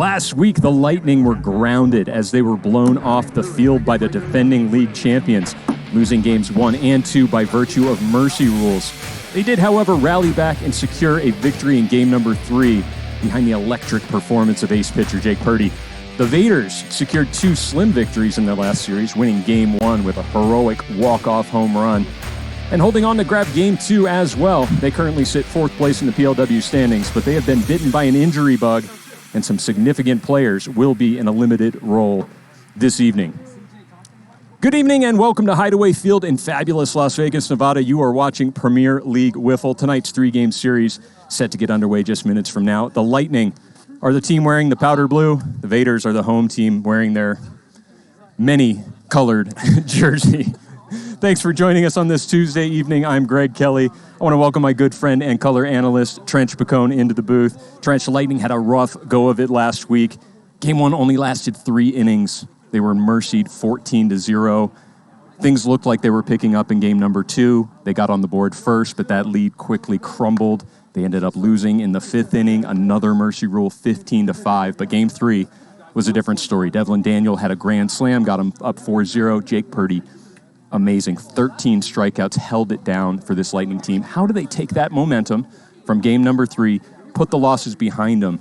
Last week, the Lightning were grounded as they were blown off the field by the defending league champions, losing games 1 and 2 by virtue of mercy rules. They did, however, rally back and secure a victory in game number 3 behind the electric performance of ace pitcher Jayk Purdy. The Vaders secured 2 slim victories in their last series, winning game 1 with a heroic walk-off home run and holding on to grab game 2 as well. They currently sit 4th place in the PLW standings, but they have been bitten by an injury bug, and some significant players will be in a limited role this evening. Good evening and welcome to Hideaway Field in fabulous Las Vegas, Nevada. You are watching Premier League WIFFLE, tonight's 3-game series set to get underway just minutes from now. The Lightning are the team wearing the powder blue. The Vaders are the home team wearing their many-colored jersey. Thanks for joining us on this Tuesday evening. I'm Greg Kelly. I want to welcome my good friend and color analyst, Trench Pacone, into the booth. Trench, the Lightning had a rough go of it last week. Game 1 only lasted 3 innings. They were mercied 14-0. Things looked like they were picking up in game number 2. They got on the board first, but that lead quickly crumbled. They ended up losing in the 5th inning, another mercy rule, 15-5. But game 3 was a different story. Devlin Daniel had a grand slam, got him up 4-0. Jayk Purdy, amazing. 13 strikeouts, held it down for this Lightning team. How do they take that momentum from game number 3, put the losses behind them,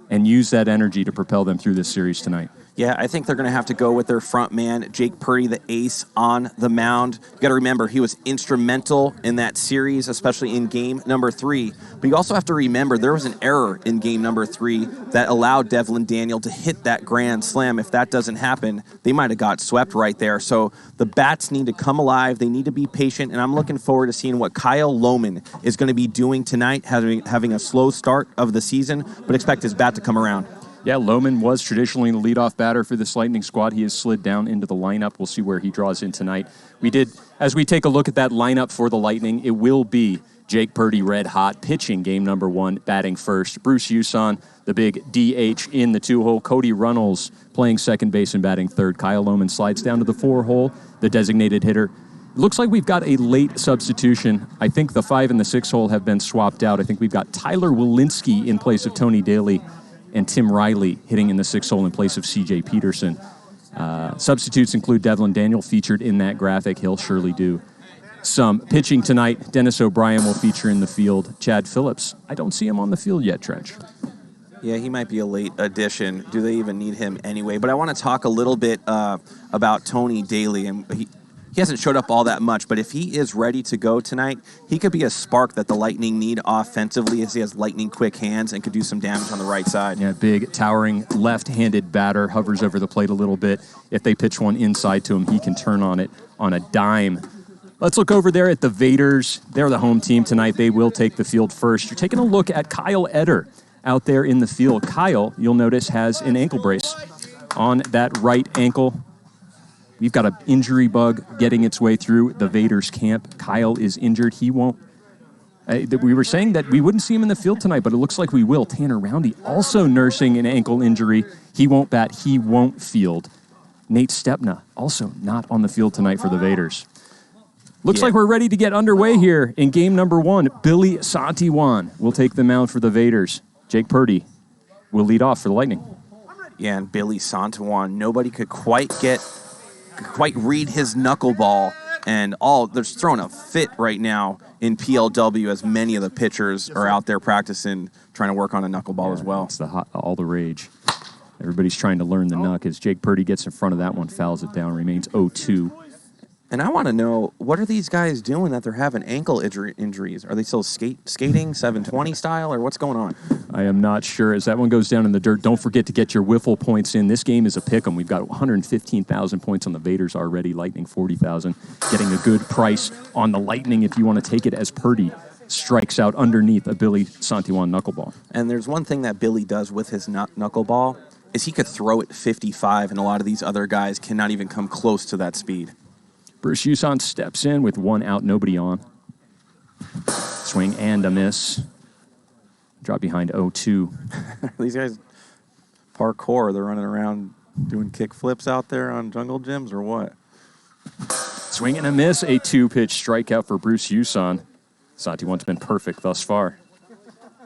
and use that energy to propel them through this series tonight? Yeah, I think they're going to have to go with their front man, Jayk Purdy, the ace on the mound. You got to remember, he was instrumental in that series, especially in game number 3. But you also have to remember, there was an error in game number 3 that allowed Devlin Daniel to hit that grand slam. If that doesn't happen, they might have got swept right there. So the bats need to come alive. They need to be patient, and I'm looking forward to seeing what Kyle Lohman is going to be doing tonight, having a slow start of the season, but expect his bat to come around. Yeah, Lohman was traditionally the leadoff batter for this Lightning squad. He has slid down into the lineup. We'll see where he draws in tonight. As we take a look at that lineup for the Lightning, it will be Jayk Purdy red hot, pitching game number 1, batting first. Bruce Huson, the big DH in the 2-hole. Cody Reynolds playing second base and batting third. Kyle Lohman slides down to the 4-hole, the designated hitter. It looks like we've got a late substitution. I think the 5 and the 6-hole have been swapped out. I think we've got Tyler Walensky in place of Tony Daly, and Tim Riley hitting in the 6-hole in place of C.J. Peterson. Substitutes include Devlin Daniel, featured in that graphic. He'll surely do some pitching tonight. Dennis O'Brien will feature in the field. Chad Phillips, I don't see him on the field yet, Trench. Yeah, he might be a late addition. Do they even need him anyway? But I want to talk a little bit about Tony Daly. And he hasn't showed up all that much, but if he is ready to go tonight, he could be a spark that the Lightning need offensively, as he has lightning quick hands and could do some damage on the right side. Yeah, big, towering left-handed batter, hovers over the plate a little bit. If they pitch one inside to him, he can turn on it on a dime. Let's look over there at the Vaders. They're the home team tonight. They will take the field first. You're taking a look at Kyle Eder out there in the field. Kyle, you'll notice, has an ankle brace on that right ankle. We've got an injury bug getting its way through the Vaders camp. Kyle is injured. He won't. We were saying that we wouldn't see him in the field tonight, but it looks like we will. Tanner Roundy also nursing an ankle injury. He won't bat. He won't field. Nate Stepna also not on the field tonight for the Vaders. Looks like we're ready to get underway here in game number 1. Billy Santiwan will take the mound for the Vaders. Jayk Purdy will lead off for the Lightning. Yeah, and Billy Santiwan, nobody could quite read his knuckleball, and they're throwing a fit right now in PLW, as many of the pitchers are out there practicing, trying to work on a knuckleball as well. It's all the rage. Everybody's trying to learn the knuck. As Jayk Purdy gets in front of that one, fouls it down, remains 0-2. And I want to know, what are these guys doing that they're having ankle injuries? Are they still skating 720 style, or what's going on? I am not sure. As that one goes down in the dirt, don't forget to get your WIFFLE points in. This game is a pick'em. We've got 115,000 points on the Vaders already, Lightning 40,000. Getting a good price on the Lightning if you want to take it, as Purdy strikes out underneath a Billy Santiwan knuckleball. And there's one thing that Billy does with his knuckleball, is he could throw it 55, and a lot of these other guys cannot even come close to that speed. Bruce Huson steps in with 1 out, nobody on. Swing and a miss. Drop behind 0-2. These guys, parkour, they're running around doing kick flips out there on jungle gyms, or what? Swing and a miss, a 2-pitch strikeout for Bruce Huson. Santiwan's been perfect thus far.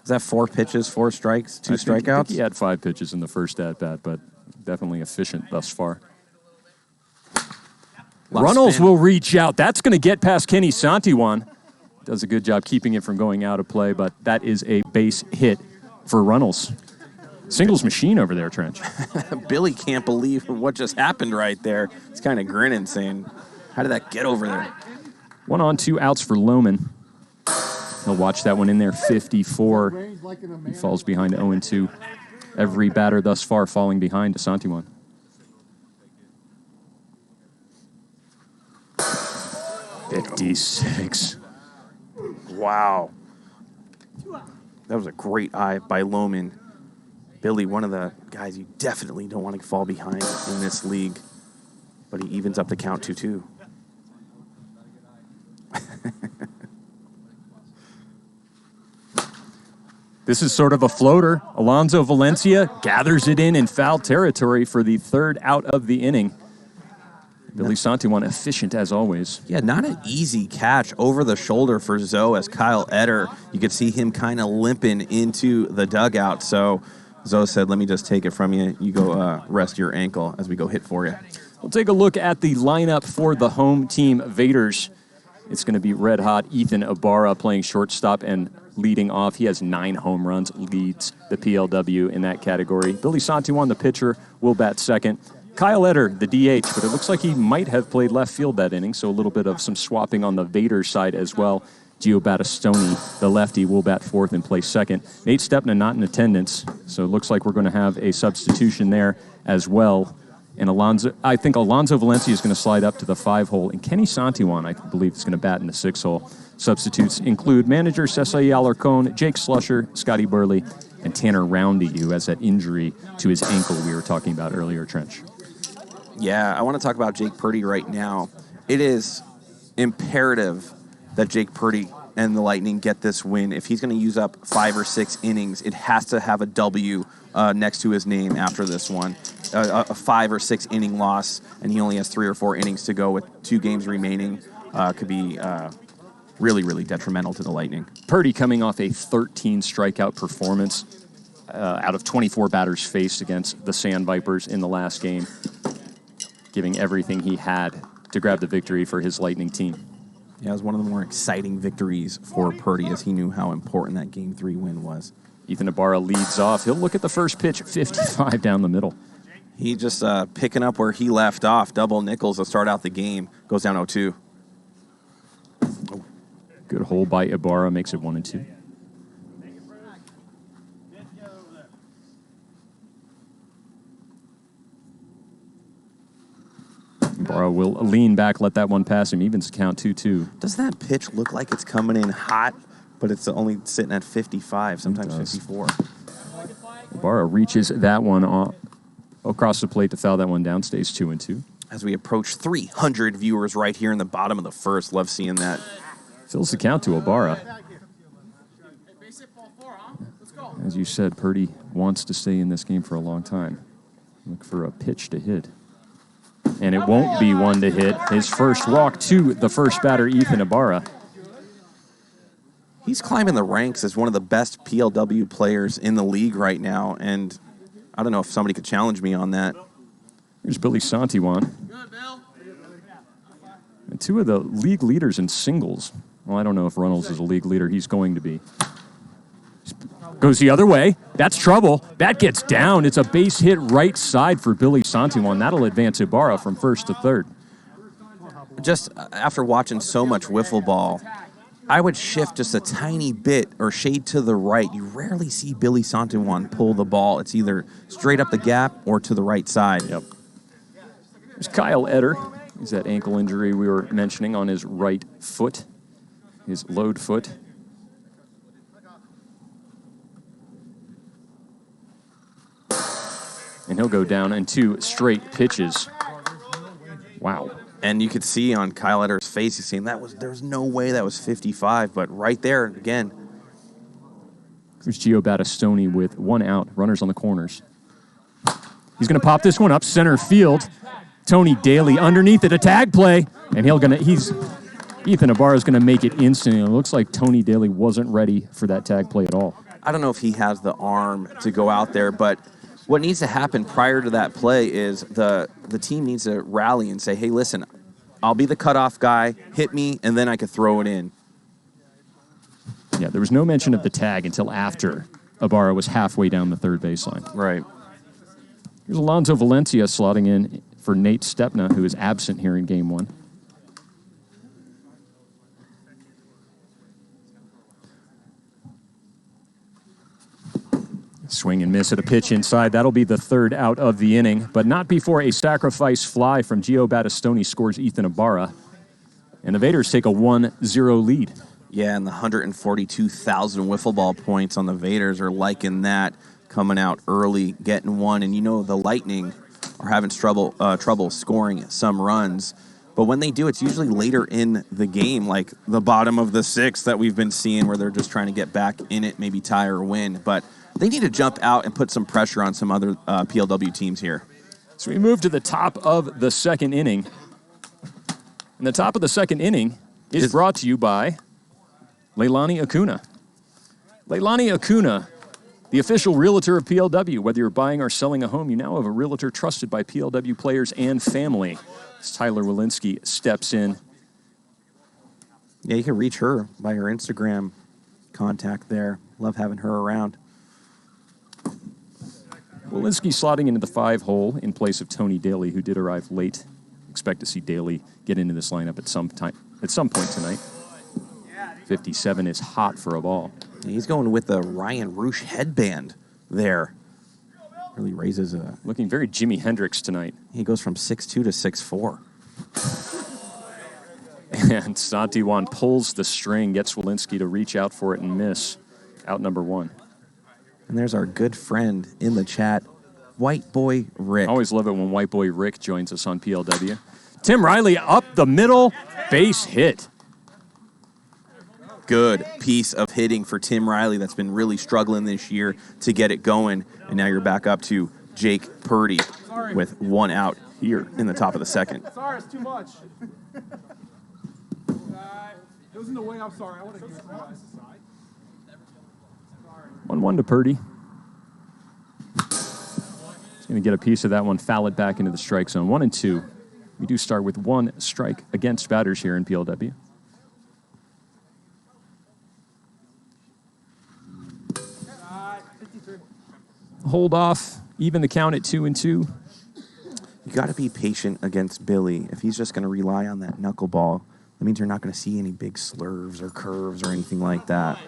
that 4 pitches, 4 strikes, 2 strikeouts? I think he had 5 pitches in the first at-bat, but definitely efficient thus far. Runnels will reach out. That's going to get past Kenny Santiwan. Does a good job keeping it from going out of play, but that is a base hit for Runnels. Singles machine over there, Trench. Billy can't believe what just happened right there. He's kind of grinning, saying, how did that get over there? 1 on, 2 outs for Lohman. He'll watch that one in there, 54. He falls behind 0-2. Every batter thus far falling behind to Santiwan. .56. Wow. That was a great eye by Lohman. Billy, one of the guys you definitely don't want to fall behind in this league. But he evens up the count 2-2. This is sort of a floater. Alonso Valencia gathers it in foul territory for the 3rd out of the inning. Billy Santiwan efficient as always. Yeah, not an easy catch over the shoulder for Zoe as Kyle Eder. You could see him kind of limping into the dugout. So Zoe said, let me just take it from you. You go rest your ankle as we go hit for you. We'll take a look at the lineup for the home team, Vaders. It's going to be red hot. Ethan Abarra playing shortstop and leading off. He has 9 home runs, leads the PLW in that category. Billy Santiwan, the pitcher, will bat second. Kyle Eder, the DH, but it looks like he might have played left field that inning, so a little bit of some swapping on the Vaders side as well. Gio Battistoni, the lefty, will bat fourth and play second. Nate Stepna not in attendance, so it looks like we're going to have a substitution there as well. And I think Alonso Valencia is going to slide up to the 5-hole, and Kenny Santiwan, I believe, is going to bat in the 6-hole. Substitutes include manager Cesar Alarcon, Jake Slusher, Scotty Burley, and Tanner Roundy, who has that injury to his ankle we were talking about earlier, Trench. Yeah, I want to talk about Jayk Purdy right now. It is imperative that Jayk Purdy and the Lightning get this win. If he's going to use up 5 or 6 innings, it has to have a W next to his name after this one. A 5 or 6 inning loss, and he only has 3 or 4 innings to go with 2 games remaining, could be really, really detrimental to the Lightning. Purdy coming off a 13 strikeout performance out of 24 batters faced against the Sand Vipers in the last game, giving everything he had to grab the victory for his Lightning team. Yeah, it was one of the more exciting victories for Purdy as he knew how important that Game 3 win was. Ethan Abarra leads off. He'll look at the first pitch, 55 down the middle. He just picking up where he left off. Double nickels to start out the game. Goes down 0-2. Good hole by Ibarra, makes it 1-2. Ibarra will lean back, let that one pass him. Evens count 2-2. Doesn't that pitch look like it's coming in hot, but it's only sitting at 55, sometimes 54? Ibarra reaches that one across the plate to foul that one down, stays 2-2. As we approach 300 viewers right here in the bottom of the first, love seeing that. Fills the count to Ibarra. As you said, Purdy wants to stay in this game for a long time. Look for a pitch to hit. And it won't be one to hit. His first walk to the first batter, Ethan Abarra. He's climbing the ranks as one of the best PLW players in the league right now, and I don't know if somebody could challenge me on that. Here's Billy Santiwan. And 2 of the league leaders in singles. Well, I don't know if Runnels is a league leader. He's going to be. Goes the other way. That's trouble. That gets down. It's a base hit right side for Billy Santiwan. That'll advance Ibarra from first to third. Just after watching so much wiffle ball, I would shift just a tiny bit or shade to the right. You rarely see Billy Santiwan pull the ball. It's either straight up the gap or to the right side. Yep. There's Kyle Eder. He's that ankle injury we were mentioning on his right foot, his load foot. And he'll go down in 2 straight pitches. Wow. And you could see on Kyle Eder's face, he's saying there's no way that was 55, but right there, again. There's Gio Battistoni with 1 out, runners on the corners. He's going to pop this one up center field. Tony Daly underneath it, a tag play, and Ethan Abarra is going to make it instantly. It looks like Tony Daly wasn't ready for that tag play at all. I don't know if he has the arm to go out there, but what needs to happen prior to that play is the team needs to rally and say, hey, listen, I'll be the cutoff guy, hit me, and then I could throw it in. Yeah, there was no mention of the tag until after Abarra was halfway down the third baseline. Right. Here's Alonso Valencia slotting in for Nate Stepna, who is absent here in Game 1. Swing and miss at a pitch inside. That'll be the third out of the inning, but not before a sacrifice fly from Gio Battistoni scores Ethan Abarra. And the Vaders take a 1-0 lead. Yeah, and the 142,000 wiffle ball points on the Vaders are liking that, coming out early, getting one. And you know the Lightning are having trouble scoring some runs. But when they do, it's usually later in the game, like the bottom of the sixth that we've been seeing where they're just trying to get back in it, maybe tie or win. But they need to jump out and put some pressure on some other PLW teams here. So we move to the top of the second inning. And the top of the second inning is brought to you by Leilani Acuna. Leilani Acuna, the official realtor of PLW. Whether you're buying or selling a home, you now have a realtor trusted by PLW players and family. As Tyler Walensky steps in. Yeah, you can reach her by her Instagram contact there. Love having her around. Walensky slotting into the 5-hole in place of Tony Daly, who did arrive late. Expect to see Daly get into this lineup at some point tonight. 57 is hot for a ball. Yeah, he's going with the Ryan Roosh headband there. Really raises a... Looking very Jimi Hendrix tonight. He goes from 6'2" to 6'4". And Santiwan pulls the string, gets Walensky to reach out for it and miss. Out number 1. And there's our good friend in the chat, White Boy Rick. Always love it when White Boy Rick joins us on PLW. Tim Riley up the middle, base hit. Good piece of hitting for Tim Riley that's been really struggling this year to get it going. And now you're back up to Jayk Purdy with one out here in the top of the second. Sorry, it's too much. It was in the way. I'm sorry. I want to give it to us. 1-1 to Purdy. He's going to get a piece of that one, foul it back into the strike zone. 1-2. We do start with 1 strike against Vaders here in PLW. Hold off, even the count at 2-2. You got to be patient against Billy. If he's just going to rely on that knuckleball, that means you're not going to see any big slurves or curves or anything like that.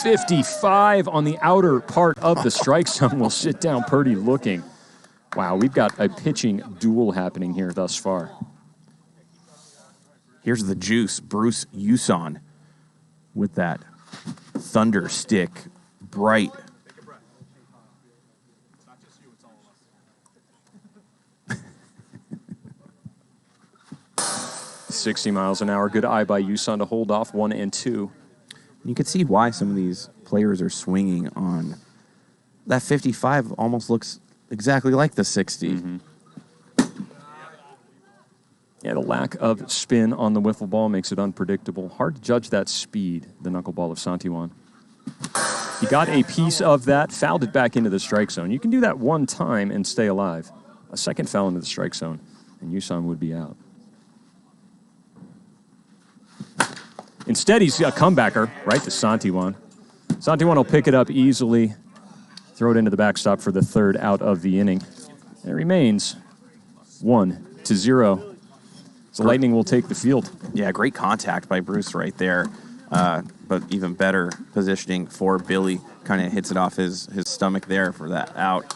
55 on the outer part of the strike zone will sit down Purdy looking. Wow, we've got a pitching duel happening here thus far. Here's the juice, Bruce Huson, with that thunder stick, bright. 60 miles an hour. Good eye by Huson to hold off 1 and 2. You can see why some of these players are swinging on. That 55 almost looks exactly like the 60. Mm-hmm. Yeah, the lack of spin on the wiffle ball makes it unpredictable. Hard to judge that speed, the knuckleball of Santiwan. He got a piece of that, fouled it back into the strike zone. You can do that one time and stay alive. A second foul into the strike zone, and Huson would be out. Instead, he's a comebacker right to Santiwan. Santiwan will pick it up easily, throw it into the backstop for the third out of the inning. It remains 1-0. So Lightning will take the field. Yeah, great contact by Bruce right there. But even better positioning for Billy. Kind of hits it off his stomach there for that out.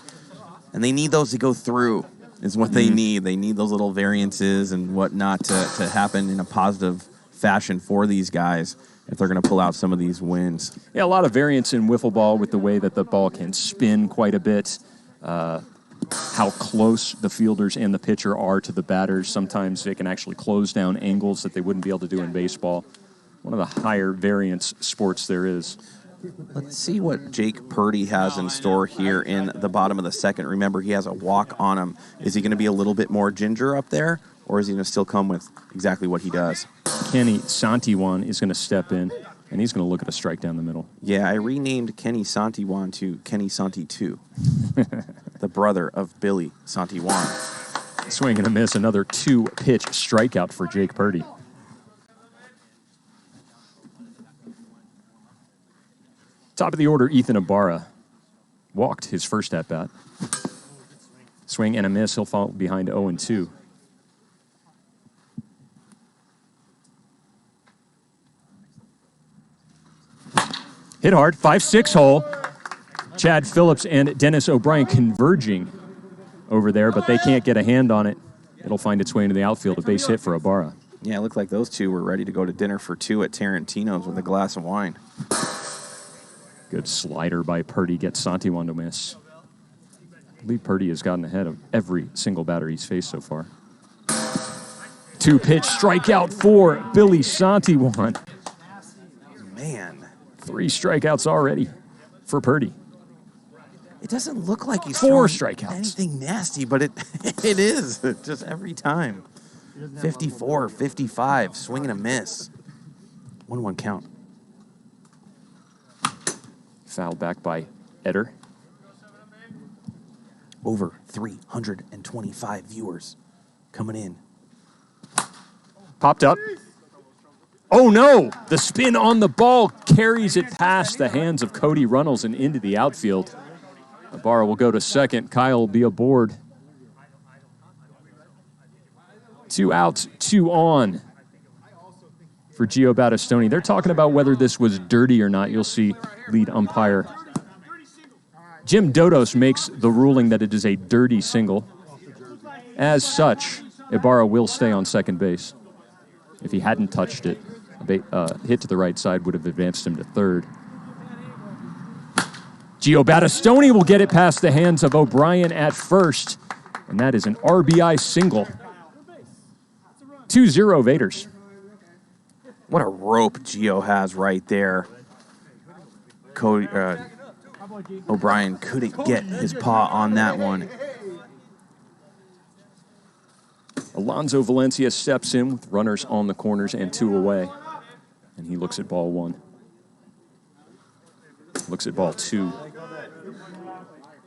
And they need those to go through is what they need. They need those little variances and whatnot to happen in a positive fashion for these guys if they're going to pull out some of these wins. Yeah, a lot of variance in wiffle ball with the way that the ball can spin quite a bit. How close the fielders and the pitcher are to the batters. Sometimes they can actually close down angles that they wouldn't be able to do in baseball. One of the higher variance sports there is. Let's see what Jayk Purdy has in store here in the bottom of the second. Remember, he has a walk on him. Is he going to be a little bit more ginger up there, or is he going to still come with exactly what he does? Kenny Santiwan is going to step in. And he's going to look at a strike down the middle. Yeah, I renamed Kenny Santiwan to Kenny Santi 2, the brother of Billy Santiwan. Swing and a miss, another 2-pitch strikeout for Jayk Purdy. Top of the order, Ethan Abarra walked his first at-bat. Swing and a miss, he'll fall behind 0-2. Hit hard, 5-6 hole. Chad Phillips and Dennis O'Brien converging over there, but they can't get a hand on it. It'll find its way into the outfield, a base hit for Abarra. Yeah, it looked like those two were ready to go to dinner for two at Tarantino's with a glass of wine. Good slider by Purdy, gets Santiwan to miss. I believe Purdy has gotten ahead of every single batter he's faced so far. 2-pitch strikeout for Billy Santiwan. Man. 3 strikeouts already for Purdy. It doesn't look like he's 4 throwing strikeouts. anything nasty, but it is. Just every time. 54, 55, swing and a miss. 1-1 count. Fouled back by Eder. Over 325 viewers coming in. Popped up. Oh no! The spin on the ball carries it past the hands of Cody Reynolds and into the outfield. Abarra will go to second. Kyle will be aboard. 2 outs, 2 on for Gio Battistoni. They're talking about whether this was dirty or not. You'll see lead umpire Jim Dodos makes the ruling that it is a dirty single. As such, Abarra will stay on second base. If he hadn't touched it, a hit to the right side would have advanced him to third. Gio Battistoni will get it past the hands of O'Brien at first, and that is an RBI single. 2-0 Vaders. What a rope Gio has right there. Cody O'Brien couldn't get his paw on that one. Alonso Valencia steps in with runners on the corners and 2 away. And he looks at ball 1. Looks at ball 2.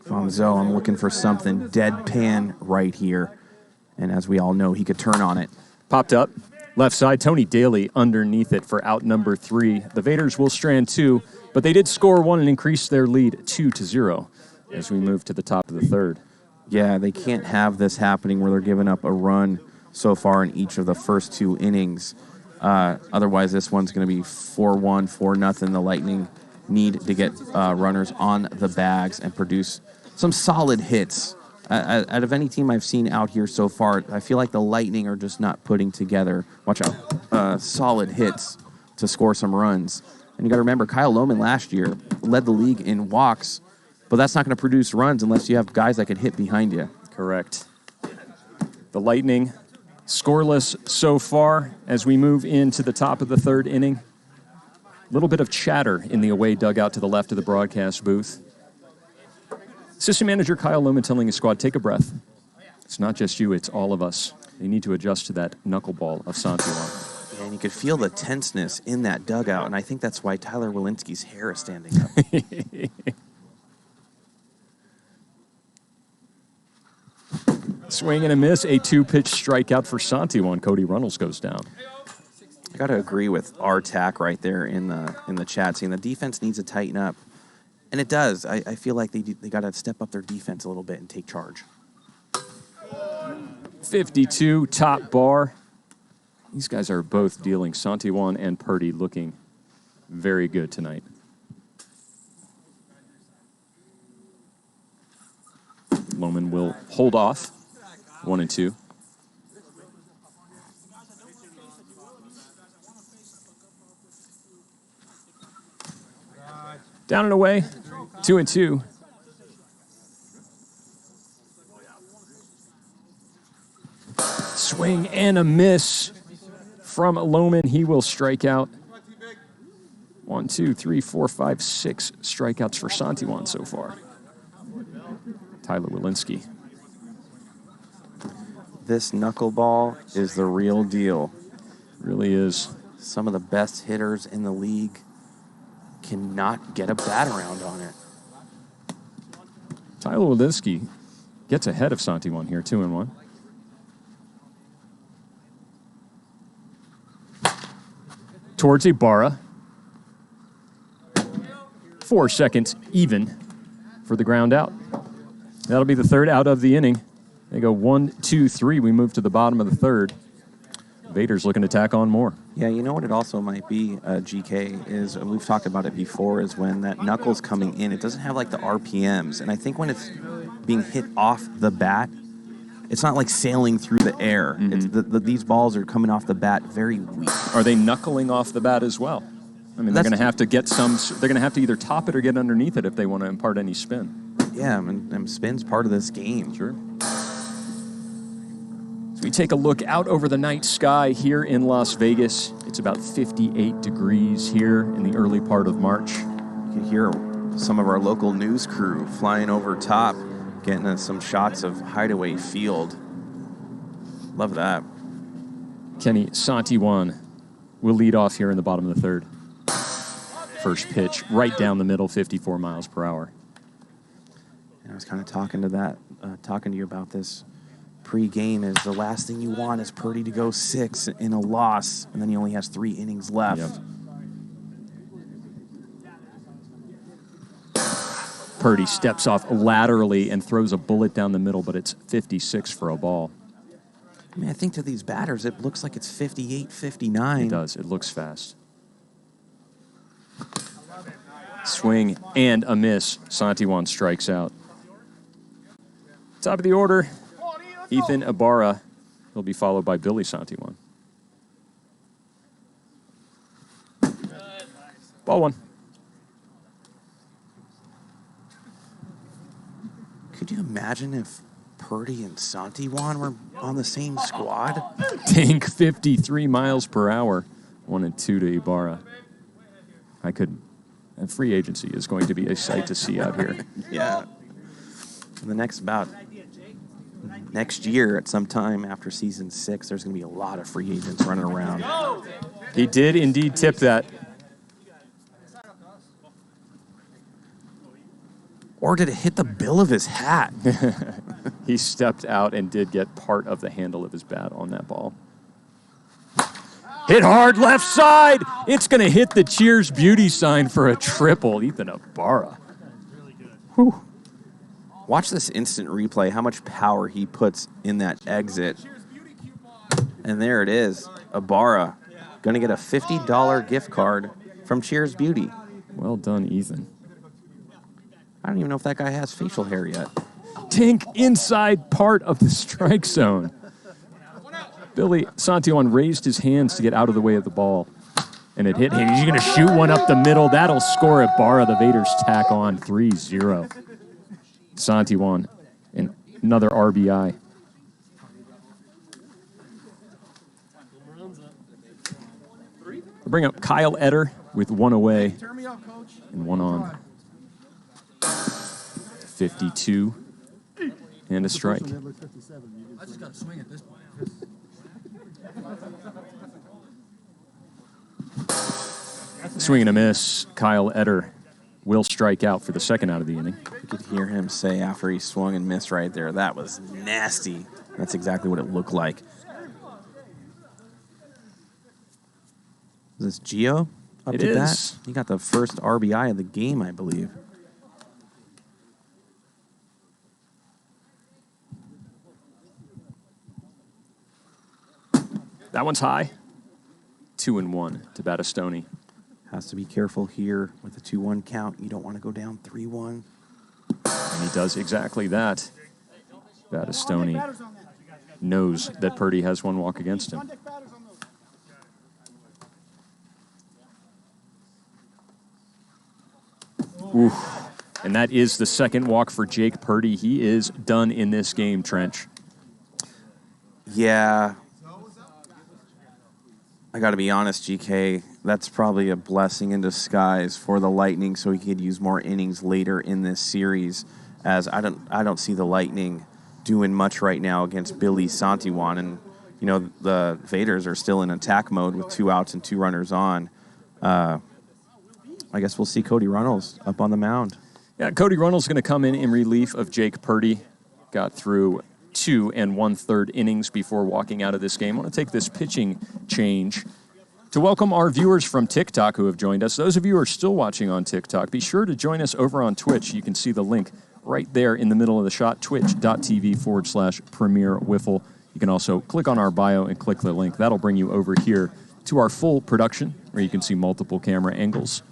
Fonzo, I'm looking for something deadpan right here. And as we all know, he could turn on it. Popped up. Left side, Tony Daly underneath it for out number 3. The Vaders will strand 2, but they did score 1 and increase their lead 2-0 as we move to the top of the third. Yeah, they can't have this happening where they're giving up a run so far in each of the first 2 innings. Otherwise, this one's going to be 4-1, 4-0. The Lightning need to get runners on the bags and produce some solid hits. Out of any team I've seen out here so far, I feel like the Lightning are just not putting together, watch out, solid hits to score some runs. And you got to remember, Kyle Lohman last year led the league in walks, but that's not going to produce runs unless you have guys that can hit behind you. Correct. The Lightning scoreless so far as we move into the top of the third inning. A little bit of chatter in the away dugout to the left of the broadcast booth. Assistant manager Kyle Lohman telling his squad, take a breath. It's not just you, it's all of us. They need to adjust to that knuckleball of Santiwan. And you could feel the tenseness in that dugout, and I think that's why Tyler Walensky's hair is standing up. Swing and a miss, a 2-pitch strikeout for Santiwan. Cody Reynolds goes down. I got to agree with our tack right there in the chat scene. The defense needs to tighten up, and it does. I feel like they got to step up their defense a little bit and take charge. 52, top bar. These guys are both dealing. Santiwan and Purdy looking very good tonight. Lohman will hold off. 1-2. Down and away. 2-2. Swing and a miss from Lohman. He will strike out. 1, 2, 3, 4, 5, 6 strikeouts for Santiwan so far. Tyler Walensky. This knuckleball is the real deal. Really is. Some of the best hitters in the league cannot get a bat around on it. Tyler Walensky gets ahead of Santiwan here, 2-1. Towards Abarra. 4 seconds even for the ground out. That'll be the third out of the inning. They go 1, 2, 3. We move to the bottom of the third. Vaders looking to tack on more. Yeah, you know what it also might be, GK, is we've talked about it before, is when that knuckle's coming in, it doesn't have like the RPMs. And I think when it's being hit off the bat, it's not like sailing through the air. It's these balls are coming off the bat very weak. Are they knuckling off the bat as well? I mean, they're going to have to get some. They're going to have to either top it or get underneath it if they want to impart any spin. Yeah, and spin's part of this game. Sure. So we take a look out over the night sky here in Las Vegas. It's about 58 degrees here in the early part of March. You can hear some of our local news crew flying over top, getting us some shots of Hideaway Field. Love that. Kenny Santiwan will lead off here in the bottom of the third. First pitch, right down the middle, 54 miles per hour. And I was kind of talking to you about this pre-game. Is the last thing you want is Purdy to go 6 in a loss, and then he only has 3 innings left. Yep. Purdy steps off laterally and throws a bullet down the middle, but it's 56 for a ball. I mean, I think to these batters, it looks like it's 58, 59. It does. It looks fast. Swing and a miss. Santiwan strikes out. Top of the order, Ethan Abarra. He'll be followed by Billy Santiwan. Ball 1. Could you imagine if Purdy and Santiwan were on the same squad? Tank 53 miles per hour. 1 and 2 to Abarra. And free agency is going to be a sight to see out here. Yeah. In the next year, at some time after season 6, there's going to be a lot of free agents running around. He did indeed tip that. Or did it hit the bill of his hat? He stepped out and did get part of the handle of his bat on that ball. Hit hard left side. It's going to hit the Cheers Beauty sign for a triple. Ethan Abarra. Whew. Watch this instant replay, how much power he puts in that exit. And there it is. Abarra going to get a $50 gift card from Cheers Beauty. Well done, Ethan. I don't even know if that guy has facial hair yet. Tank inside part of the strike zone. Billy Santiwan raised his hands to get out of the way of the ball. And it hit him. He's going to shoot one up the middle. That'll score Abarra. The Vaders tack on 3-0. Santiwan, and another RBI. We'll bring up Kyle Etter with 1 away and 1 on. 52 and a strike. I just got to swing at this point. Swing and a miss. Kyle Etter will strike out for the second out of the inning. You could hear him say after he swung and missed right there, that was nasty. That's exactly what it looked like. Is this Gio up It to is. bat? He got the first RBI of the game, I believe. That one's high. 2-1 to Battistoni. Has to be careful here with the 2-1 count. You don't want to go down 3-1. And he does exactly that. Battistoni knows that Purdy has 1 walk against him. Oof. And that is the second walk for Jayk Purdy. He is done in this game, Trench. Yeah. I got to be honest, GK, that's probably a blessing in disguise for the Lightning so he could use more innings later in this series, as I don't see the Lightning doing much right now against Billy Santiwan. And, you know, the Vaders are still in attack mode with 2 outs and 2 runners on. I guess we'll see Cody Reynolds up on the mound. Yeah, Cody Reynolds is going to come in relief of Jayk Purdy. Got through 2 1/3 innings before walking out of this game. I want to take this pitching change to welcome our viewers from TikTok who have joined us. Those of you who are still watching on TikTok, be sure to join us over on Twitch. You can see the link right there in the middle of the shot, twitch.tv/Premier Wiffle. You can also click on our bio and click the link. That'll bring you over here to our full production, where you can see multiple camera angles,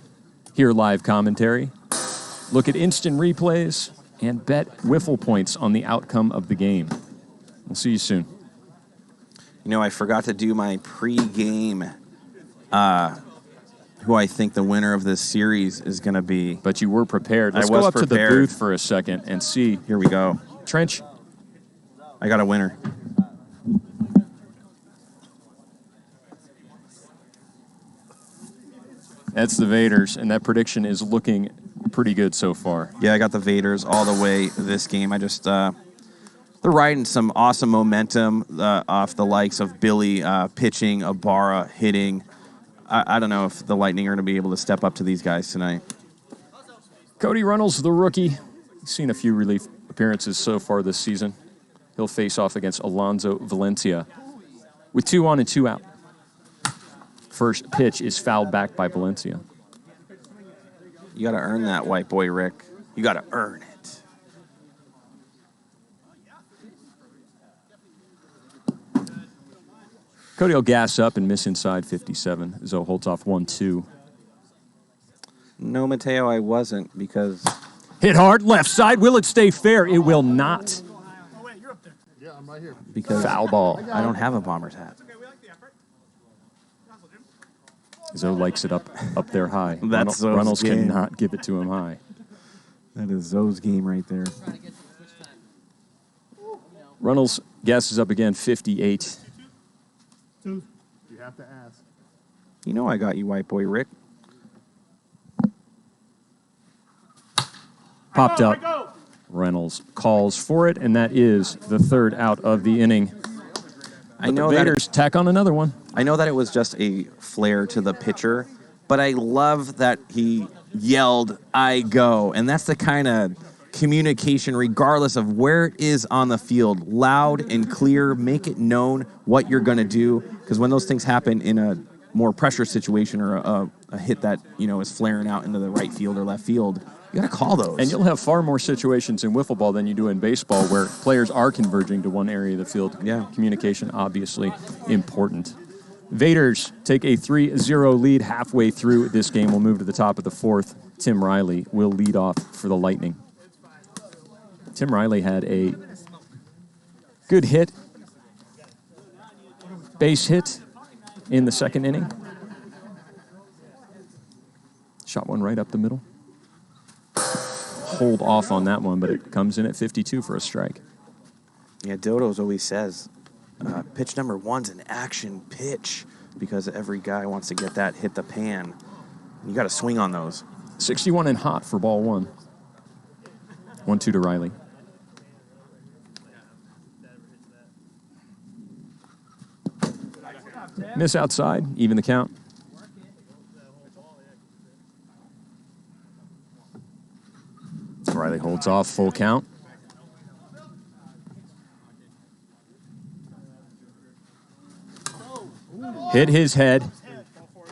hear live commentary, look at instant replays, and bet wiffle points on the outcome of the game. We'll see you soon. You know, I forgot to do my pre-game, who I think the winner of this series is going to be. But you were prepared. Let's I was go up to the prepared. booth for a second and see. Here we go. Trench. I got a winner. That's the Vaders, and that prediction is looking pretty good so far. Yeah, I got the Vaders all the way this game. I just, they're riding some awesome momentum off the likes of Billy pitching, Abarra hitting. I don't know if the Lightning are going to be able to step up to these guys tonight. Cody Reynolds, the rookie. He's seen a few relief appearances so far this season. He'll face off against Alonso Valencia with 2 on and 2 out. First pitch is fouled back by Valencia. You got to earn that, white boy Rick. You got to earn it. Cody will gas up and miss inside 57. Zoe holds off 1-2. No, Mateo, I wasn't, because... Hit hard, left side. Will it stay fair? It will not. Oh, wait, you're up there. Yeah, I'm right here. Because Foul ball. I don't have a Bombers hat. Zoe likes it up there high. That's Zoe's Reynolds game. cannot give it to him high. That is Zoe's game right there. Reynolds gasses up again, 58. You have to ask. You know I got you, white boy Rick. Popped up. Reynolds calls for it, and that is the 3rd out of the inning. I know Vaders tack on another one. I know that it was just a flare to the pitcher, but I love that he yelled, "I go." And that's the kind of communication, regardless of where it is on the field, loud and clear, make it known what you're going to do. Because when those things happen in a more pressure situation or a hit that, you know, is flaring out into the right field or left field, you got to call those. And you'll have far more situations in wiffle ball than you do in baseball where players are converging to one area of the field. Yeah. Communication, obviously important. Vaders take a 3-0 lead halfway through this game. We'll move to the top of the 4th. Tim Riley will lead off for the Lightning. Tim Riley had a good hit, base hit in the 2nd inning. Shot one right up the middle. Hold off on that one, but it comes in at 52 for a strike. Yeah, Dodo's always says, pitch number 1's an action pitch, because every guy wants to get that, hit the pan. You got to swing on those. 61 and hot for ball 1. 1-2 to Riley. Miss outside, even the count. Riley holds off, full count. Hit his head.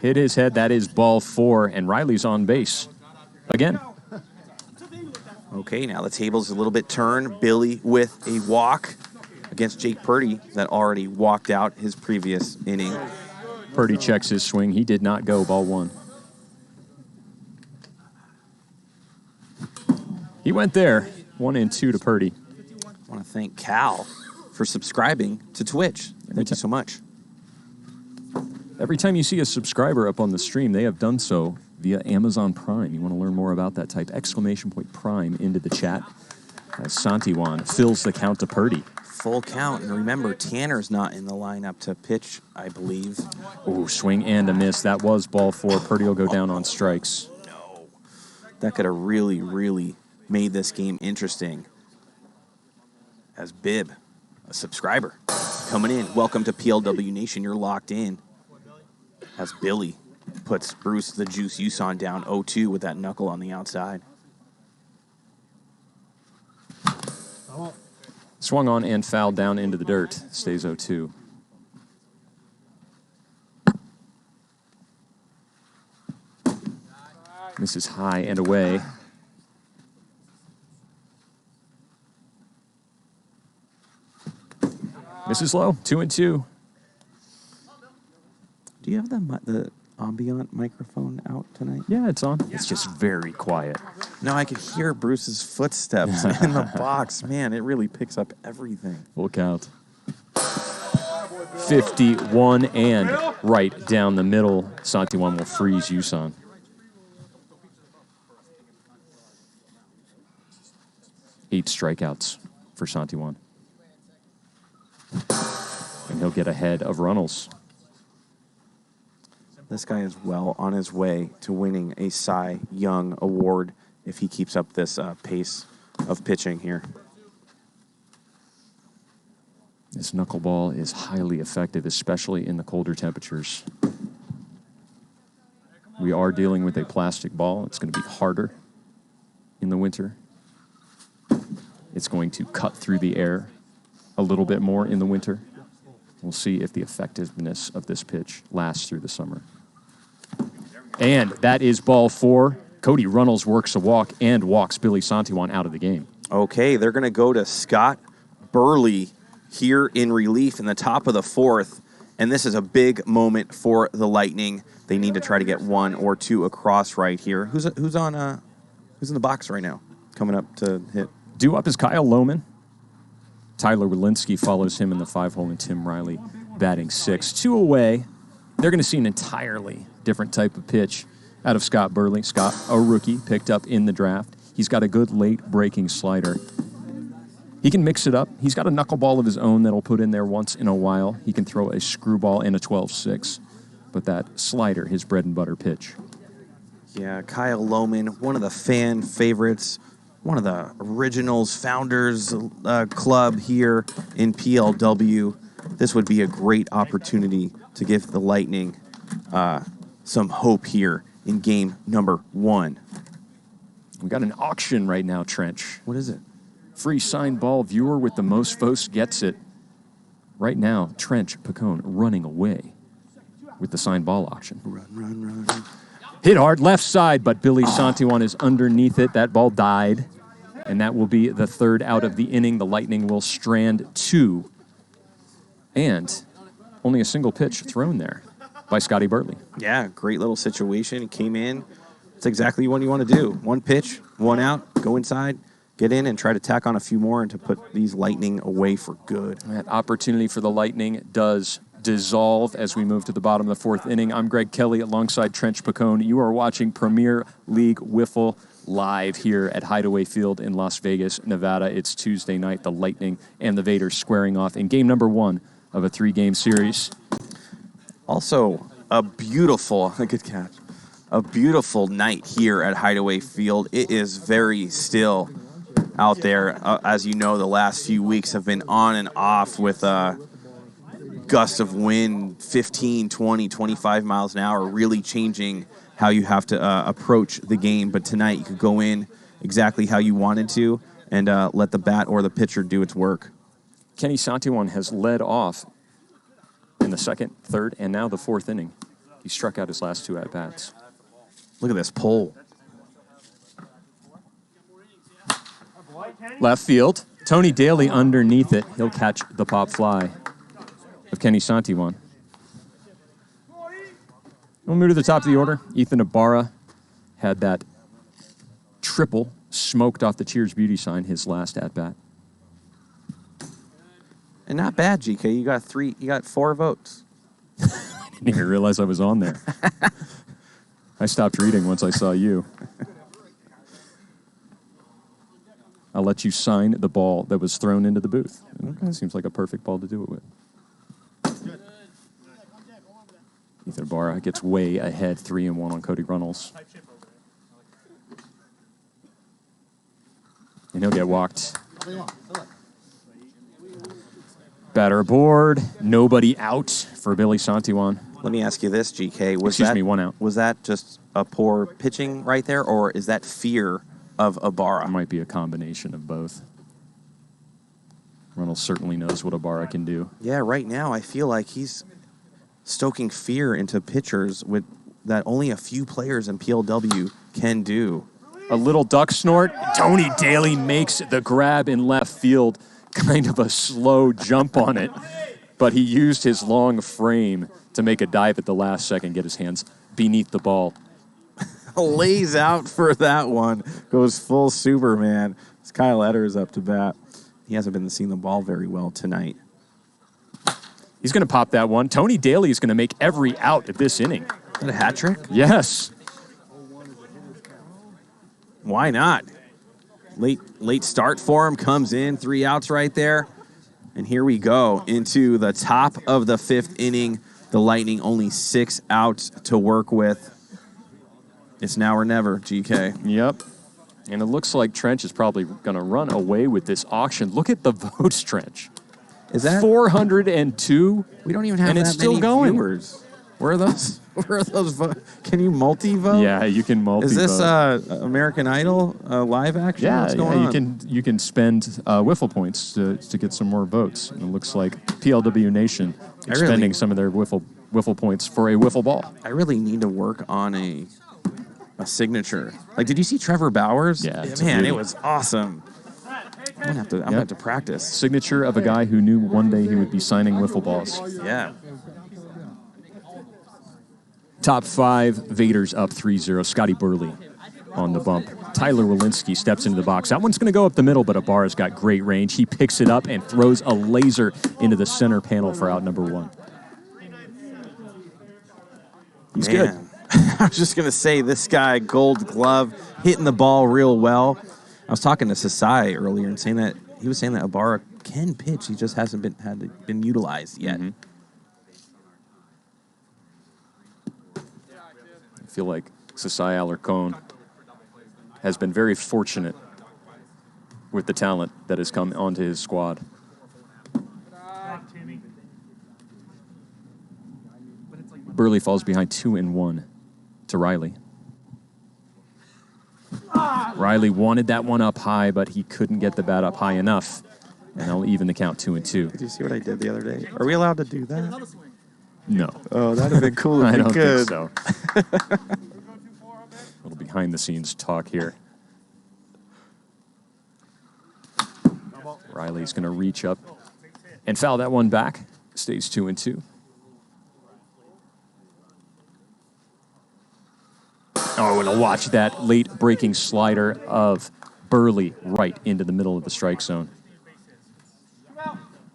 Hit his head. That is ball 4, and Riley's on base again. Okay, now the table's a little bit turned. Billy with a walk against Jayk Purdy that already walked out his previous inning. Purdy checks his swing. He did not go, ball 1. He went there, 1-2 to Purdy. I want to thank Cal for subscribing to Twitch. Thank you so much. Every time you see a subscriber up on the stream, they have done so via Amazon Prime. You want to learn more about that, type !Prime into the chat. As Santiwan fills the count to Purdy. Full count. And remember, Tanner's not in the lineup to pitch, I believe. Ooh, swing and a miss. That was ball 4. Purdy will go down on strikes. No. That could have really, really made this game interesting. As Bib, a subscriber, coming in. Welcome to PLW Nation. You're locked in. As Billy puts Bruce the Juice Huson down 0-2 with that knuckle on the outside. Swung on and fouled down into the dirt. Stays 0-2. Misses high and away. Misses low. 2-2. Do you have the ambient microphone out tonight? Yeah, it's on. It's just very quiet. No, I could hear Bruce's footsteps in the box. Man, it really picks up everything. Full count. 51 and right down the middle. Santiwan will freeze Huson. Eight strikeouts for Santiwan. And he'll get ahead of Reynolds. This guy is well on his way to winning a Cy Young Award if he keeps up this pace of pitching here. This knuckleball is highly effective, especially in the colder temperatures. We are dealing with a plastic ball. It's going to be harder in the winter. It's going to cut through the air a little bit more in the winter. We'll see if the effectiveness of this pitch lasts through the summer. And that is ball 4. Cody Reynolds works a walk and walks Billy Santiwan out of the game. Okay, they're going to go to Scott Burley here in relief in the top of the 4th. And this is a big moment for the Lightning. They need to try to get 1 or 2 across right here. Who's in the box right now coming up to hit? Due up is Kyle Lohman. Tyler Walensky follows him in the 5-hole, and Tim Riley batting 6. 2 away. They're going to see an entirely different type of pitch out of Scott Burley. Scott, a rookie, picked up in the draft. He's got a good late breaking slider. He can mix it up. He's got a knuckleball of his own that'll put in there once in a while. He can throw a screwball and a 12-6. But that slider, his bread and butter pitch. Yeah, Kyle Lohman, one of the fan favorites, one of the originals, founders club here in PLW. This would be a great opportunity to give the Lightning some hope here in game number 1. We got an auction right now, Trench. What is it? Free signed ball viewer with the most votes gets it. Right now, Trench Pacone running away with the signed ball auction. Run. Hit hard, left side, but Billy Santiwan is underneath it. That ball died, and that will be the 3rd out of the inning. The Lightning will strand 2, and only a single pitch thrown there by Scotty Burley. Yeah, great little situation. He came in. It's exactly what you want to do. 1 pitch, 1 out, go inside, get in, and try to tack on a few more and to put these Lightning away for good. That opportunity for the Lightning does dissolve as we move to the bottom of the 4th inning. I'm Greg Kelly alongside Trench Pacone. You are watching Premier League WIFFLE live here at Hideaway Field in Las Vegas, Nevada. It's Tuesday night. The Lightning and the Vaders squaring off in game number 1 of a 3-game series. Also, a beautiful night here at Hideaway Field. It is very still out there. As you know, the last few weeks have been on and off with gusts of wind, 15, 20, 25 miles an hour, really changing how you have to approach the game. But tonight you could go in exactly how you wanted to and let the bat or the pitcher do its work. Kenny Santiwan has led off in the 2nd, 3rd, and now the 4th inning. He struck out his last 2 at-bats. Look at this pole. Left field. Tony Daly underneath it. He'll catch the pop fly of Kenny Santiwan. We'll move to the top of the order. Ethan Abarra had that triple smoked off the Cheers Beauty sign his last at-bat. And not bad, GK. You got 4 votes. I didn't even realize I was on there. I stopped reading once I saw you. I'll let you sign the ball that was thrown into the booth. Okay. Seems like a perfect ball to do it with. Ethan Abarra gets way ahead, 3-1 on Cody Reynolds. And he'll get walked. Batter aboard. Nobody out for Billy Santiwan. Let me ask you this, GK. Excuse me, 1 out. Was that just a poor pitching right there, or is that fear of Abarra? It might be a combination of both. Reynolds certainly knows what Abarra can do. Yeah, right now I feel like he's stoking fear into pitchers with that only a few players in PLW can do. A little duck snort. Tony Daly makes the grab in left field. Kind of a slow jump on it, but he used his long frame to make a dive at the last second, get his hands beneath the ball. Lays out for that one. Goes full Superman. It's Kyle Etters up to bat. He hasn't been seeing the ball very well tonight. He's going to pop that one. Tony Daly is going to make every out at this inning. Is that a hat trick? Yes. Why not? Late start for him. Comes in. 3 outs right there. And here we go into the top of the 5th inning. The Lightning only 6 outs to work with. It's now or never, GK. Yep. And it looks like Trench is probably going to run away with this auction. Look at the votes, Trench. Is that 402? We don't even have and that it's still many going. Viewers. Where are those? Where are those votes? Can you multi-vote? Yeah, you can multi-vote. Is this American Idol live action? Yeah, what's going on? you can spend WIFFLE points to get some more votes. And it looks like PLW Nation expending some of their WIFFLE points for a wiffle ball. I really need to work on a signature. Like, did you see Trevor Bauer's? Yeah, man, it was awesome. I'm gonna have to practice. Signature of a guy who knew one day he would be signing wiffle balls. Yeah. Top 5, Vaders up 3-0. Scotty Burley on the bump. Tyler Walensky steps into the box. That one's going to go up the middle, but Abarra's got great range. He picks it up and throws a laser into the center panel for out number 1. He's good. I was just going to say, this guy, Gold Glove, hitting the ball real well. I was talking to Sasai earlier and saying that he was saying that Abarra can pitch. He just hasn't been utilized yet. Mm-hmm. I feel like Sasai Alarcon has been very fortunate with the talent that has come onto his squad. Burley falls behind 2-1 to Riley. Riley wanted that one up high, but he couldn't get the bat up high enough. And they'll even the count 2-2. Did you see what I did the other day? Are we allowed to do that? No. Oh, that'd have been cool if I we don't could. think so. A little behind-the-scenes talk here. Riley's going to reach up and foul that one back. Stays 2-2. Oh, and watch that late breaking slider of Burley right into the middle of the strike zone.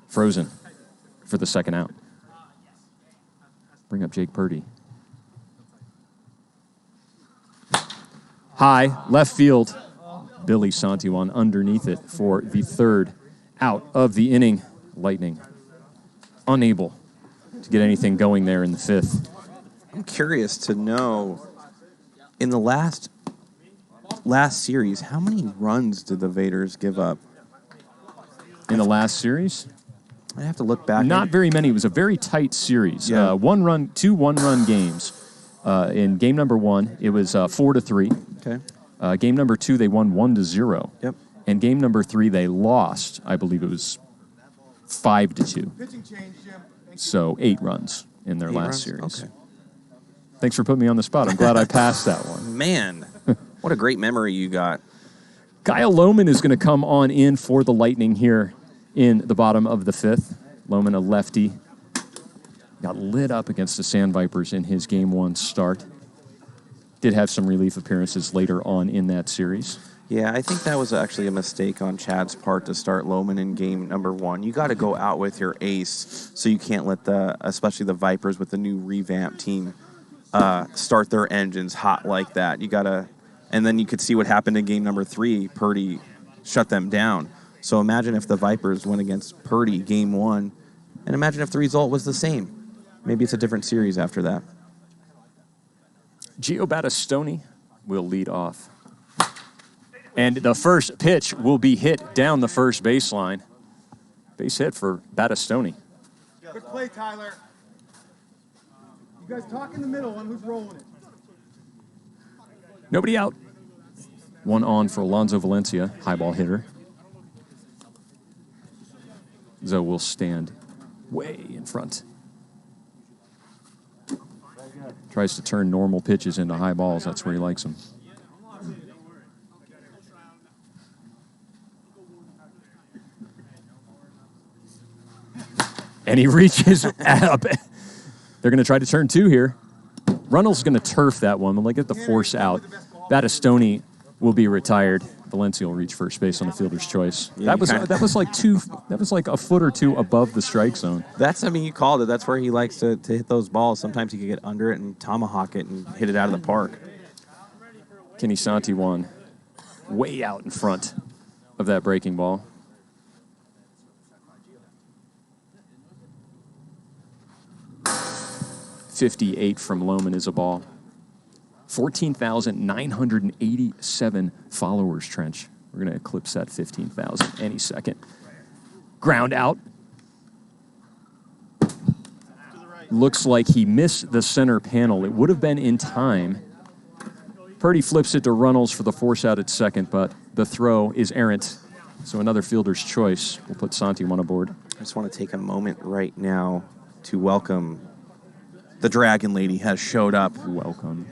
Frozen for the second out. Bring up Jayk Purdy. High, left field. Billy Santiwan underneath it for the third out of the inning. Lightning unable to get anything going there in the 5th. I'm curious to know, in the last series, how many runs did the Vaders give up? In the last series? I have to look back. Not very many. It was a very tight series. Yeah. Two one-run games. In game number 1, it was 4-3. Okay. Game number 2, they won 1-0. Yep. And game number 3, they lost. I believe it was 5-2. So 8 runs in their last series. Okay. Thanks for putting me on the spot. I'm glad I passed that one. Man, what a great memory you got. Kyle Lohman is going to come on in for the Lightning here in the bottom of the 5th. Lohman, a lefty, got lit up against the Sand Vipers in his Game 1 start. Did have some relief appearances later on in that series. Yeah, I think that was actually a mistake on Chad's part to start Lohman in game number 1. You got to go out with your ace, so you can't let especially the Vipers with the new revamped team, start their engines hot like that. You got to, and then you could see what happened in game number 3. Purdy shut them down. So imagine if the Vipers went against Purdy game 1, and imagine if the result was the same. Maybe it's a different series after that. Gio Battistoni will lead off. And the first pitch will be hit down the first baseline. Base hit for Battistoni. Good play, Tyler. You guys talk in the middle on who's rolling it. Nobody out. One on for Alonso Valencia, high ball hitter. Zoe will stand way in front. Tries to turn normal pitches into high balls. That's where he likes them. And he reaches up. They're going to try to turn 2 here. Runnels going to turf that one. They'll get the force out. Battistoni will be retired. Valencia will reach first base on the fielder's choice. Yeah, that was like a foot or 2 above the strike zone. You called it. That's where he likes to hit those balls. Sometimes he can get under it and tomahawk it and hit it out of the park. Kenny Santiwan way out in front of that breaking ball. .58 from Lohman is a ball. 14,987 followers, Trench. We're going to eclipse that 15,000 any second. Ground out. Looks like he missed the center panel. It would have been in time. Purdy flips it to Runnels for the force out at second, but the throw is errant. So another fielder's choice. We'll put Santiwan aboard. I just want to take a moment right now to welcome the Dragon Lady has showed up. Welcome.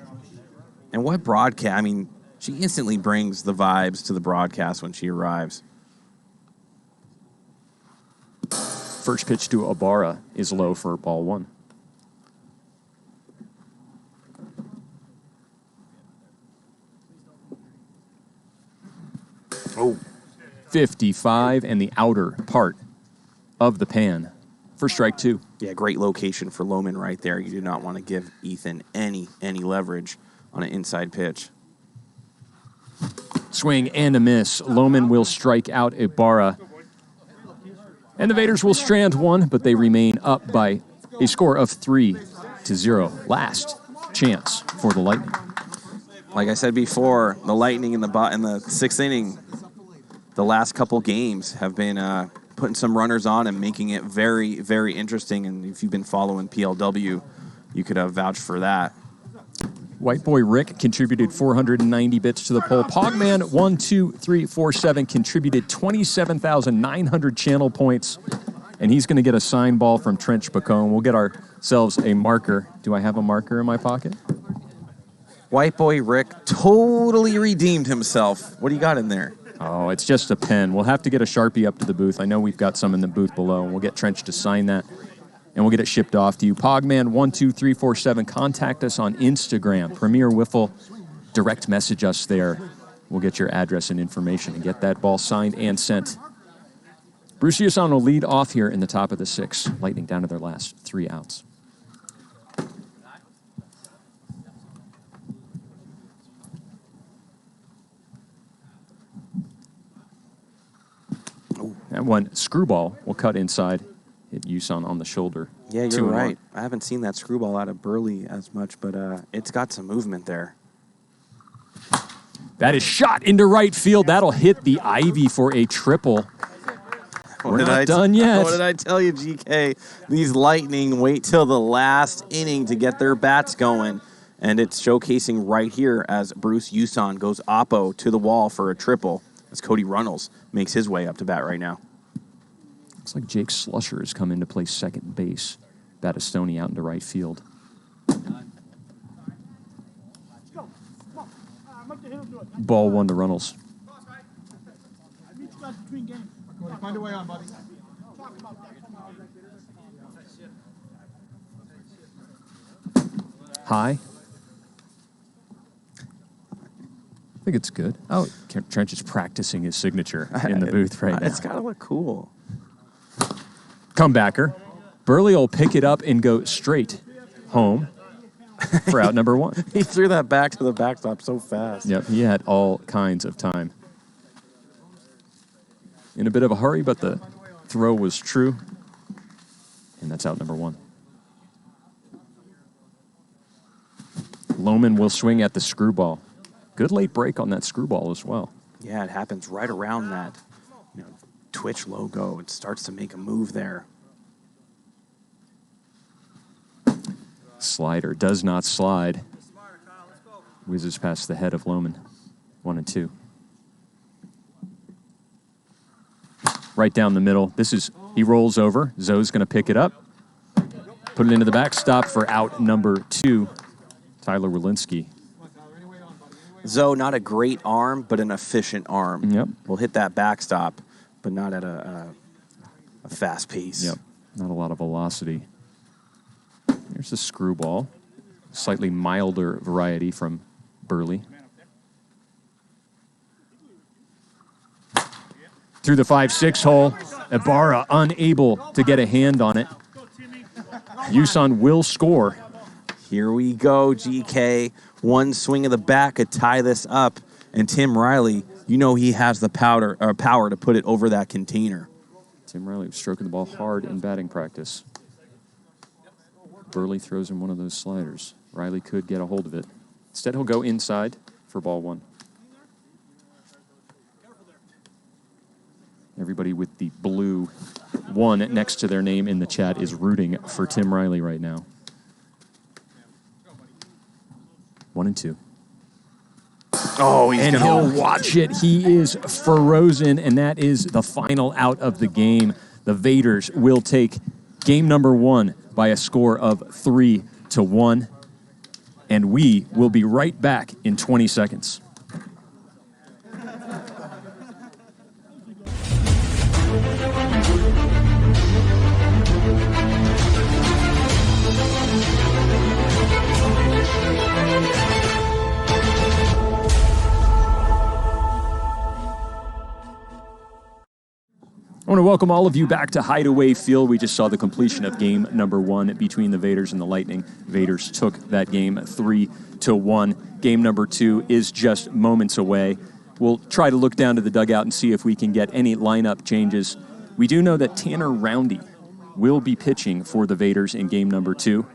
And what broadcast? I mean, she instantly brings the vibes to the broadcast when she arrives. First pitch to Abarra is low for ball 1. Oh. 55 and the outer part of the pan for strike 2. Yeah, great location for Lohman right there. You do not want to give Ethan any leverage on an inside pitch. Swing and a miss. Lohman will strike out Abarra. And the Vaders will strand 1, but they remain up by a score of 3-0. Last chance for the Lightning. Like I said before, the Lightning in the 6th inning, the last couple games have been putting some runners on and making it very, very interesting. And if you've been following PLW, you could have vouched for that. White Boy Rick contributed 490 bits to the poll. Pogman 12347 contributed 27,900 channel points, and he's going to get a sign ball from Trench Bacone. We'll get ourselves a marker. Do I have a marker in my pocket? White Boy Rick totally redeemed himself. What do you got in there? Oh, it's just a pen. We'll have to get a Sharpie up to the booth. I know we've got some in the booth below, and we'll get Trench to sign that, and we'll get it shipped off to you. Pogman12347, contact us on Instagram, Premier WIFFLE. Direct message us there. We'll get your address and information and get that ball signed and sent. Bruce Huson will lead off here in the top of the 6th. Lightning down to their last 3 outs. That one, screwball, will cut inside. Hit Huson on the shoulder. Yeah, you're right. I haven't seen that screwball out of Burley as much, but it's got some movement there. That is shot into right field. That'll hit the ivy for a triple. We're not done yet. What did I tell you, GK? These Lightning wait till the last inning to get their bats going. And it's showcasing right here as Bruce Huson goes oppo to the wall for a triple as Cody Reynolds makes his way up to bat right now. Looks like Jake Slusher has come in to play second base. Battistoni out into right field. Ball 1 to Reynolds. Find a way on, buddy. High. I think it's good. Oh, Trench is practicing his signature in the booth right now. It's got to look cool. Comebacker. Burley will pick it up and go straight home for out number 1. He threw that back to the backstop so fast. Yep, he had all kinds of time. In a bit of a hurry, but the throw was true. And that's out number 1. Lohman will swing at the screwball. Good late break on that screwball as well. Yeah, it happens right around that Twitch logo. It starts to make a move there. Slider does not slide. Whizzes past the head of Lohman. 1-2. Right down the middle. He rolls over. Zoe's going to pick it up. Put it into the backstop for out number 2. Tyler Walensky. Zoe, not a great arm, but an efficient arm. Yep. Will hit that backstop, but not at a fast pace. Yep. Not a lot of velocity. Here's the screwball. Slightly milder variety from Burley. Through the 5-6 hole. Abarra unable to get a hand on it. Huson will score. Here we go, GK. One swing of the bat could tie this up. And Tim Riley, you know he has the power to put it over that container. Tim Riley was stroking the ball hard in batting practice. Burley throws him one of those sliders. Riley could get a hold of it. Instead, he'll go inside for ball 1. Everybody with the blue 1 next to their name in the chat is rooting for Tim Riley right now. 1-2. Oh, he'll watch it. He is frozen, and that is the final out of the game. The Vaders will take game number 1 by a score of 3-1, and we will be right back in 20 seconds. I want to welcome all of you back to Hideaway Field. We just saw the completion of game number 1 between the Vaders and the Lightning. Vaders took that game 3-1. Game number 2 is just moments away. We'll try to look down to the dugout and see if we can get any lineup changes. We do know that Tanner Roundy will be pitching for the Vaders in game number 2.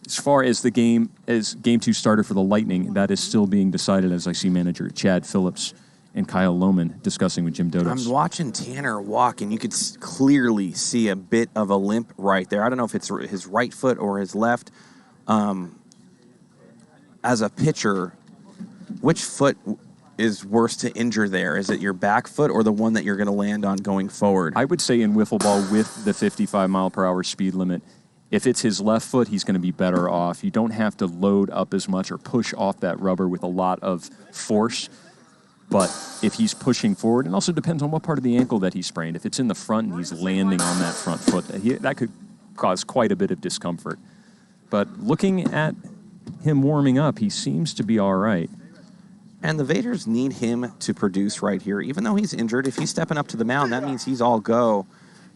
As far as the game 2 starter for the Lightning, that is still being decided, as I see manager Chad Phillips and Kyle Lohman discussing with Jim Dodos. I'm watching Tanner walk, and you could clearly see a bit of a limp right there. I don't know if it's his right foot or his left. As a pitcher, which foot is worse to injure there? Is it your back foot or the one that you're going to land on going forward? I would say in wiffle ball with the 55-mile-per-hour speed limit, if it's his left foot, he's going to be better off. You don't have to load up as much or push off that rubber with a lot of force. But if he's pushing forward, it also depends on what part of the ankle that he sprained. If it's in the front and he's landing on that front foot, that could cause quite a bit of discomfort. But looking at him warming up, he seems to be all right. And the Vaders need him to produce right here. Even though he's injured, if he's stepping up to the mound, that means he's all go.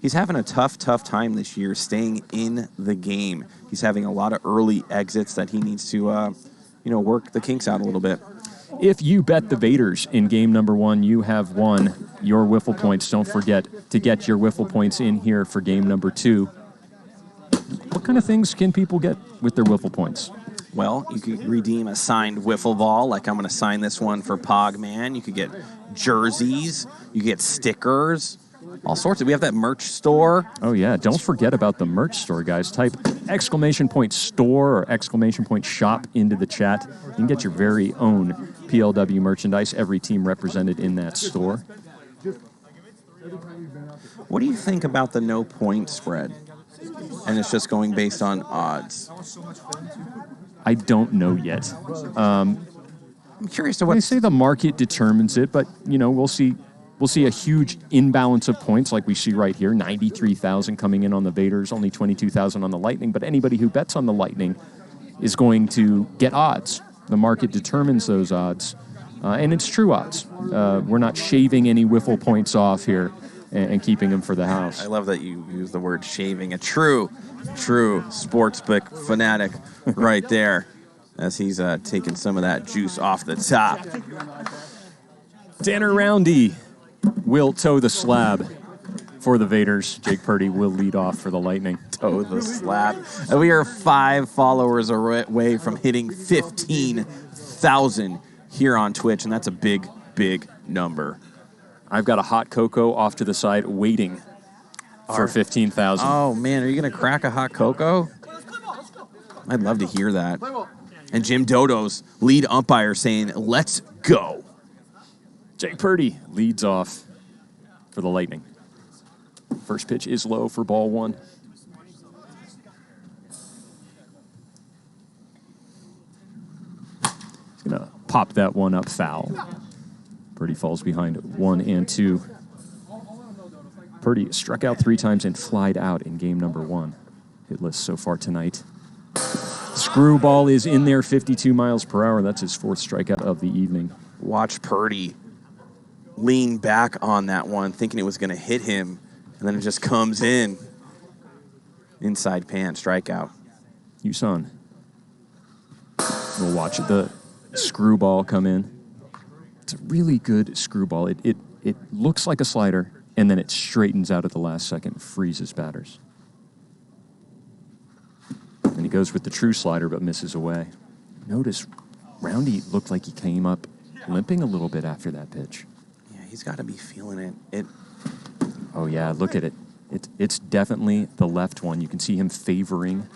He's having a tough time this year staying in the game. He's having a lot of early exits that he needs to, work the kinks out a little bit. If you bet the Vaders in game number 1, you have won your wiffle points. Don't forget to get your wiffle points in here for game number 2. What kind of things can people get with their wiffle points? Well, you could redeem a signed wiffle ball, like I'm going to sign this one for Pogman. You could get jerseys. You get stickers. All sorts of. We have that merch store. Oh, yeah. Don't forget about the merch store, guys. Type !store or !shop into the chat. You can get your very own PLW merchandise. Every team represented in that store. What do you think about the no-point spread? And it's just going based on odds. I don't know yet. I'm curious to what... They say the market determines it, but, we'll see. We'll see a huge imbalance of points like we see right here. 93,000 coming in on the Vaders, only 22,000 on the Lightning. But anybody who bets on the Lightning is going to get odds. The market determines those odds. And it's true odds. We're not shaving any wiffle points off here and keeping them for the house. I love that you use the word shaving. A true sportsbook fanatic right there as he's taking some of that juice off the top. Tanner Roundy will toe the slab for the Vaders. Jayk Purdy will lead off for the Lightning. Toe the slab. And we are 5 followers away from hitting 15,000 here on Twitch, and that's a big, big number. I've got a hot cocoa off to the side waiting for 15,000. Oh, man, are you going to crack a hot cocoa? I'd love to hear that. And Jim Dodo's lead umpire saying, let's go. Jayk Purdy leads off for the Lightning. First pitch is low for ball one. He's going to pop that one up foul. Purdy falls behind 1 and 2. Purdy struck out 3 times and flied out in game number 1. Hitless so far tonight. Screwball is in there, 52 miles per hour. That's his 4th strikeout of the evening. Watch Purdy lean back on that one, thinking it was going to hit him, and then it just comes in. Inside pan, strikeout. Huson. We'll watch the screwball come in. It's a really good screwball. It looks like a slider, and then it straightens out at the last second, freezes batters. And he goes with the true slider, but misses away. Notice Roundy looked like he came up limping a little bit after that pitch. Yeah, he's got to be feeling it. Oh, yeah, look at it. It's definitely the left one. You can see him favoring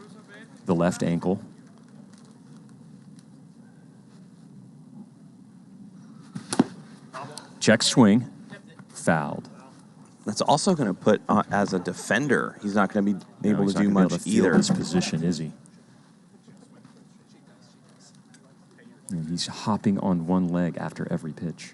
the left ankle. Check swing. Fouled. That's also going to put, as a defender, he's not going to be able to do much either. His position, is he? And he's hopping on one leg after every pitch.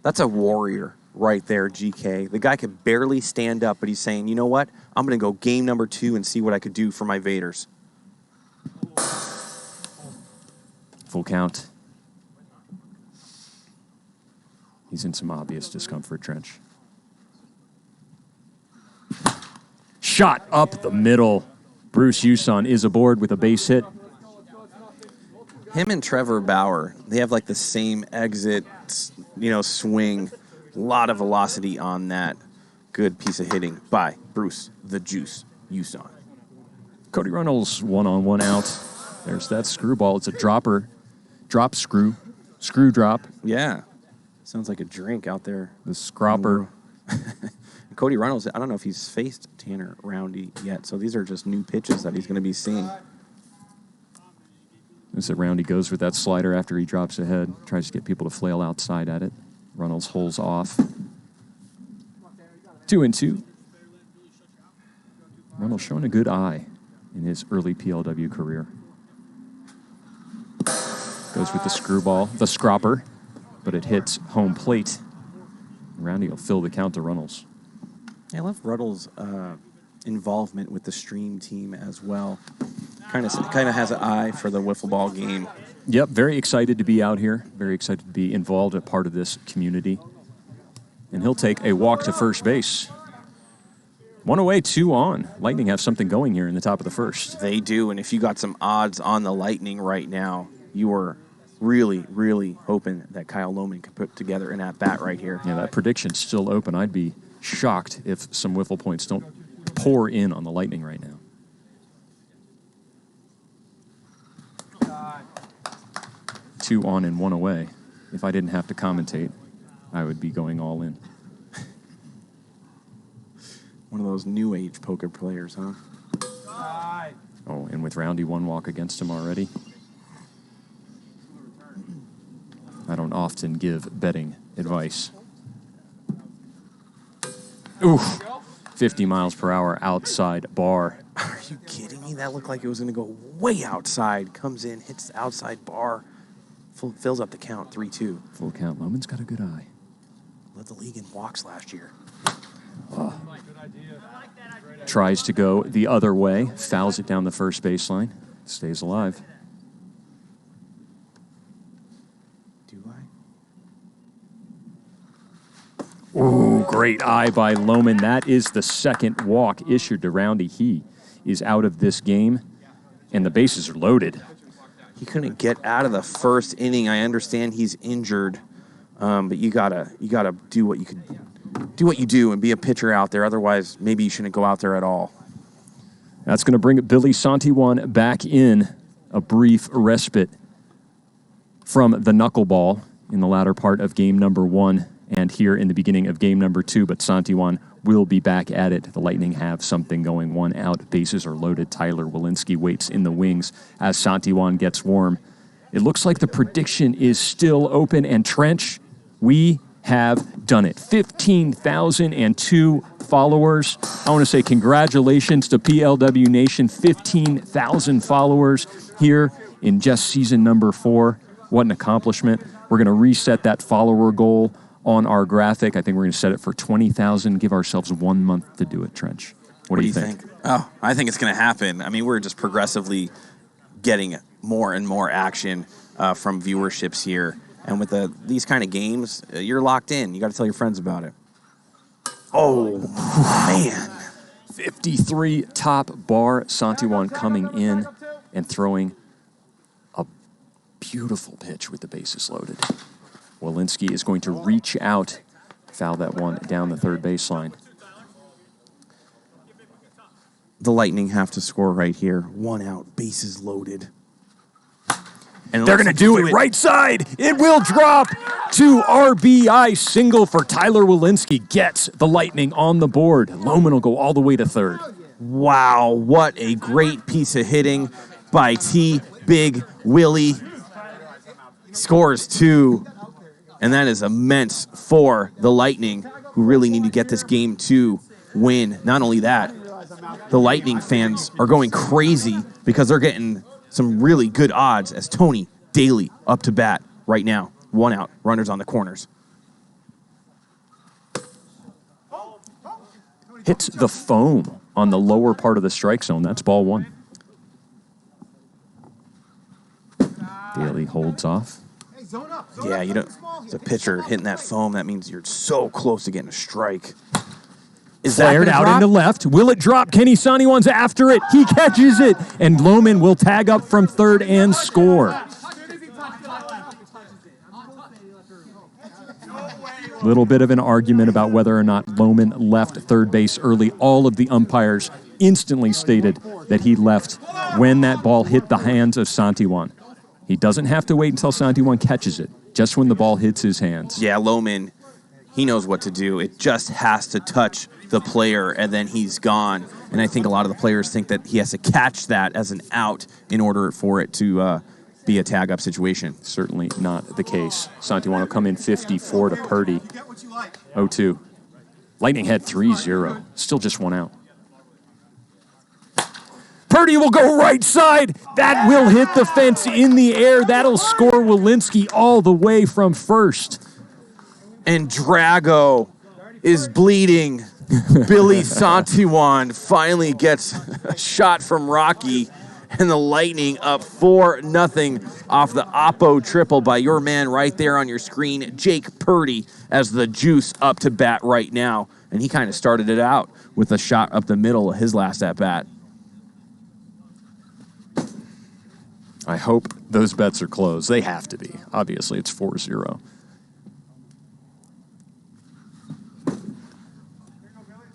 That's a warrior right there, GK. The guy could barely stand up, but he's saying, you know what? I'm going to go game number 2 and see what I could do for my Vaders. Full count. He's in some obvious discomfort, Trench. Shot up the middle. Bruce Huson is aboard with a base hit. Him and Trevor Bauer, they have like the same exit, swing. A lot of velocity on that. Good piece of hitting by Bruce the Juice Huson. Cody Reynolds 1-on-1 out. There's that screwball. It's a dropper. Drop screw. Screw drop. Yeah. Sounds like a drink out there. The scropper. Cody Reynolds, I don't know if he's faced Tanner Roundy yet, so these are just new pitches that he's going to be seeing. This is Roundy goes with that slider after he drops ahead. Tries to get people to flail outside at it. Reynolds holds off. 2-2. Reynolds showing a good eye in his early PLW career. Goes with the screwball, the scropper, but it hits home plate. Roundy will fill the count to Reynolds. I love Ruddle's involvement with the stream team as well. Kind of has an eye for the wiffle ball game. Yep, very excited to be out here. Very excited to be involved, a part of this community. And he'll take a walk to first base. 1 away, 2 on. Lightning have something going here in the top of the first. They do, and if you got some odds on the Lightning right now, you are really, really hoping that Kyle Lohman can put together an at-bat right here. Yeah, that prediction's still open. I'd be shocked if some wiffle points don't pour in on the Lightning right now. Two on and 1 away. If I didn't have to commentate, I would be going all in. One of those new age poker players, huh? Oh, and with Roundy 1 walk against him already. I don't often give betting advice. Ooh, 50 miles per hour outside bar. Are you kidding me? That looked like it was going to go way outside. Comes in, hits the outside bar, fills up the count, 3-2. Full count. Lohman's got a good eye. Led the league in walks last year. Tries to go the other way, fouls it down the first baseline, stays alive. Do I? Ooh, great eye by Lohman. That is the second walk issued to Roundy. He is out of this game, and the bases are loaded. He couldn't get out of the first inning. I understand he's injured, but you gotta do what you could. Do what you do and be a pitcher out there. Otherwise, maybe you shouldn't go out there at all. That's going to bring Billy Santiwan back in. A brief respite from the knuckleball in the latter part of game number 1 and here in the beginning of game number 2. But Santiwan will be back at it. The Lightning have something going. 1 out, bases are loaded. Tyler Welinski waits in the wings as Santiwan gets warm. It looks like the prediction is still open, and Trench, we have done it. 15,002 followers. I want to say congratulations to PLW Nation. 15,000 followers here in just season number 4. What an accomplishment. We're going to reset that follower goal on our graphic. I think we're going to set it for 20,000. Give ourselves 1 month to do it, Trench. What do you think? Oh, I think it's going to happen. I mean, we're just progressively getting more and more action from viewerships here. And with these kind of games, you're locked in. You got to tell your friends about it. Oh, man. 53 top bar. Santiwan coming in and throwing a beautiful pitch with the bases loaded. Welinski is going to reach out, foul that one down the third baseline. The Lightning have to score right here. 1 out, bases loaded. And they're going to do it right side. It will drop to RBI single for Tyler Welinski. Gets the Lightning on the board. Lohman will go all the way to third. Wow, what a great piece of hitting by T. Big Willie. Scores 2, and that is immense for the Lightning, who really need to get this game to win. Not only that, the Lightning fans are going crazy because they're getting some really good odds as Tony Daly up to bat right now. 1 out, runners on the corners. Hits the foam on the lower part of the strike zone. That's ball 1. Daly holds off. Yeah, you don't. As a pitcher hitting that foam, that means you're so close to getting a strike. Is that Flared out into left. Will it drop? Kenny Santiwan's after it. He catches it. And Lohman will tag up from third and score. Little bit of an argument about whether or not Lohman left third base early. All of the umpires instantly stated that he left when that ball hit the hands of Santiwan. He doesn't have to wait until Santiwan catches it, just when the ball hits his hands. Yeah, Lohman, he knows what to do. It just has to touch the player, and then he's gone. And I think a lot of the players think that he has to catch that as an out in order for it to be a tag-up situation. Certainly not the case. Santiwan will come in 54 to Purdy. 0-2. Lightning had 3-0. Still just 1 out. Purdy will go right side. That will hit the fence in the air. That'll score Welinski all the way from first. And Drago is bleeding. Billy Santiwan finally gets a shot from Rocky, and the Lightning up 4-0 off the Oppo triple by your man right there on your screen, Jayk Purdy, as the juice up to bat right now. And he kind of started it out with a shot up the middle of his last at-bat. I hope those bets are closed. They have to be. Obviously, it's 4-0.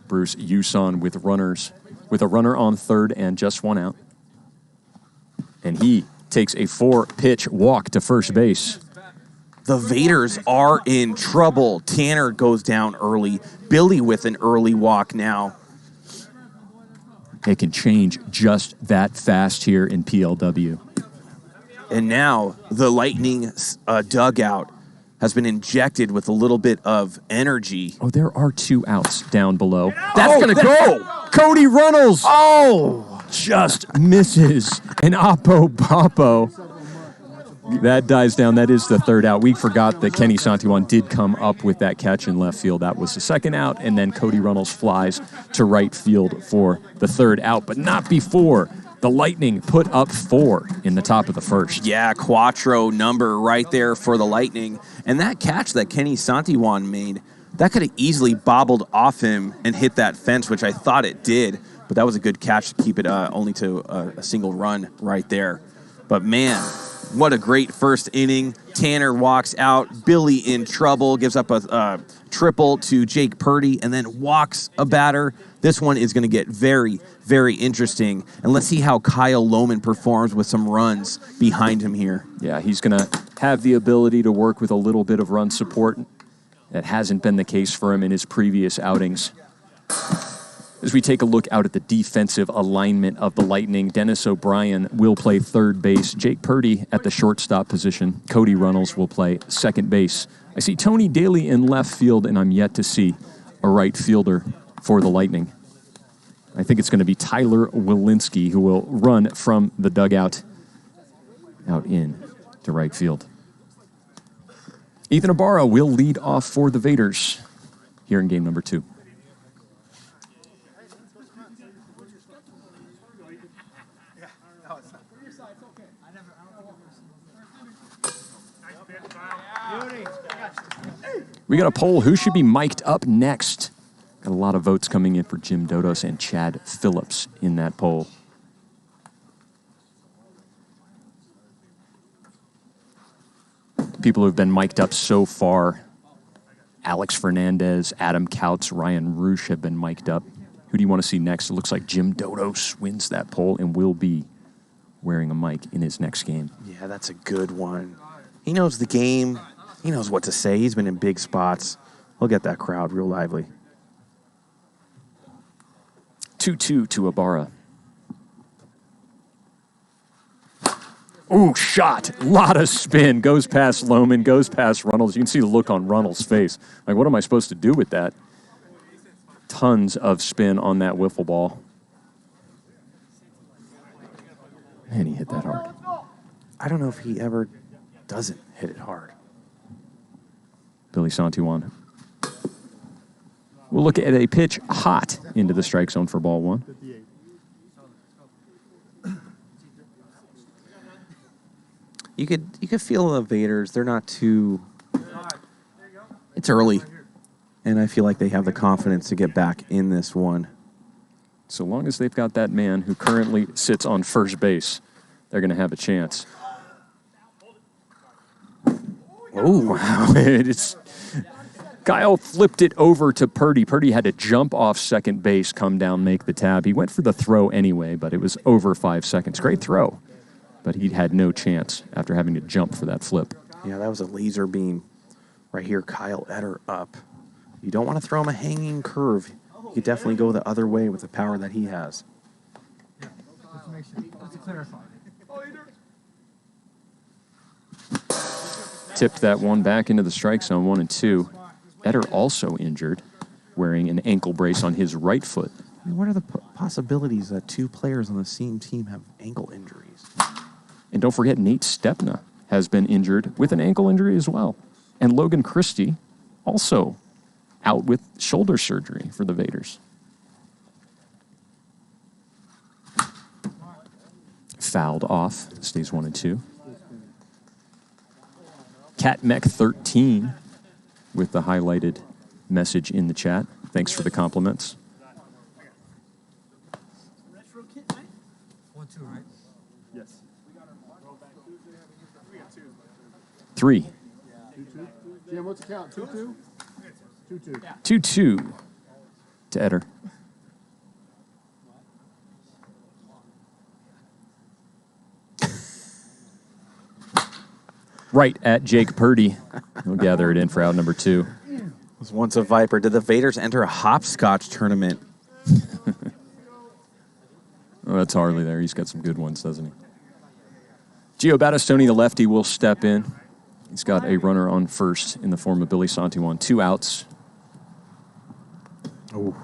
Bruce Huson with a runner on third and just 1 out. And he takes a 4-pitch walk to first base. The Vaders are in trouble. Tanner goes down early. Billy with an early walk now. It can change just that fast here in PLW. And now the Lightning dugout has been injected with a little bit of energy. Oh, there are 2 outs down below. That's going to go. Cody Reynolds. Oh, just misses. And Oppo Boppo. That dies down. That is the 3rd out. We forgot that Kenny Santiwan did come up with that catch in left field. That was the 2nd out. And then Cody Reynolds flies to right field for the 3rd out, but not before the Lightning put up 4 in the top of the 1st. Yeah, Quattro number right there for the Lightning. And that catch that Kenny Santiwan made, that could have easily bobbled off him and hit that fence, which I thought it did. But that was a good catch to keep it only to a single run right there. But man, what a great first inning. Tanner walks out. Billy in trouble, gives up a triple to Jayk Purdy, and then walks a batter. This one is going to get very, very interesting. And let's see how Kyle Lohman performs with some runs behind him here. Yeah, he's going to have the ability to work with a little bit of run support. That hasn't been the case for him in his previous outings. As we take a look out at the defensive alignment of the Lightning, Dennis O'Brien will play third base. Jayk Purdy at the shortstop position. Cody Reynolds will play second base. I see Tony Daly in left field, and I'm yet to see a right fielder for the Lightning. I think it's going to be Tyler Wilinski who will run from the dugout out in to right field. Ethan Abarra will lead off for the Vaders here in game number 2. We got a poll. Who should be mic'd up next? Got a lot of votes coming in for Jim Dodos and Chad Phillips in that poll. People who have been mic'd up so far: Alex Fernandez, Adam Couts, Ryan Roosh have been mic'd up. Who do you want to see next? It looks like Jim Dodos wins that poll and will be wearing a mic in his next game. Yeah, that's a good one. He knows the game. He knows what to say. He's been in big spots. He'll get that crowd real lively. 2-2 to Abarra. Ooh, shot. Lot of spin. Goes past Lohman, goes past Reynolds. You can see the look on Reynolds' face. Like, what am I supposed to do with that? Tons of spin on that wiffle ball. Man, he hit that hard. I don't know if he ever doesn't hit it hard. Billy Santiwan. We'll look at a pitch hot into the strike zone for ball 1. 58. You could feel the Vaders. They're not too. It's early, and I feel like they have the confidence to get back in this one. So long as they've got that man who currently sits on first base, they're going to have a chance. Oh, wow. Kyle flipped it over to Purdy. Purdy had to jump off second base, come down, make the tab. He went for the throw anyway, but it was over 5 seconds. Great throw, but he had no chance after having to jump for that flip. Yeah, that was a laser beam right here. Kyle Etter up. You don't want to throw him a hanging curve. You could definitely go the other way with the power that he has. Just to clarify. Tipped that one back into the strike zone, 1 and 2. Etter also injured, wearing an ankle brace on his right foot. What are the possibilities that 2 players on the same team have ankle injuries? And don't forget, Nate Stepna has been injured with an ankle injury as well. And Logan Christie also out with shoulder surgery for the Vaders. Fouled off, stays 1 and 2. CatMech13 with the highlighted message in the chat. Thanks for the compliments. 1-2, right? Yes. 3. 2-2. Jim, what's the count? 2-2? 2-2. 2-2 to Etter. Right at Jayk Purdy. He'll gather it in for out number 2. Was once a Viper. Did the Vaders enter a hopscotch tournament? Oh, that's Harley there. He's got some good ones, doesn't he? Gio Battistoni, the lefty, will step in. He's got a runner on first in the form of Billy Santiwan. 2 outs. Oh,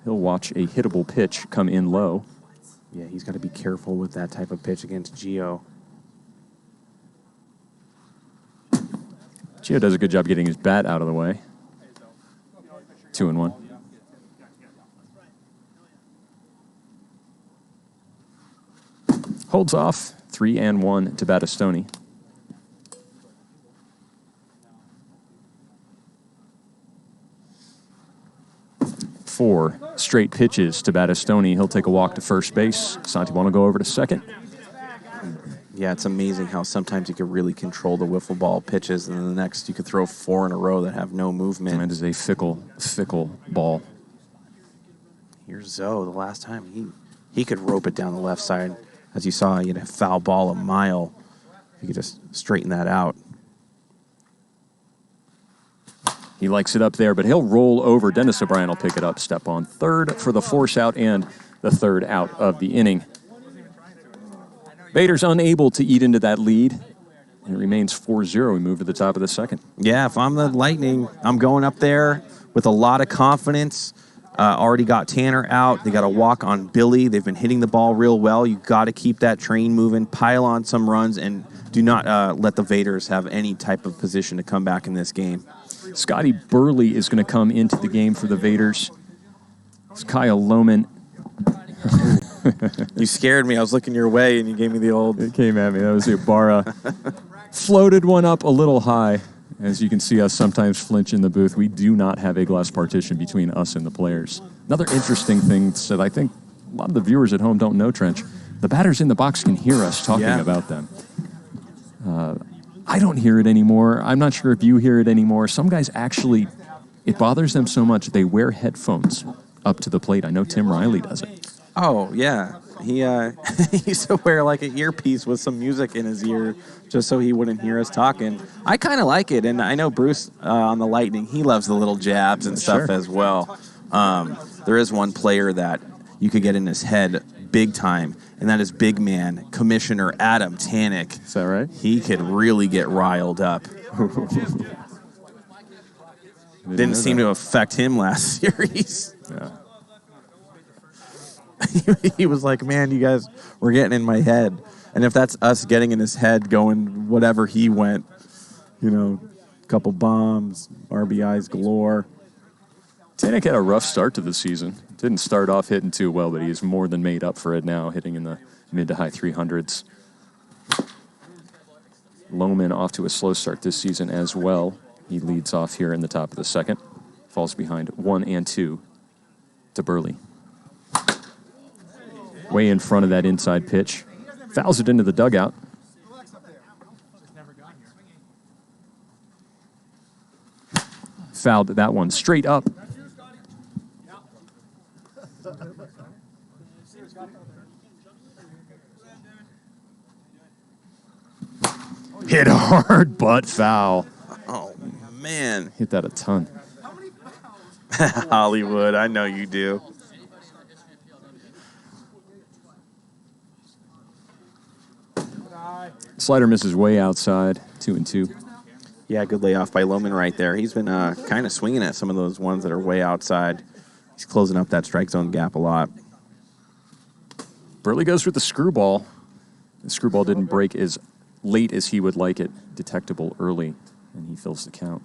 He'll watch a hittable pitch come in low. yeah, he's got to be careful with that type of pitch against Gio. Gio does a good job getting his bat out of the way. 2 and 1. Holds off. 3 and 1 to Battistoni. 4 straight pitches to Battistoni. He'll take a walk to first base. Santiwan will go over to second. Yeah, it's amazing how sometimes you can really control the wiffle ball pitches, and then the next you could throw 4 in a row that have no movement. That is a fickle ball. Here's Zoe. The last time he could rope it down the left side. As you saw, he had a foul ball a mile. If you could just straighten that out. He likes it up there, but he'll roll over. Dennis O'Brien will pick it up, step on third for the force out and the third out of the inning. Vaders unable to eat into that lead. And it remains 4-0. We move to the top of the second. Yeah, if I'm the Lightning, I'm going up there with a lot of confidence. Already got Tanner out. They got a walk on Billy. They've been hitting the ball real well. You got to keep that train moving, pile on some runs, and do not let the Vaders have any type of position to come back in this game. Scotty Burley is going to come into the game for the Vaders. It's Kyle Lohman. You scared me. I was looking your way, and you gave me the old... It came at me. That was the Abarra. Floated one up a little high. As you can see us sometimes flinch in the booth. We do not have a glass partition between us and the players. Another interesting thing that I think a lot of the viewers at home don't know, Trench, the batters in the box can hear us talking about them. I don't hear it anymore. I'm not sure if you hear it anymore. Some guys actually, it bothers them so much they wear headphones up to the plate. I know Tim Riley does it. Oh, yeah. He used to wear like an earpiece with some music in his ear just so he wouldn't hear us talking. I kind of like it, and I know Bruce on the Lightning, he loves the little jabs and stuff as well. There is one player that you could get in his head big time, and that is big man, Commissioner Adam Tanek. Is that right? He could really get riled up. Didn't seem to affect him last series. Yeah. He was like, man, you guys were getting in my head. And if that's us getting in his head going whatever he went, a couple bombs, RBIs galore. Tanek had a rough start to the season. Didn't start off hitting too well, but he's more than made up for it now, hitting in the mid to high 300s. Lohman off to a slow start this season as well. He leads off here in the top of the second. Falls behind 1 and 2 to Burley. Way in front of that inside pitch. Fouls it into the dugout. Fouled that one straight up. Hit hard, but foul. Oh, man. Hit that a ton. Hollywood, I know you do. Slider misses way outside, 2-2. Yeah, good layoff by Lohman right there. He's been kind of swinging at some of those ones that are way outside. He's closing up that strike zone gap a lot. Burley goes for the screwball. The screwball didn't break as late as he would like it. Detectable early, and he fills the count.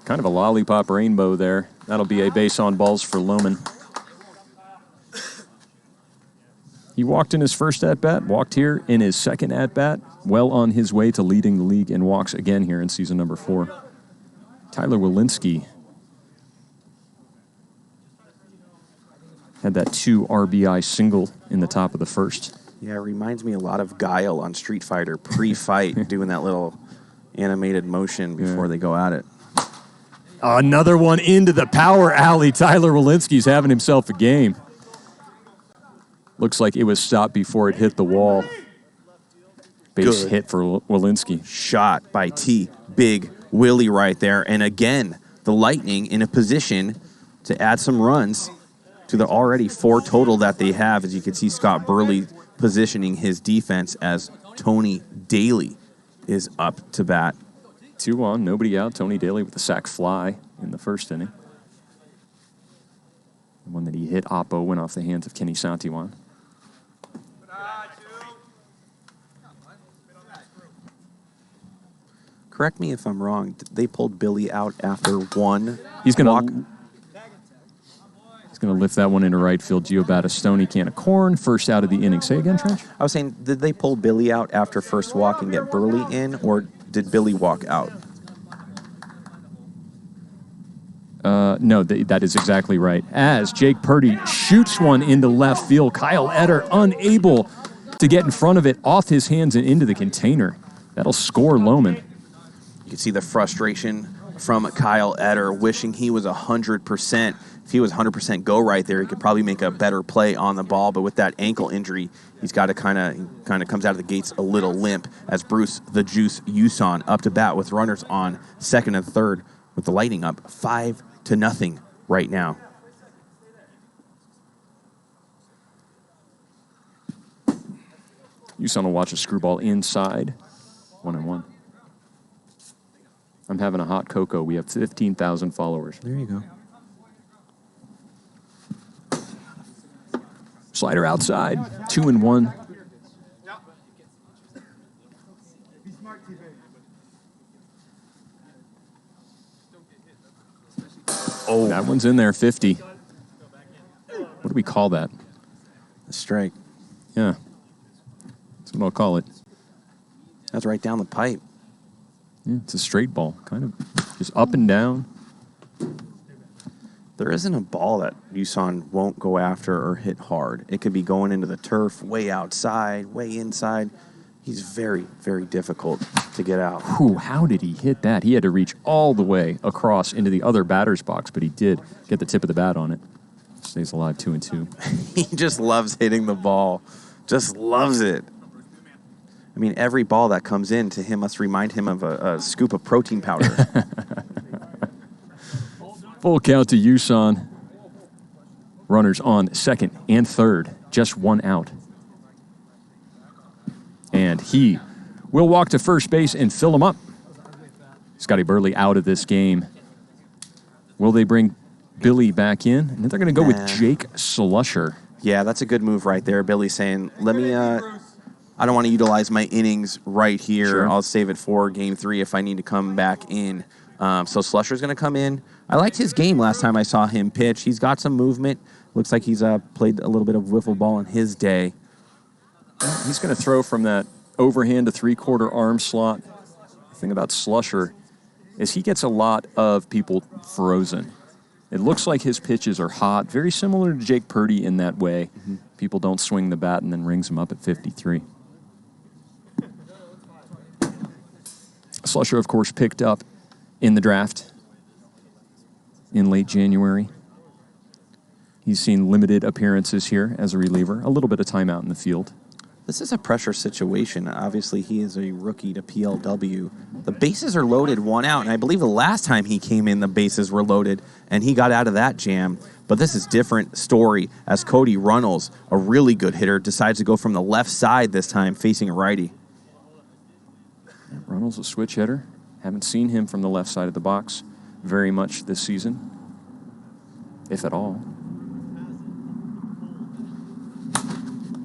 Kind of a lollipop rainbow there. That'll be a base on balls for Lohman. He walked in his first at-bat, walked here in his second at-bat, well on his way to leading the league in walks again here in season number 4. Tyler Walensky had that 2 RBI single in the top of the first. Yeah, it reminds me a lot of Guile on Street Fighter pre-fight, doing that little animated motion before they go at it. Another one into the power alley. Tyler Walensky's having himself a game. Looks like it was stopped before it hit the wall. Base hit for Walensky. Shot by T. Big Willie right there. And again, the Lightning in a position to add some runs to the already 4 total that they have. As you can see, Scott Burley positioning his defense as Tony Daly is up to bat. 2 on, nobody out. Tony Daly with a sac fly in the first inning. The one that he hit, Oppo, went off the hands of Kenny Santiwan. Correct me if I'm wrong. They pulled Billy out after 1. He's going to lift that one into right field. Gio Battistoni, can of corn, first out of the inning. Say again, Trench? I was saying, did they pull Billy out after first walk and get Burley in, or did Billy walk out? No, that is exactly right. As Jayk Purdy shoots one into left field, Kyle Etter unable to get in front of it, off his hands and into the container. That'll score Lohman. You can see the frustration from Kyle Eder, wishing he was 100%. If he was 100% go right there, he could probably make a better play on the ball. But with that ankle injury, he's got to kind of comes out of the gates a little limp. As Bruce the Juice Huson up to bat with runners on second and third, with the Lightning up 5-0 right now. Huson will watch a screwball inside. 1-1. I'm having a hot cocoa. We have 15,000 followers. There you go. Slider outside. 2-1. Oh, that one's in there. 50. What do we call that? A strike. Yeah. That's what I'll call it. That's right down the pipe. Yeah, it's a straight ball. Kind of just up and down. There isn't a ball that Huson won't go after or hit hard. It could be going into the turf, way outside, way inside. He's very, very difficult to get out. Whew, how did he hit that? He had to reach all the way across into the other batter's box, but he did get the tip of the bat on it. Stays alive, 2-2. He just loves hitting the ball. Just loves it. I mean, every ball that comes in to him must remind him of a scoop of protein powder. Full count to Huson. Runners on second and third. Just one out. And he will walk to first base and fill him up. Scotty Burley out of this game. Will they bring Billy back in? And they're going to go with Jayk Slusher. Yeah, that's a good move right there. Billy saying, let me, I don't want to utilize my innings right here. Sure. I'll save it for game 3 if I need to come back in. So Slusher's going to come in. I liked his game last time I saw him pitch. He's got some movement. Looks like he's played a little bit of wiffle ball in his day. He's going to throw from that overhand to three-quarter arm slot. The thing about Slusher is he gets a lot of people frozen. It looks like his pitches are hot, very similar to Jayk Purdy in that way. Mm-hmm. People don't swing the bat and then rings him up at 53. Slusher, of course, picked up in the draft in late January. He's seen limited appearances here as a reliever, a little bit of time out in the field. This is a pressure situation. Obviously, he is a rookie to PLW. The bases are loaded, 1 out, and I believe the last time he came in, the bases were loaded, and he got out of that jam. But this is a different story as Cody Reynolds, a really good hitter, decides to go from the left side this time, facing a righty. Reynolds, a switch hitter. Haven't seen him from the left side of the box very much this season, if at all.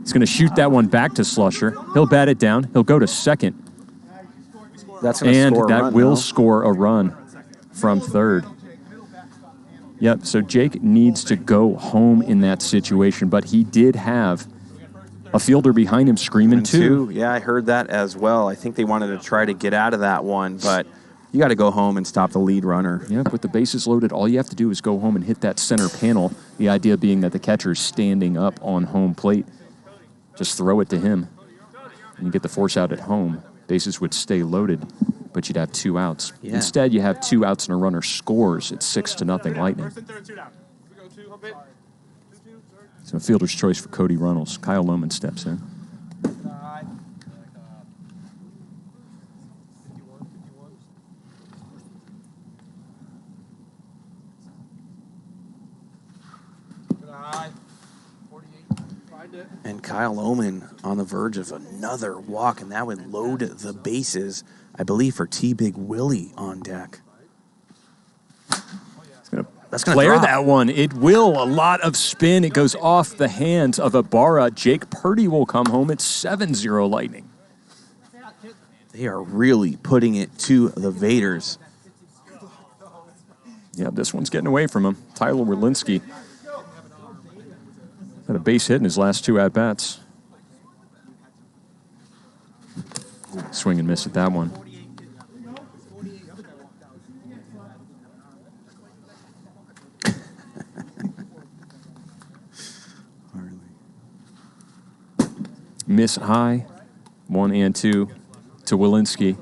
He's going to shoot that one back to Slusher. He'll bat it down. He'll go to second. That's going to score a run. And that will score a run from third. Yep, so Jayk needs to go home in that situation, but he did have a fielder behind him screaming too. Yeah, I heard that as well. I think they wanted to try to get out of that one, but you got to go home and stop the lead runner. Yep, with the bases loaded, all you have to do is go home and hit that center panel. The idea being that the catcher's standing up on home plate. Just throw it to him, and you get the force out at home. Bases would stay loaded, but you'd have 2 outs. Yeah. Instead, you have 2 outs and a runner scores. It's 6-0 Lightning. So fielder's choice for Cody Reynolds. Kyle Lohman steps in. And Kyle Lohman on the verge of another walk, and that would load the bases, I believe, for T-Big Willie on deck. That's going to flare that one. It will. A lot of spin. It goes off the hands of Abarra. Jayk Purdy will come home. It's 7-0 Lightning. They are really putting it to the Vaders. Yeah, this one's getting away from him. Tyler Werlinski had a base hit in his last 2 at-bats. Swing and miss at that one. Miss high, 1 and 2 to Werlinski.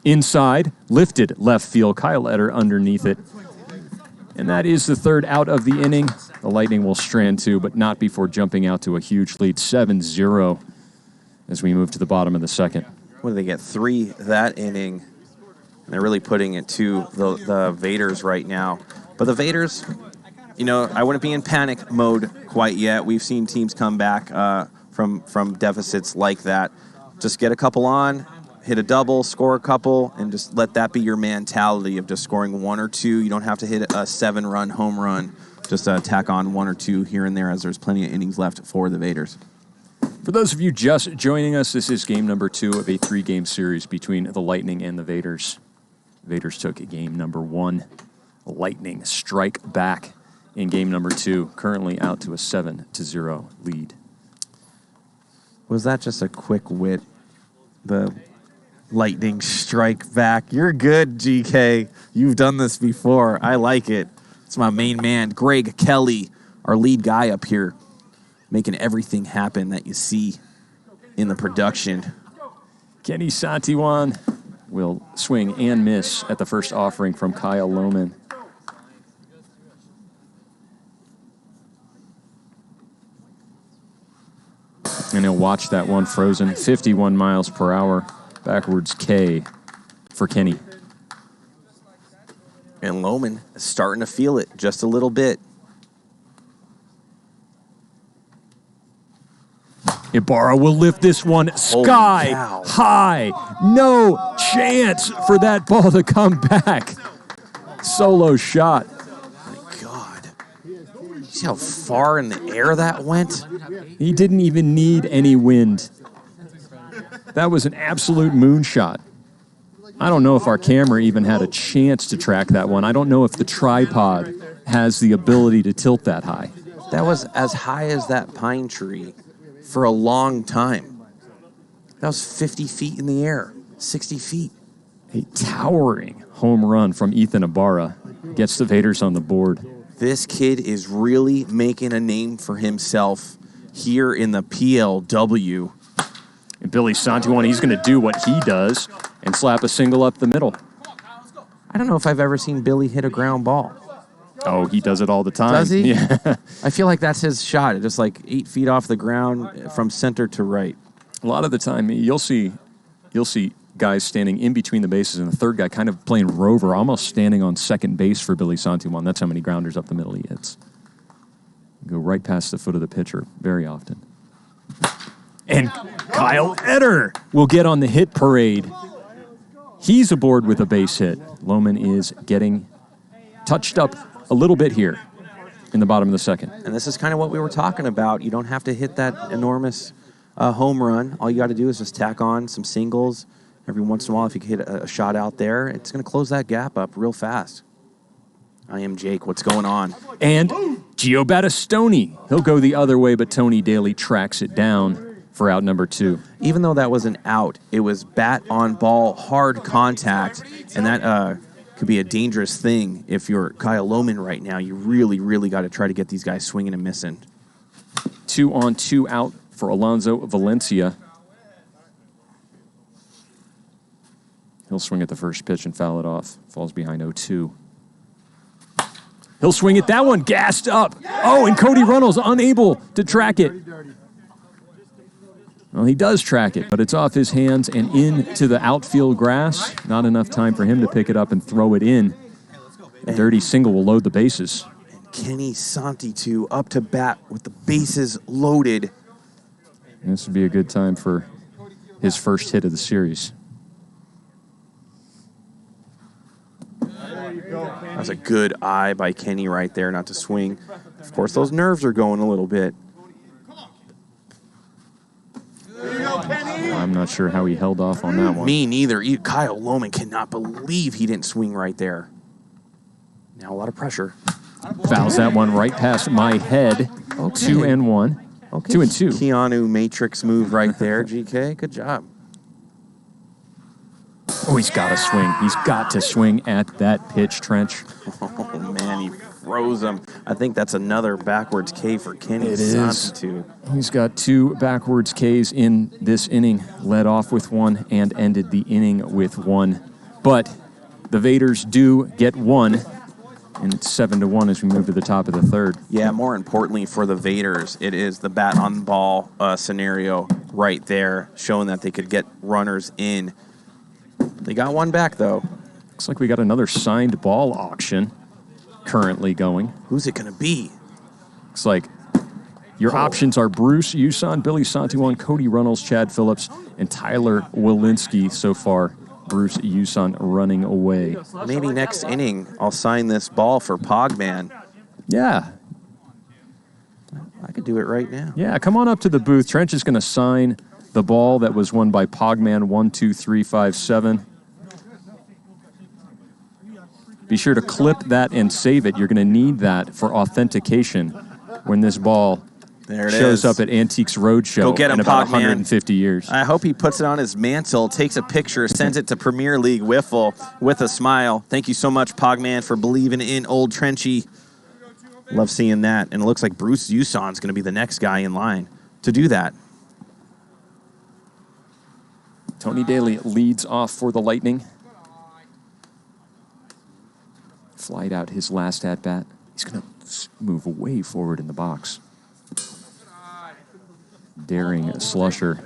Inside, lifted left field. Kyle Etter underneath it. And that is the third out of the inning. The Lightning will strand two, but not before jumping out to a huge lead, 7-0, as we move to the bottom of the second. What did they get? 3 that inning. And they're really putting it to the Vaders right now. But the Vaders, you know, I wouldn't be in panic mode quite yet. We've seen teams come back from deficits like that. Just get a couple on, hit a double, score a couple, and just let that be your mentality of just scoring 1 or 2. You don't have to hit a 7-run home run. Just tack on 1 or 2 here and there, as there's plenty of innings left for the Vaders. For those of you just joining us, this is game number 2 of a 3-game series between the Lightning and the Vaders. Vaders took game number 1. Lightning strike back in game number 2, currently out to a 7-0 lead. Was that just a quick wit? The Lightning strike back. You're good, GK. You've done this before. I like it. It's my main man, Greg Kelly, our lead guy up here, making everything happen that you see in the production. Kenny Santiwan will swing and miss at the first offering from Kyle Lohman. And he'll watch that one frozen, 51 miles per hour, backwards K for Kenny. And Lohman is starting to feel it just a little bit. Abarra will lift this one sky high. No chance for that ball to come back. Solo shot. My God. See how far in the air that went? He didn't even need any wind. That was an absolute moonshot. I don't know if our camera even had a chance to track that one. I don't know if the tripod has the ability to tilt that high. That was as high as that pine tree for a long time. That was 50 feet in the air, 60 feet. A towering home run from Ethan Abarra gets the Vaders on the board. This kid is really making a name for himself here in the PLW. And Billy Santiwan, he's going to do what he does and slap a single up the middle. I don't know if I've ever seen Billy hit a ground ball. Oh, he does it all the time. Does he? Yeah. I feel like that's his shot, just like 8 feet off the ground from center to right. A lot of the time, you'll see guys standing in between the bases and the third guy kind of playing rover, almost standing on second base for Billy Santiwan. That's how many grounders up the middle he hits. Go right past the foot of the pitcher very often. And Kyle Etter will get on the hit parade. He's aboard with a base hit. Lohman is getting touched up a little bit here in the bottom of the second. And this is kind of what we were talking about. You don't have to hit that enormous home run. All you got to do is just tack on some singles. Every once in a while, if you can hit a shot out there, it's going to close that gap up real fast. I am Jake. What's going on? And Gio Battistoni. He'll go the other way, but Tony Daly tracks it down for out number 2. Even though that was an out, it was bat on ball, hard contact, and that could be a dangerous thing if you're Kyle Lohman right now. You really, really got to try to get these guys swinging and missing. 2 on, 2 out for Alonso Valencia. He'll swing at the first pitch and foul it off. Falls behind 0-2. He'll swing at that one, gassed up. Oh, and Cody Reynolds unable to track it. Well, he does track it, but it's off his hands and into the outfield grass. Not enough time for him to pick it up and throw it in. A dirty single will load the bases. And Kenny Santiwan up to bat with the bases loaded. And this would be a good time for his first hit of the series. That was a good eye by Kenny right there, not to swing. Of course, those nerves are going a little bit. I'm not sure how he held off on that one. Me neither. Kyle Lohman cannot believe he didn't swing right there. Now a lot of pressure. Fouls that one right past my head. Okay. 2-1. Okay. 2-2. Keanu Matrix move right there, GK. Good job. Oh, he's got to swing. He's got to swing at that pitch, Trench. Oh, man, he froze him. I think that's another backwards K for Kenny Santiwan. He's got 2 backwards Ks in this inning. Led off with 1 and ended the inning with 1. But the Vaders do get one, and it's 7-1 as we move to the top of the third. Yeah, more importantly for the Vaders, it is the bat on the ball scenario right there, showing that they could get runners in. They got one back, though. Looks like we got another signed ball auction currently going. Who's it going to be? Looks like your options are Bruce Huson, Billy Santiwan, Cody Reynolds, Chad Phillips, and Tyler Walensky so far. Bruce Huson running away. Maybe next inning, I'll sign this ball for Pogman. Yeah. I could do it right now. Yeah, come on up to the booth. Trench is going to sign the ball that was won by Pogman 12357. Be sure to clip that and save it. You're going to need that for authentication when this ball shows up at Antiques Roadshow Go get him, in about Pogman. 150 years. I hope he puts it on his mantle, takes a picture, sends it to Premier League WIFFLE with a smile. Thank you so much, Pogman, for believing in Old Trenchy. Love seeing that. And it looks like Bruce Huson's going to be the next guy in line to do that. Tony Daly leads off for the Lightning. Flied out his last at-bat. He's going to move way forward in the box. Daring slusher.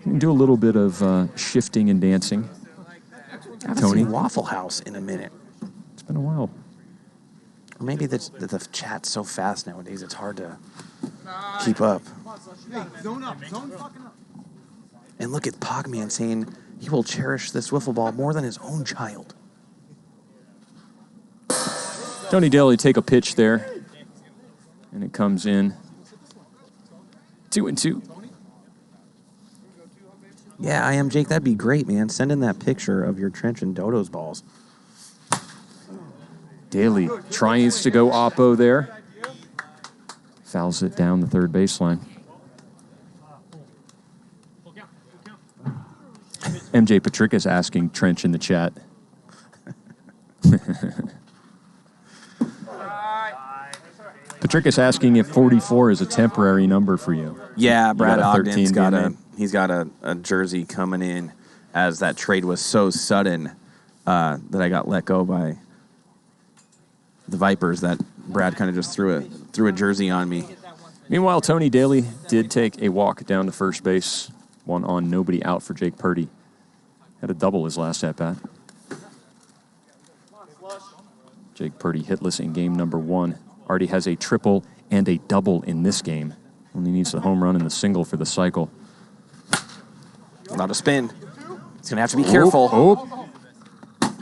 Can do a little bit of shifting and dancing. I haven't Tony. seen Waffle House in a minute. It's been a while. Or maybe the chat's so fast nowadays, it's hard to keep up. Hey, zone up. Zone fucking up. And look at Pogman saying he will cherish this wiffle ball more than his own child. Tony Daly take a pitch there. And it comes in. 2-2. Yeah, I am, Jake. That'd be great, man. Send in that picture of your Trench and Dodo's balls. Daly tries to go oppo there. Fouls it down the third baseline. MJ Patrick is asking Trench in the chat. Patrick is asking if 44 is a temporary number for you. Yeah, Brad got a Ogden's 13 got being he's got a jersey coming in as that trade was so sudden that I got let go by the Vipers that Brad kind of just threw a jersey on me. Meanwhile, Tony Daly did take a walk down to first base. One on, nobody out for Jayk Purdy. Had a double his last at-bat. Jayk Purdy hitless in game number 1. Already has a triple and a double in this game. Only needs the home run and the single for the cycle. Not a spin. He's going to have to be careful. Oh.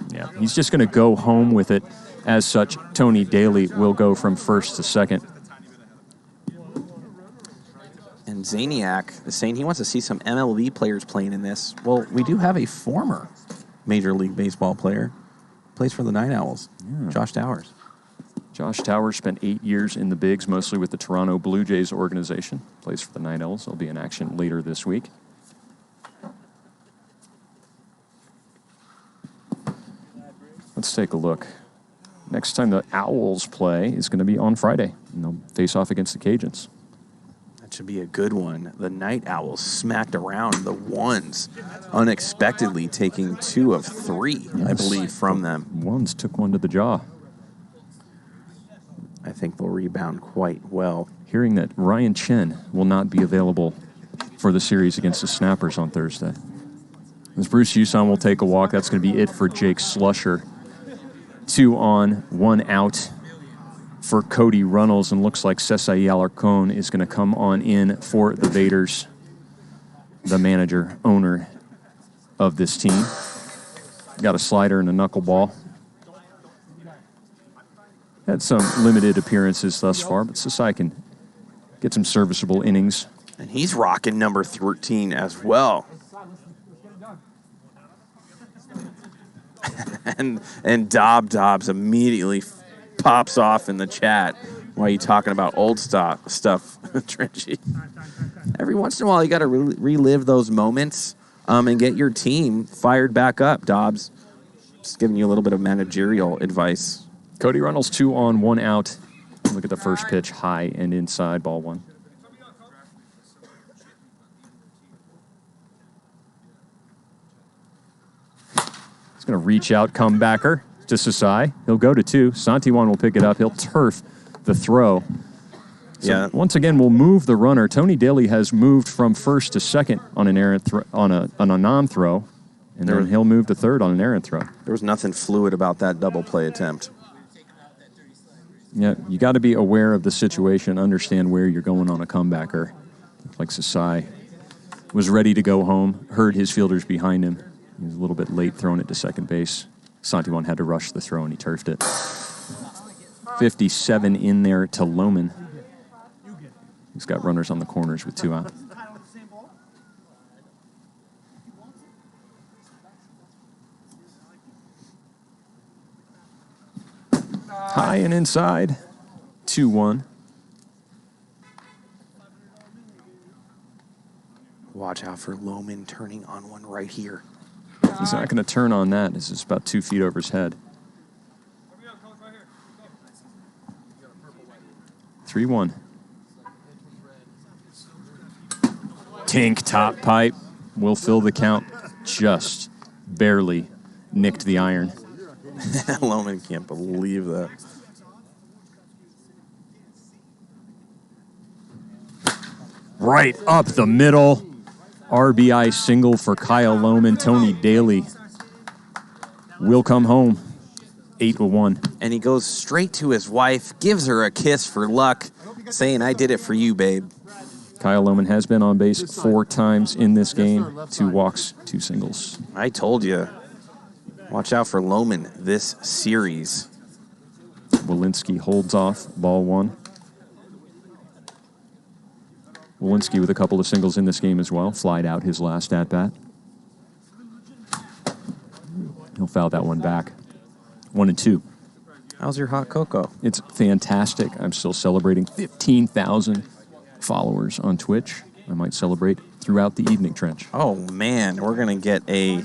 Yeah, he's just going to go home with it. As such, Tony Daly will go from first to second. And Zaniac is saying he wants to see some MLB players playing in this. Well, we do have a former Major League Baseball player. Plays for the Night Owls, Josh Towers. Josh Towers spent 8 years in the bigs, mostly with the Toronto Blue Jays organization. Plays for the Night Owls. He'll be in action later this week. Let's take a look. Next time the Owls play is going to be on Friday, and they'll face off against the Cajuns. That should be a good one. The Night Owls smacked around the ones, unexpectedly taking 2 of 3, I believe, from them. Ones took one to the jaw. I think they'll rebound quite well. Hearing that Ryan Chen will not be available for the series against the Snappers on Thursday. As Bruce Huson will take a walk, that's going to be it for Jake Slusher. 2 on, 1 out for Cody Reynolds, and looks like Cesar Alarcon is going to come on in for the Vaders, the manager, owner of this team. Got a slider and a knuckleball. Had some limited appearances thus far, but Cesar can get some serviceable innings. And he's rocking number 13 as well. and Dobbs immediately pops off in the chat. Why are you talking about old stuff, Trenchy? Every once in a while, you got to relive those moments and get your team fired back up, Dobbs. Just giving you a little bit of managerial advice. Cody Reynolds, 2 on, 1 out. Look at the first pitch, high and inside, ball 1. Going to reach out, comebacker to Sasai. He'll go to 2. Santiwan will pick it up. He'll turf the throw. So once again, we'll move the runner. Tony Daly has moved from first to second on an errant on a non-throw, and then he'll move to third on an errant throw. There was nothing fluid about that double play attempt. Yeah, you got to be aware of the situation, understand where you're going on a comebacker. Like Sasai was ready to go home, heard his fielders behind him. He was a little bit late throwing it to second base. Santiwan had to rush the throw, and he turfed it. 57 in there to Lohman. He's got runners on the corners with 2 out. High and inside, 2-1. Watch out for Lohman turning on one right here. He's not going to turn on that. This is about 2 feet over his head. 3-1. Tink top pipe will fill the count. Just barely nicked the iron. Lohman can't believe that. Right up the middle. RBI single for Kyle Lohman. Tony Daly will come home. 8-1. And he goes straight to his wife, gives her a kiss for luck, saying, I did it for you, babe. Kyle Lohman has been on base 4 times in this game. 2 walks, 2 singles. I told you. Watch out for Lohman this series. Walensky holds off, ball 1. Walensky with a couple of singles in this game as well. Flied out his last at-bat. He'll foul that one back. 1-2. How's your hot cocoa? It's fantastic. I'm still celebrating 15,000 followers on Twitch. I might celebrate throughout the evening, Trench. Oh, man. We're going to get a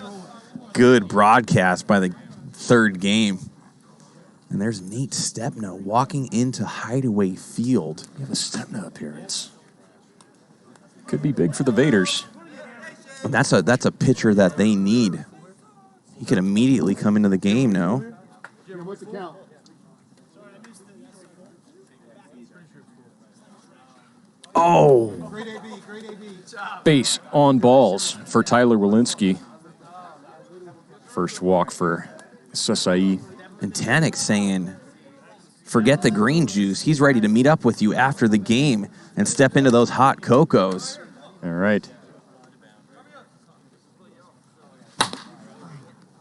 good broadcast by the 3rd game. And there's Nate Stepnow walking into Hideaway Field. We have a Stepnow appearance. Could be big for the Vaders. And that's a pitcher that they need. He could immediately come into the game now. Jim, what's the count? Oh! Great AB, great AB. Base on balls for Tyler Walensky. First walk for Sasai. And Tanik saying, forget the green juice. He's ready to meet up with you after the game and step into those hot cocos. All right.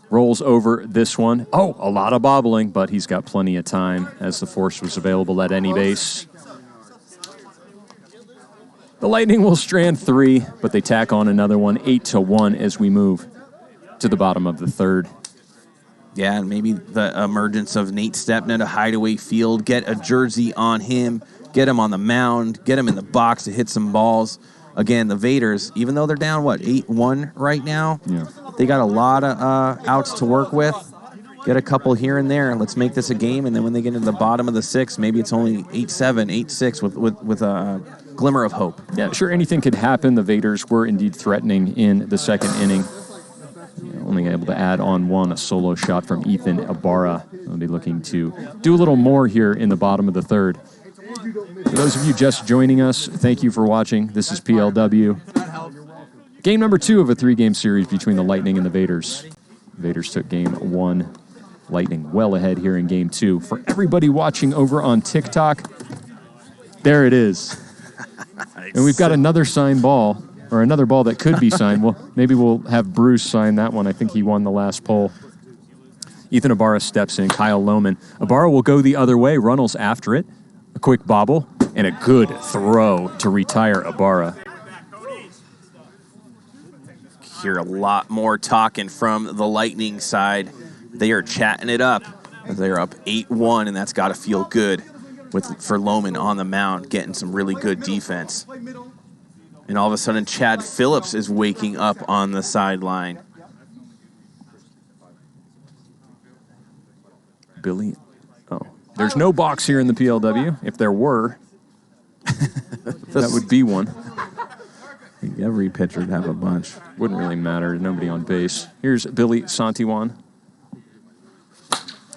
Rolls over this one. Oh, a lot of bobbling, but he's got plenty of time as the force was available at any base. The Lightning will strand 3, but they tack on another one, 8-1 as we move to the bottom of the 3rd. Yeah, and maybe the emergence of Nate Stepnow to Hideaway Field, get a jersey on him, get him on the mound, get him in the box to hit some balls. Again, the Vaders, even though they're down, 8-1 right now, they got a lot of outs to work with. Get a couple here and there. Let's make this a game, and then when they get into the bottom of the 6th, maybe it's only 8-7, 8-6 with a glimmer of hope. Yeah, sure, anything could happen. The Vaders were indeed threatening in the 2nd inning. Only able to add on one, a solo shot from Ethan Abarra. They'll be looking to do a little more here in the bottom of the 3rd. For those of you just joining us, thank you for watching. This is PLW. Game number 2 of a 3-game series between the Lightning and the Vaders. Vaders took game 1. Lightning well ahead here in game 2. For everybody watching over on TikTok, there it is. And we've got another signed ball, or another ball that could be signed. Well, maybe we'll have Bruce sign that one. I think he won the last poll. Ethan Abarra steps in. Kyle Lohman. Abarra will go the other way. Runnels after it. A quick bobble and a good throw to retire Abarra. Hear a lot more talking from the Lightning side. They are chatting it up. They're up 8-1, and that's got to feel good for Lohman on the mound, getting some really good defense. And all of a sudden, Chad Phillips is waking up on the sideline. Billy, there's no box here in the PLW. If there were, that would be one. I think every pitcher would have a bunch. Wouldn't really matter. Nobody on base. Here's Billy Santiwan.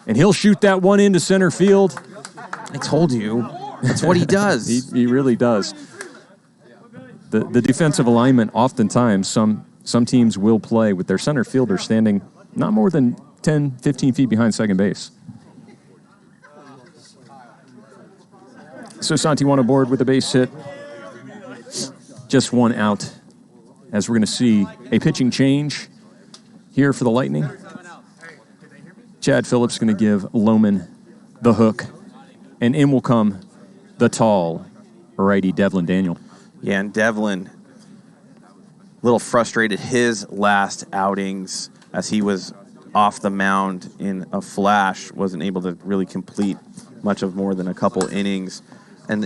And he'll shoot that one into center field. I told you. That's what he does. He really does. The defensive alignment, oftentimes, some teams will play with their center fielder standing not more than 10, 15 feet behind second base. So Santiwan aboard with a base hit. Just one out. As we're going to see a pitching change here for the Lightning. Chad Phillips going to give Lohman the hook. And in will come the tall righty Devlin Daniel. Yeah, and Devlin, a little frustrated his last outings as he was off the mound in a flash, wasn't able to really complete much of more than a couple innings. And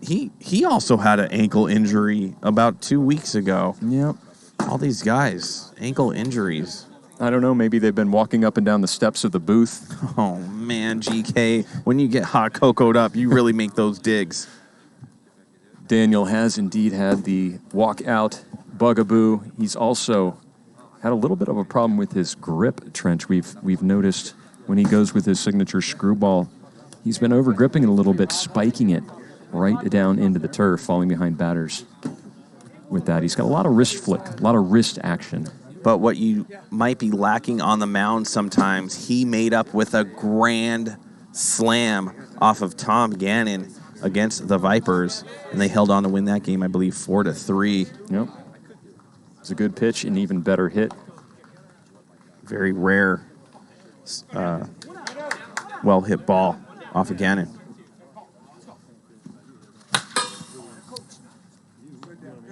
he also had an ankle injury about 2 weeks ago. Yep. All these guys, ankle injuries. I don't know, maybe they've been walking up and down the steps of the booth. Oh, man, GK, when you get hot cocoed up, you really make those digs. Daniel has indeed had the walkout bugaboo. He's also had a little bit of a problem with his grip, Trench. We've noticed when he goes with his signature screwball, he's been over gripping it a little bit, spiking it right down into the turf, falling behind batters. With that, he's got a lot of wrist flick, a lot of wrist action. But what you might be lacking on the mound sometimes, he made up with a grand slam off of Tom Gannon against the Vipers, and they held on to win that game, I believe, 4-3. Yep. It's a good pitch, an even better hit. Very rare, well-hit ball off of Gannon.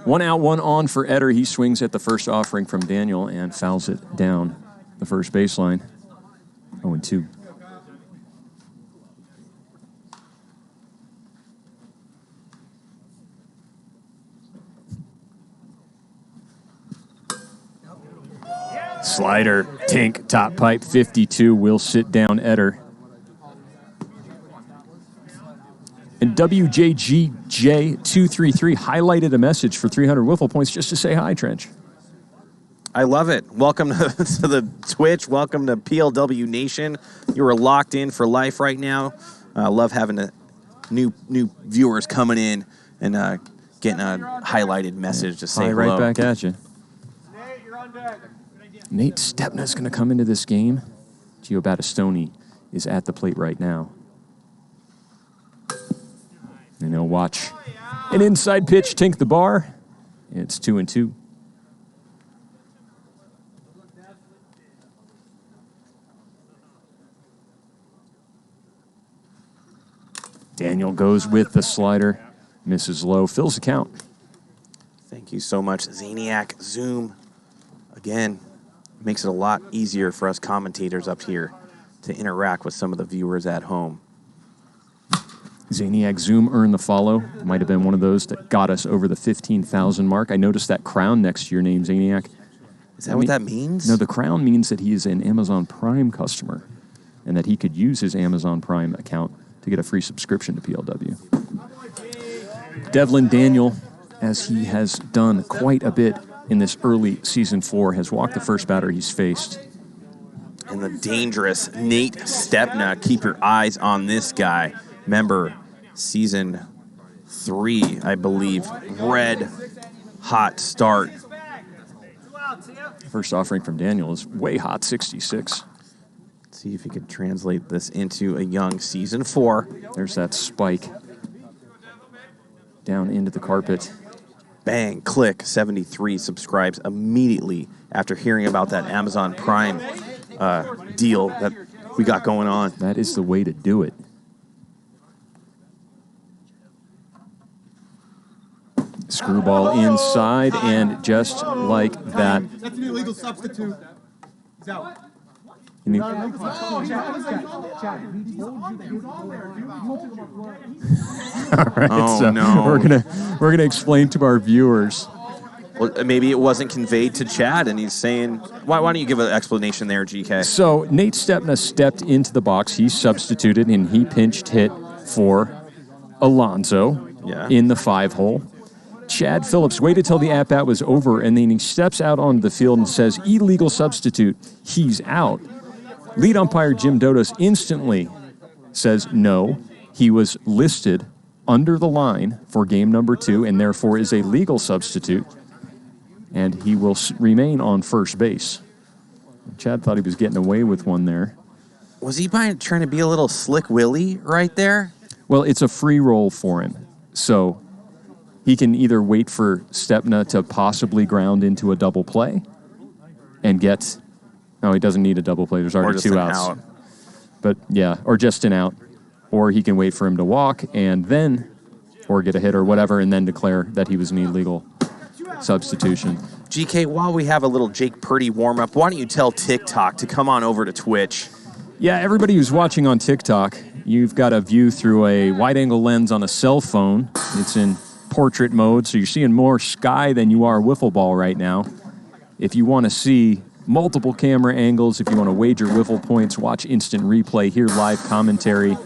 One out, one on for Eder. He swings at the first offering from Daniel and fouls it down the first baseline. 0-2. Slider, Tink, top pipe, 52, will sit down Eder. And WJGJ233 highlighted a message for 300 Wiffle points just to say hi, Trench. I love it. Welcome to the Twitch. Welcome to PLW Nation. You are locked in for life right now. I love having new viewers coming in and getting a highlighted message to say hello. Right back at you. Nate, you're on deck. Nate Stepna's going to come into this game. Gio Battistoni is at the plate right now. And he'll watch an inside pitch tink the bar. It's 2-2. Daniel goes with the slider. Misses low. Fills the count. Thank you so much, Zaniac. Zoom, again, makes it a lot easier for us commentators up here to interact with some of the viewers at home. Zaniac Zoom earned the follow. Might have been one of those that got us over the 15,000 mark. I noticed that crown next to your name, Zaniac. Is that what that means? No, the crown means that he is an Amazon Prime customer and that he could use his Amazon Prime account to get a free subscription to PLW. Devlin Daniel, as he has done quite a bit in this early Season 4, has walked the first batter he's faced. And the dangerous Nate Stepna. Keep your eyes on this guy. Remember, Season 3, I believe. Red hot start. First offering from Daniel is way hot, 66. Let's see if he could translate this into a young Season 4. There's that spike. Down into the carpet. Bang, click, 73 subscribes immediately after hearing about that Amazon Prime deal that we got going on. That is the way to do it. Screwball inside, and just like that. That's an illegal substitute. He's out. You need- All right, Oh, so no. We're gonna explain to our viewers. Well, maybe it wasn't conveyed to Chad, and he's saying, why don't you give an explanation there, GK? So Nate Stepna stepped into the box. He substituted, and he pinched hit for Alonso in the 5-hole. Chad Phillips waited till the at-bat was over, and then he steps out onto the field and says, illegal substitute, he's out. Lead umpire Jim Dodos instantly says no. He was listed under the line for game number 2 and therefore is a legal substitute, and he will remain on first base. Chad thought he was getting away with one there. Was he trying to be a little slick Willie right there? Well, it's a free roll for him, so he can either wait for Stepna to possibly ground into a double play and get... No, he doesn't need a double play. There's already 2 outs. Out. But, yeah, or just an out. Or he can wait for him to walk and then, or get a hit or whatever, and then declare that he was an illegal substitution. GK, while we have a little Jayk Purdy warm-up, why don't you tell TikTok to come on over to Twitch? Yeah, everybody who's watching on TikTok, you've got a view through a wide-angle lens on a cell phone. It's in portrait mode, so you're seeing more sky than you are wiffle ball right now. If you want to see multiple camera angles, if you want to wager wiffle points, watch instant replay, hear live commentary,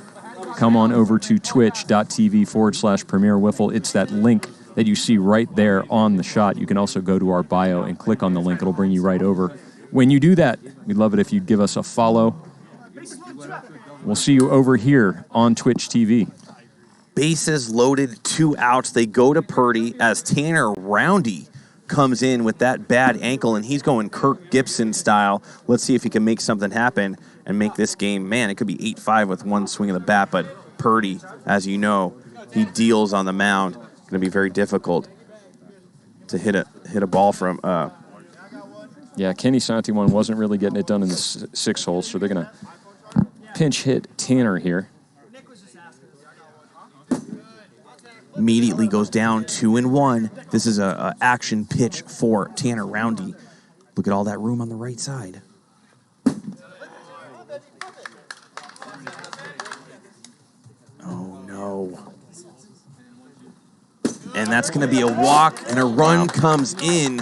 come on over to twitch.tv/Premier Wiffle. It's that link that you see right there on the shot. You can also go to our bio and click on the link. It'll bring you right over. When you do that, we'd love it if you'd give us a follow. We'll see you over here on Twitch TV. Bases loaded, 2 outs. They go to Purdy as Tanner Roundy comes in with that bad ankle, and he's going Kirk Gibson style. Let's see if he can make something happen and make this game. Man, it could be 8-5 with one swing of the bat, but Purdy, as you know, he deals on the mound. Going to be very difficult to hit a ball from. Yeah, Kenny Santiwan wasn't really getting it done in the 6 hole, so they're going to pinch hit Tanner here. Immediately goes down 2-1. This is a action pitch for Tanner Roundy. Look at all that room on the right side. Oh, no. And that's going to be a walk, and a run comes in.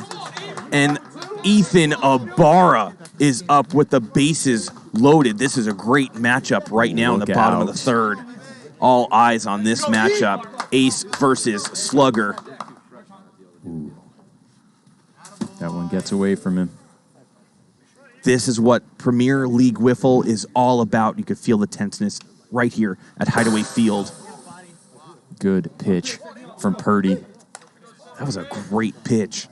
And Ethan Abarra is up with the bases loaded. This is a great matchup right now in the bottom of the 3rd. All eyes on this matchup. Ace versus Slugger. Ooh. That one gets away from him. This is what Premier League Wiffle is all about. You could feel the tenseness right here at Hideaway Field. Good pitch from Purdy. That was a great pitch.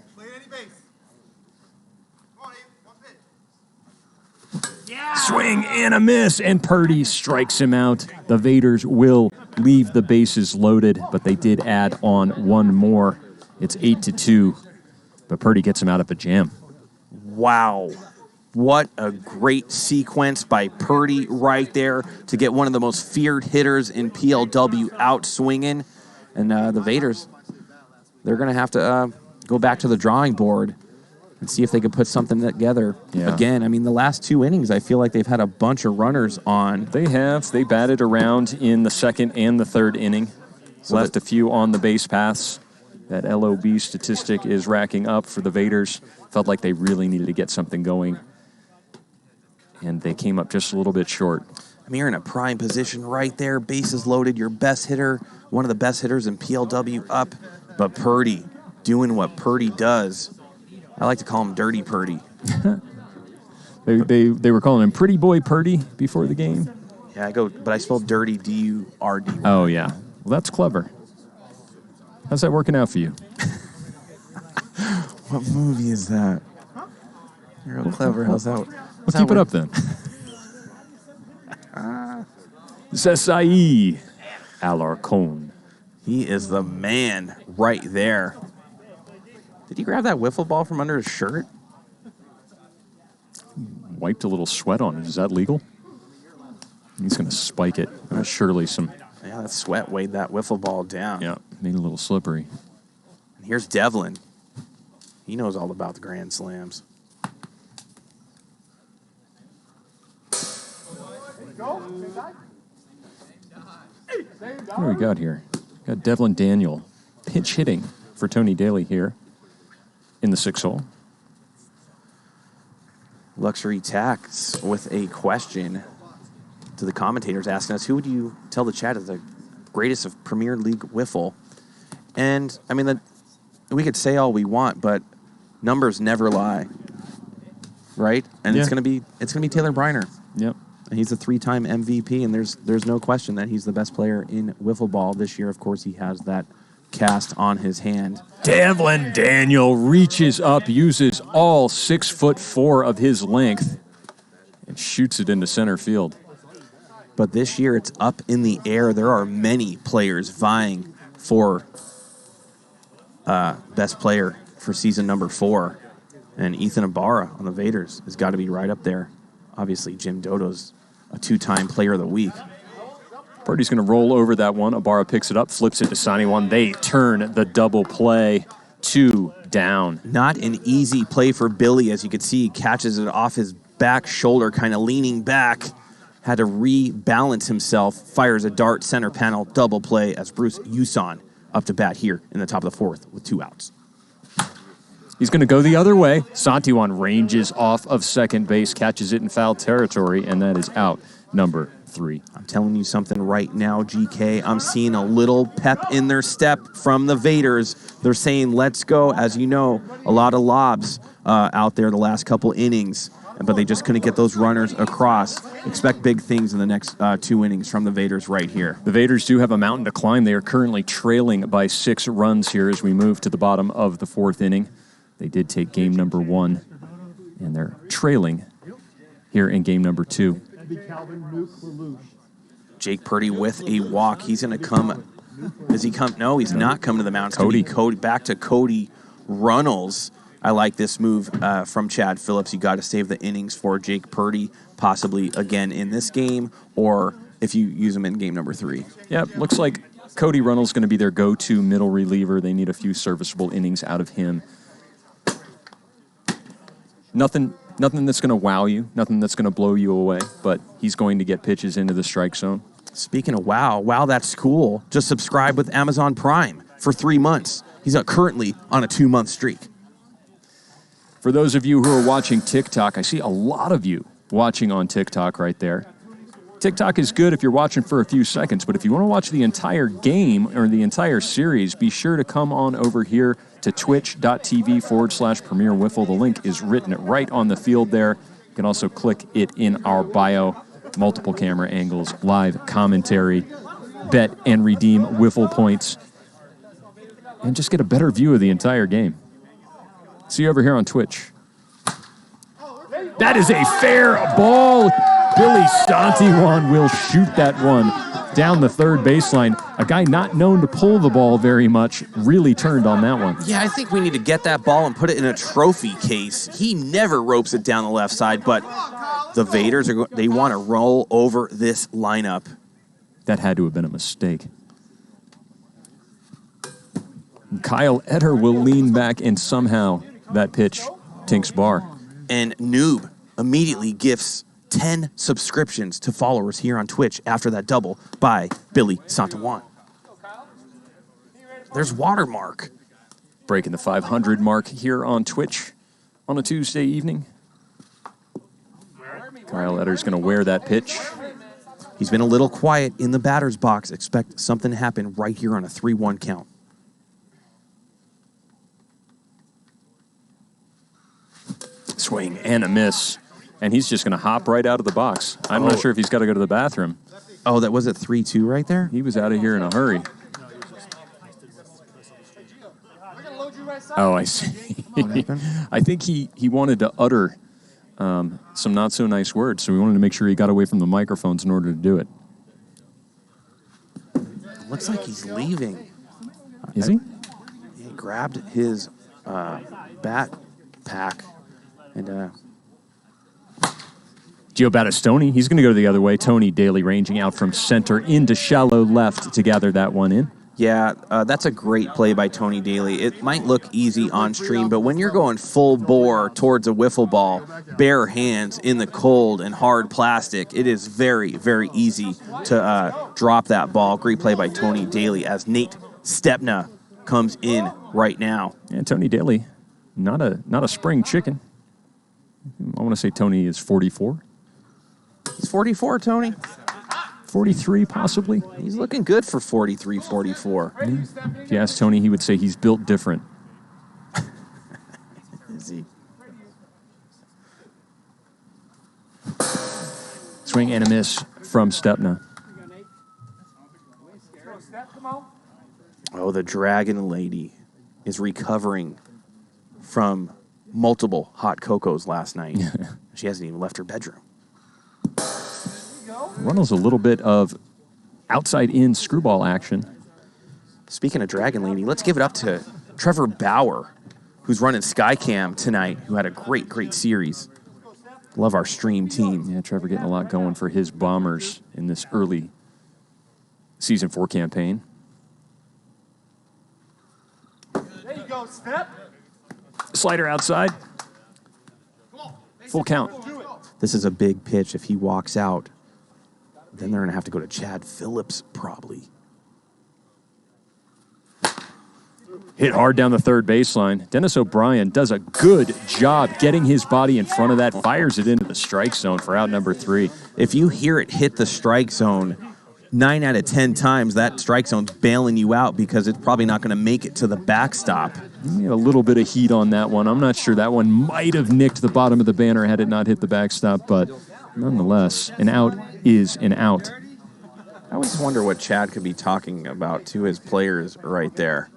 Swing and a miss, and Purdy strikes him out. The Vaders will leave the bases loaded, but they did add on one more. It's 8-2, but Purdy gets him out of a jam. Wow. What a great sequence by Purdy right there to get one of the most feared hitters in PLW out swinging. And the Vaders, they're going to have to go back to the drawing board and see if they could put something together. Yeah. Again, I mean, the last 2 innings, I feel like they've had a bunch of runners on. They have. They batted around in the 2nd and the 3rd inning. Left a few on the base paths. That LOB statistic is racking up for the Vaders. Felt like they really needed to get something going. And they came up just a little bit short. I mean, you're in a prime position right there. Bases loaded. Your best hitter, one of the best hitters in PLW up. But Purdy doing what Purdy does. I like to call him Dirty Purdy. They were calling him Pretty Boy Purdy before the game. Yeah, but I spelled dirty, D-U-R-D. Oh, yeah. Well, that's clever. How's that working out for you? What movie is that? You're real clever. How's that? Well, keep it up then. Zesai Alarcon. He is the man right there. Did he grab that wiffle ball from under his shirt? Wiped a little sweat on it. Is that legal? He's going to spike it. Surely some... Yeah, that sweat weighed that wiffle ball down. Yeah, made it a little slippery. And here's Devlin. He knows all about the Grand Slams. What do we got here? Got Devlin Daniel pinch hitting for Tony Daly here in the 6 hole. Luxury Tax with a question to the commentators asking us, who would you tell the chat is the greatest of Premier League Wiffle? And, I mean, we could say all we want, but numbers never lie, right? And Yeah. it's gonna be Taylor Briner. Yep. And he's a 3-time MVP, and there's no question that he's the best player in wiffle ball this year. Of course, he has that cast on his hand. Devlin Daniel reaches up, uses all 6'4" of his length, and shoots it into center field. But this year, it's up in the air. There are many players vying for best player for season number 4. And Ethan Abarra on the Vaders has got to be right up there. Obviously, Jim Dodo's a 2-time player of the week. Purdy's going to roll over that one. Abarra picks it up, flips it to Santiwan. They turn the double play. 2 down. Not an easy play for Billy. As you can see, he catches it off his back shoulder, kind of leaning back. Had to rebalance himself. Fires a dart center panel double play as Bruce Huson up to bat here in the top of the 4th with 2 outs. He's going to go the other way. Santiwan ranges off of second base, catches it in foul territory, and that is out number 3. I'm telling you something right now, GK. I'm seeing a little pep in their step from the Vaders. They're saying, let's go. As you know, a lot of lobs out there the last couple innings, but they just couldn't get those runners across. Expect big things in the next 2 innings from the Vaders right here. The Vaders do have a mountain to climb. They are currently trailing by 6 runs here as we move to the bottom of the 4th inning. They did take game number 1, and they're trailing here in game number 2. Jayk Purdy with a walk. He's going to come. Does he come? No, he's not coming to the mound. Cody. Back to Cody Reynolds. I like this move from Chad Phillips. You got to save the innings for Jayk Purdy, possibly again in this game, or if you use him in game number 3. Yep, looks like Cody Reynolds is going to be their go-to middle reliever. They need a few serviceable innings out of him. Nothing that's going to wow you, nothing that's going to blow you away, but he's going to get pitches into the strike zone. Speaking of wow, that's cool. Just subscribe with Amazon Prime for 3 months. He's currently on a 2-month streak. For those of you who are watching TikTok, I see a lot of you watching on TikTok right there. TikTok is good if you're watching for a few seconds, but if you want to watch the entire game or the entire series, be sure to come on over here to twitch.tv/Premier Wiffle. The link is written right on the field there. You can also click it in our bio. Multiple camera angles, live commentary, bet and redeem Wiffle points, and just get a better view of the entire game. See you over here on Twitch. That is a fair ball. Billy Santiwan will shoot that one down the third baseline. A guy not known to pull the ball very much really turned on that one. Yeah, I think we need to get that ball and put it in a trophy case. He never ropes it down the left side, but the Vaders, they want to roll over this lineup. That had to have been a mistake. Kyle Etter will lean back, and somehow that pitch tinks bar. And Noob immediately gifts 10 subscriptions to followers here on Twitch after that double by Billy Santiwan. There's Watermark. Breaking the 500 mark here on Twitch on a Tuesday evening. Kyle Etter's going to wear that pitch. He's been a little quiet in the batter's box. Expect something to happen right here on a 3-1 count. Swing and a miss. And he's just going to hop right out of the box. I'm not sure if he's got to go to the bathroom. Oh, that was a 3-2 right there? He was out of here in a hurry. Oh, I see. I think he wanted to utter some not-so-nice words, so we wanted to make sure he got away from the microphones in order to do it. Looks like he's leaving. Is he? He grabbed his bat pack and... Gio Battistoni, he's going to go the other way. Tony Daly ranging out from center into shallow left to gather that one in. Yeah, that's a great play by Tony Daly. It might look easy on stream, but when you're going full bore towards a wiffle ball, bare hands in the cold and hard plastic, it is very, very easy to drop that ball. Great play by Tony Daly as Nate Stepna comes in right now. And Tony Daly, not a spring chicken. I want to say Tony is 44. He's 44, Tony. 43, possibly. He's looking good for 43, 44. If you ask Tony, he would say he's built different. Is he? swing and a miss from Stepna. Oh, the Dragon Lady is recovering from multiple hot cocos last night. She hasn't even left her bedroom. Runnels a little bit of outside-in screwball action. Speaking of Dragon Lady, let's give it up to Trevor Bauer, who's running Skycam tonight, who had a great, great series. Love our stream team. Yeah, Trevor getting a lot going for his Bombers in this early Season 4 campaign. There you go, step. Slider outside. Full count. This is a big pitch. If he walks out, then they're going to have to go to Chad Phillips, probably. Hit hard down the third baseline. Dennis O'Brien does a good job getting his body in front of that, fires it into the strike zone for out number 3. If you hear it hit the strike zone, 9 out of 10 times that strike zone's bailing you out because it's probably not going to make it to the backstop. He had a little bit of heat on that one. I'm not sure that one might have nicked the bottom of the banner had it not hit the backstop, but nonetheless, an out is an out. I always wonder what Chad could be talking about to his players right there.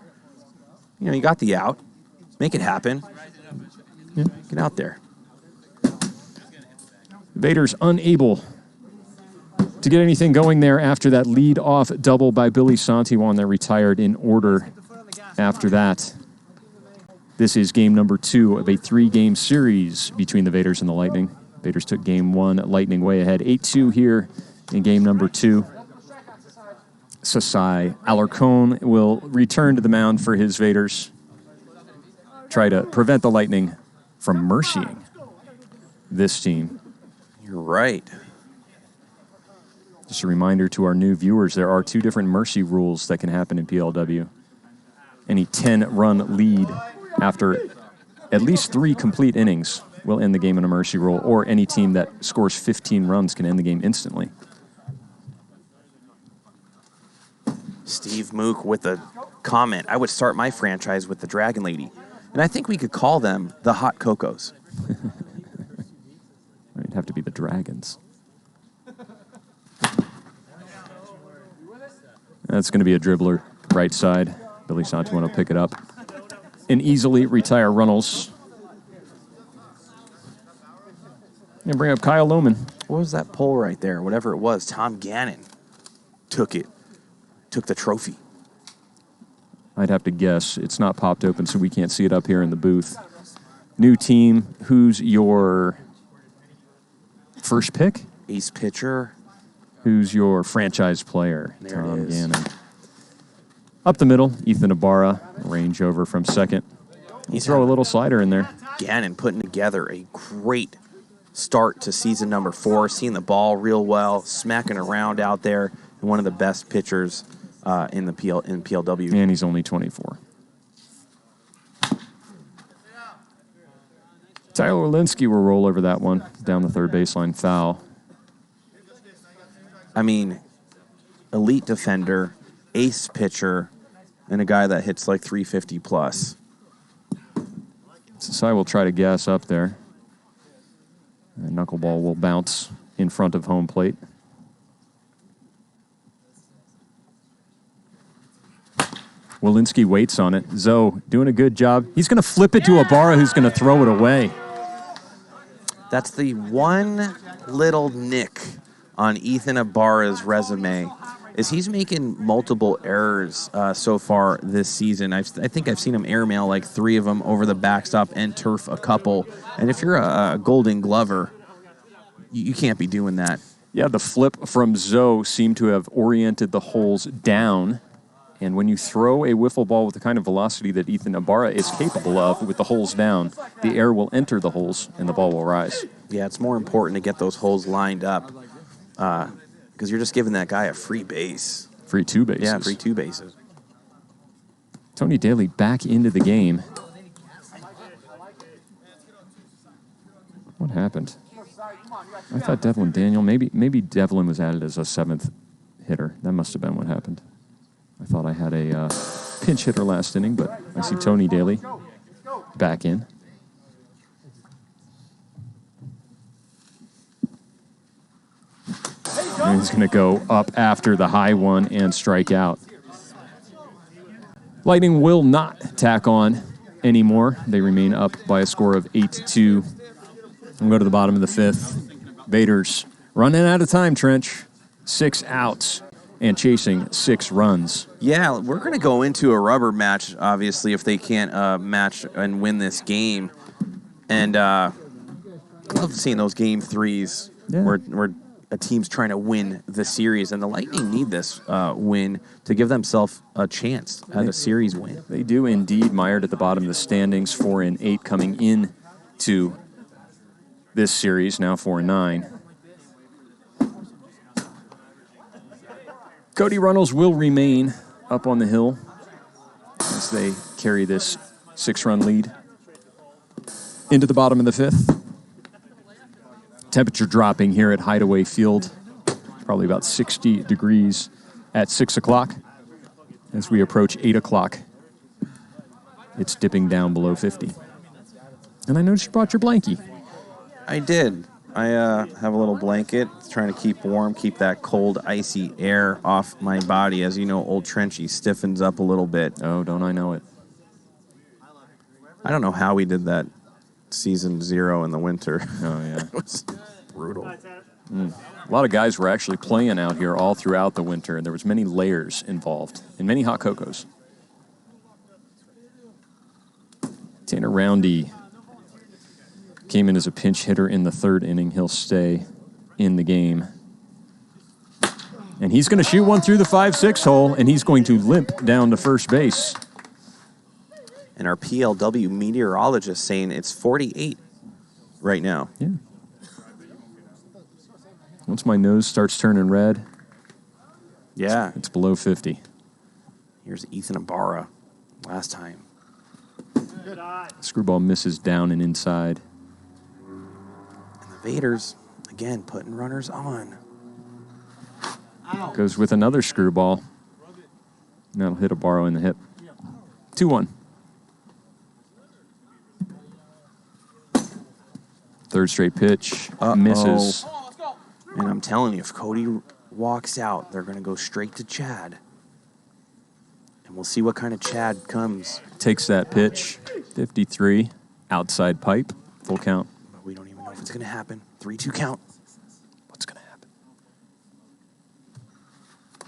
You know, you got the out. Make it happen. Yeah. Get out there. Vaders unable to get anything going there after that lead-off double by Billy Santiwan. They're retired in order after that. This is game number 2 of a 3-game series between the Vaders and the Lightning. Vaders took game 1, Lightning way ahead. 8-2 here in game number 2. Sasai Alarcon will return to the mound for his Vaders. Try to prevent the Lightning from mercying this team. You're right. Just a reminder to our new viewers, there are 2 different mercy rules that can happen in PLW. Any 10-run lead after at least 3 complete innings will end the game in a mercy rule, or any team that scores 15 runs can end the game instantly. Steve Mook with a comment. I would start my franchise with the Dragon Lady. And I think we could call them the Hot Cocos. It'd have to be the Dragons. That's going to be a dribbler right side. Billy Santiwan will pick it up and easily retire Runnels. And bring up Kyle Lohman. What was that pole right there? Whatever it was, Tom Gannon took it. Took the trophy. I'd have to guess. It's not popped open, so we can't see it up here in the booth. New team. Who's your first pick? Ace pitcher. Who's your franchise player? There Tom it is. Gannon. Up the middle, Ethan Abarra, range over from second. He's throw a little slider in there. Gannon putting together a great start to season number 4, seeing the ball real well, smacking around out there, and one of the best pitchers in PLW. And he's only 24. Tyler Walensky will roll over that one down the third baseline, foul. I mean, elite defender, ace pitcher, and a guy that hits like 350 plus. Sasai will try to gas up there. The knuckleball will bounce in front of home plate. Walensky waits on it. Zoe doing a good job. He's going to flip it to Abarra, who's going to throw it away. That's the one little nick on Ethan Abarra's resume, is he's making multiple errors so far this season. I think I've seen him airmail like 3 of them over the backstop and turf a couple. And if you're a Golden Glover, you can't be doing that. Yeah, the flip from Zoe seemed to have oriented the holes down. And when you throw a wiffle ball with the kind of velocity that Ethan Abarra is capable of with the holes down, the air will enter the holes and the ball will rise. Yeah, it's more important to get those holes lined up because you're just giving that guy a free base. Free 2 bases. Yeah, free 2 bases. Tony Daly back into the game. What happened? I thought Devlin Daniel, maybe Devlin was added as a 7th hitter. That must have been what happened. I thought I had a pinch hitter last inning, but I see Tony Daly back in. And he's going to go up after the high one and strike out. Lightning will not tack on anymore. They remain up by a score of 8-2. We'll go to the bottom of the fifth. Vaders running out of time, Trench. 6 outs and chasing 6 runs. Yeah, we're going to go into a rubber match, obviously, if they can't match and win this game. And I love seeing those game threes where a team's trying to win the series. And the Lightning need this win to give themselves a chance at a series win. They do indeed. Mired at the bottom of the standings, 4-8 coming in to this series, now 4-9. Cody Reynolds will remain up on the hill as they carry this 6-run lead into the bottom of the fifth. Temperature dropping here at Hideaway Field, probably about 60 degrees at 6 o'clock. As we approach 8 o'clock, it's dipping down below 50. And I noticed you brought your blankie. I did. I have a little blanket, trying to keep warm, keep that cold, icy air off my body. As you know, old Trenchy stiffens up a little bit. Oh, don't I know it. I don't know how we did that season 0 in the winter. Oh, yeah. It was brutal. A lot of guys were actually playing out here all throughout the winter, and there was many layers involved and many hot cocos. Tanner Roundy came in as a pinch hitter in the 3rd inning. He'll stay in the game. And he's going to shoot one through the 5-6 hole, and he's going to limp down to first base. And our PLW meteorologist saying it's 48 right now. Yeah. Once my nose starts turning red, Yeah. it's below 50. Here's Ethan Abarra last time. Screwball misses down and inside. And the Vaders, again, putting runners on. Goes with another screwball. And that'll hit Abarra in the hip. 2-1. Third straight pitch. Misses. And I'm telling you, if Cody walks out, they're going to go straight to Chad. And we'll see what kind of Chad comes. Takes that pitch. 53. Outside pipe. Full count. But we don't even know if it's going to happen. 3-2 count. What's going to happen?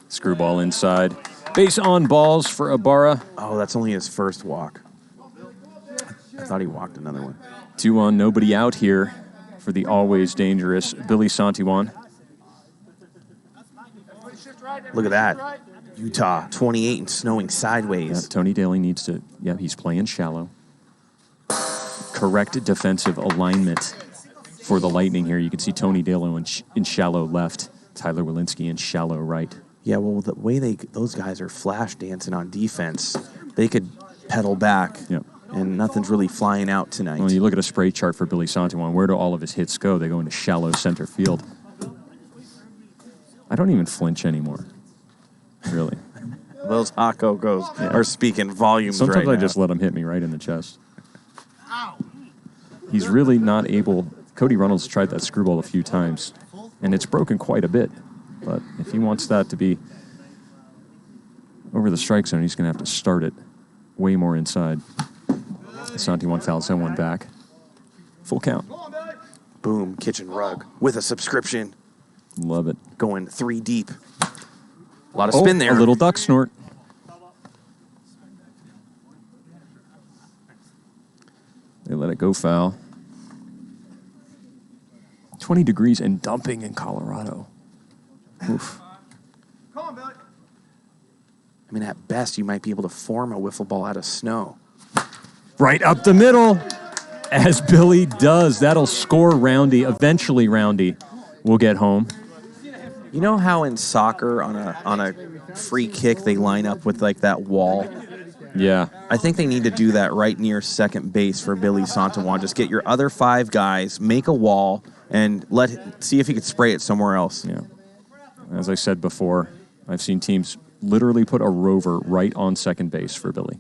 Screwball inside. Base on balls for Abarra. Oh, that's only his first walk. I thought he walked another one. 2-1. Nobody out here for the always dangerous Billy Santiwan. Look at that. Utah, 28 and snowing sideways. Yeah, Tony Daly needs to, he's playing shallow. Correct defensive alignment for the Lightning here. You can see Tony Daly in shallow left, Tyler Walensky in shallow right. Yeah, well, the way those guys are flash dancing on defense, they could pedal back, and nothing's really flying out tonight. When you look at a spray chart for Billy Santiwan, where do all of his hits go? They go into shallow center field. I don't even flinch anymore, really. Those hot cocos are speaking volumes Sometimes right now. I just let him hit me right in the chest. He's really not able. Cody Reynolds tried that screwball a few times, and it's broken quite a bit. But if he wants that to be over the strike zone, he's going to have to start it way more inside. Santiwan fouls someone back. Full count. Boom, kitchen rug with a subscription. Love it. Going 3 deep. A lot of spin there. A little duck snort. They let it go foul. 20 degrees and dumping in Colorado. Oof. I mean, at best, you might be able to form a wiffle ball out of snow. Right up the middle, as Billy does. That'll score Roundy. Eventually, Roundy will get home. You know how in soccer, on a free kick, they line up with like that wall? Yeah. I think they need to do that right near second base for Billy Santiwan. Just get your other 5 guys, make a wall, and see if he could spray it somewhere else. Yeah. As I said before, I've seen teams literally put a rover right on second base for Billy.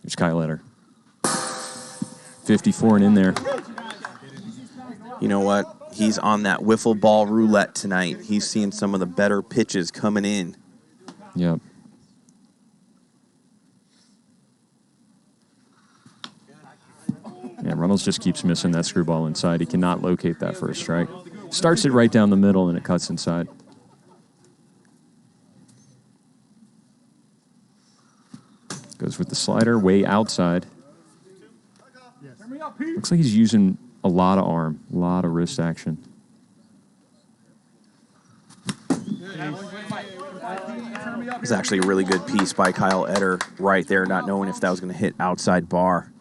Here's Kyle Letter. 54 and in there. You know what? He's on that wiffle ball roulette tonight. He's seeing some of the better pitches coming in. Yep. And Reynolds just keeps missing that screwball inside. He cannot locate that for a strike. Starts it right down the middle, and it cuts inside. Goes with the slider, way outside. Looks like he's using a lot of arm, a lot of wrist action. It was actually a really good piece by Kyle Eder right there, not knowing if that was going to hit outside bar.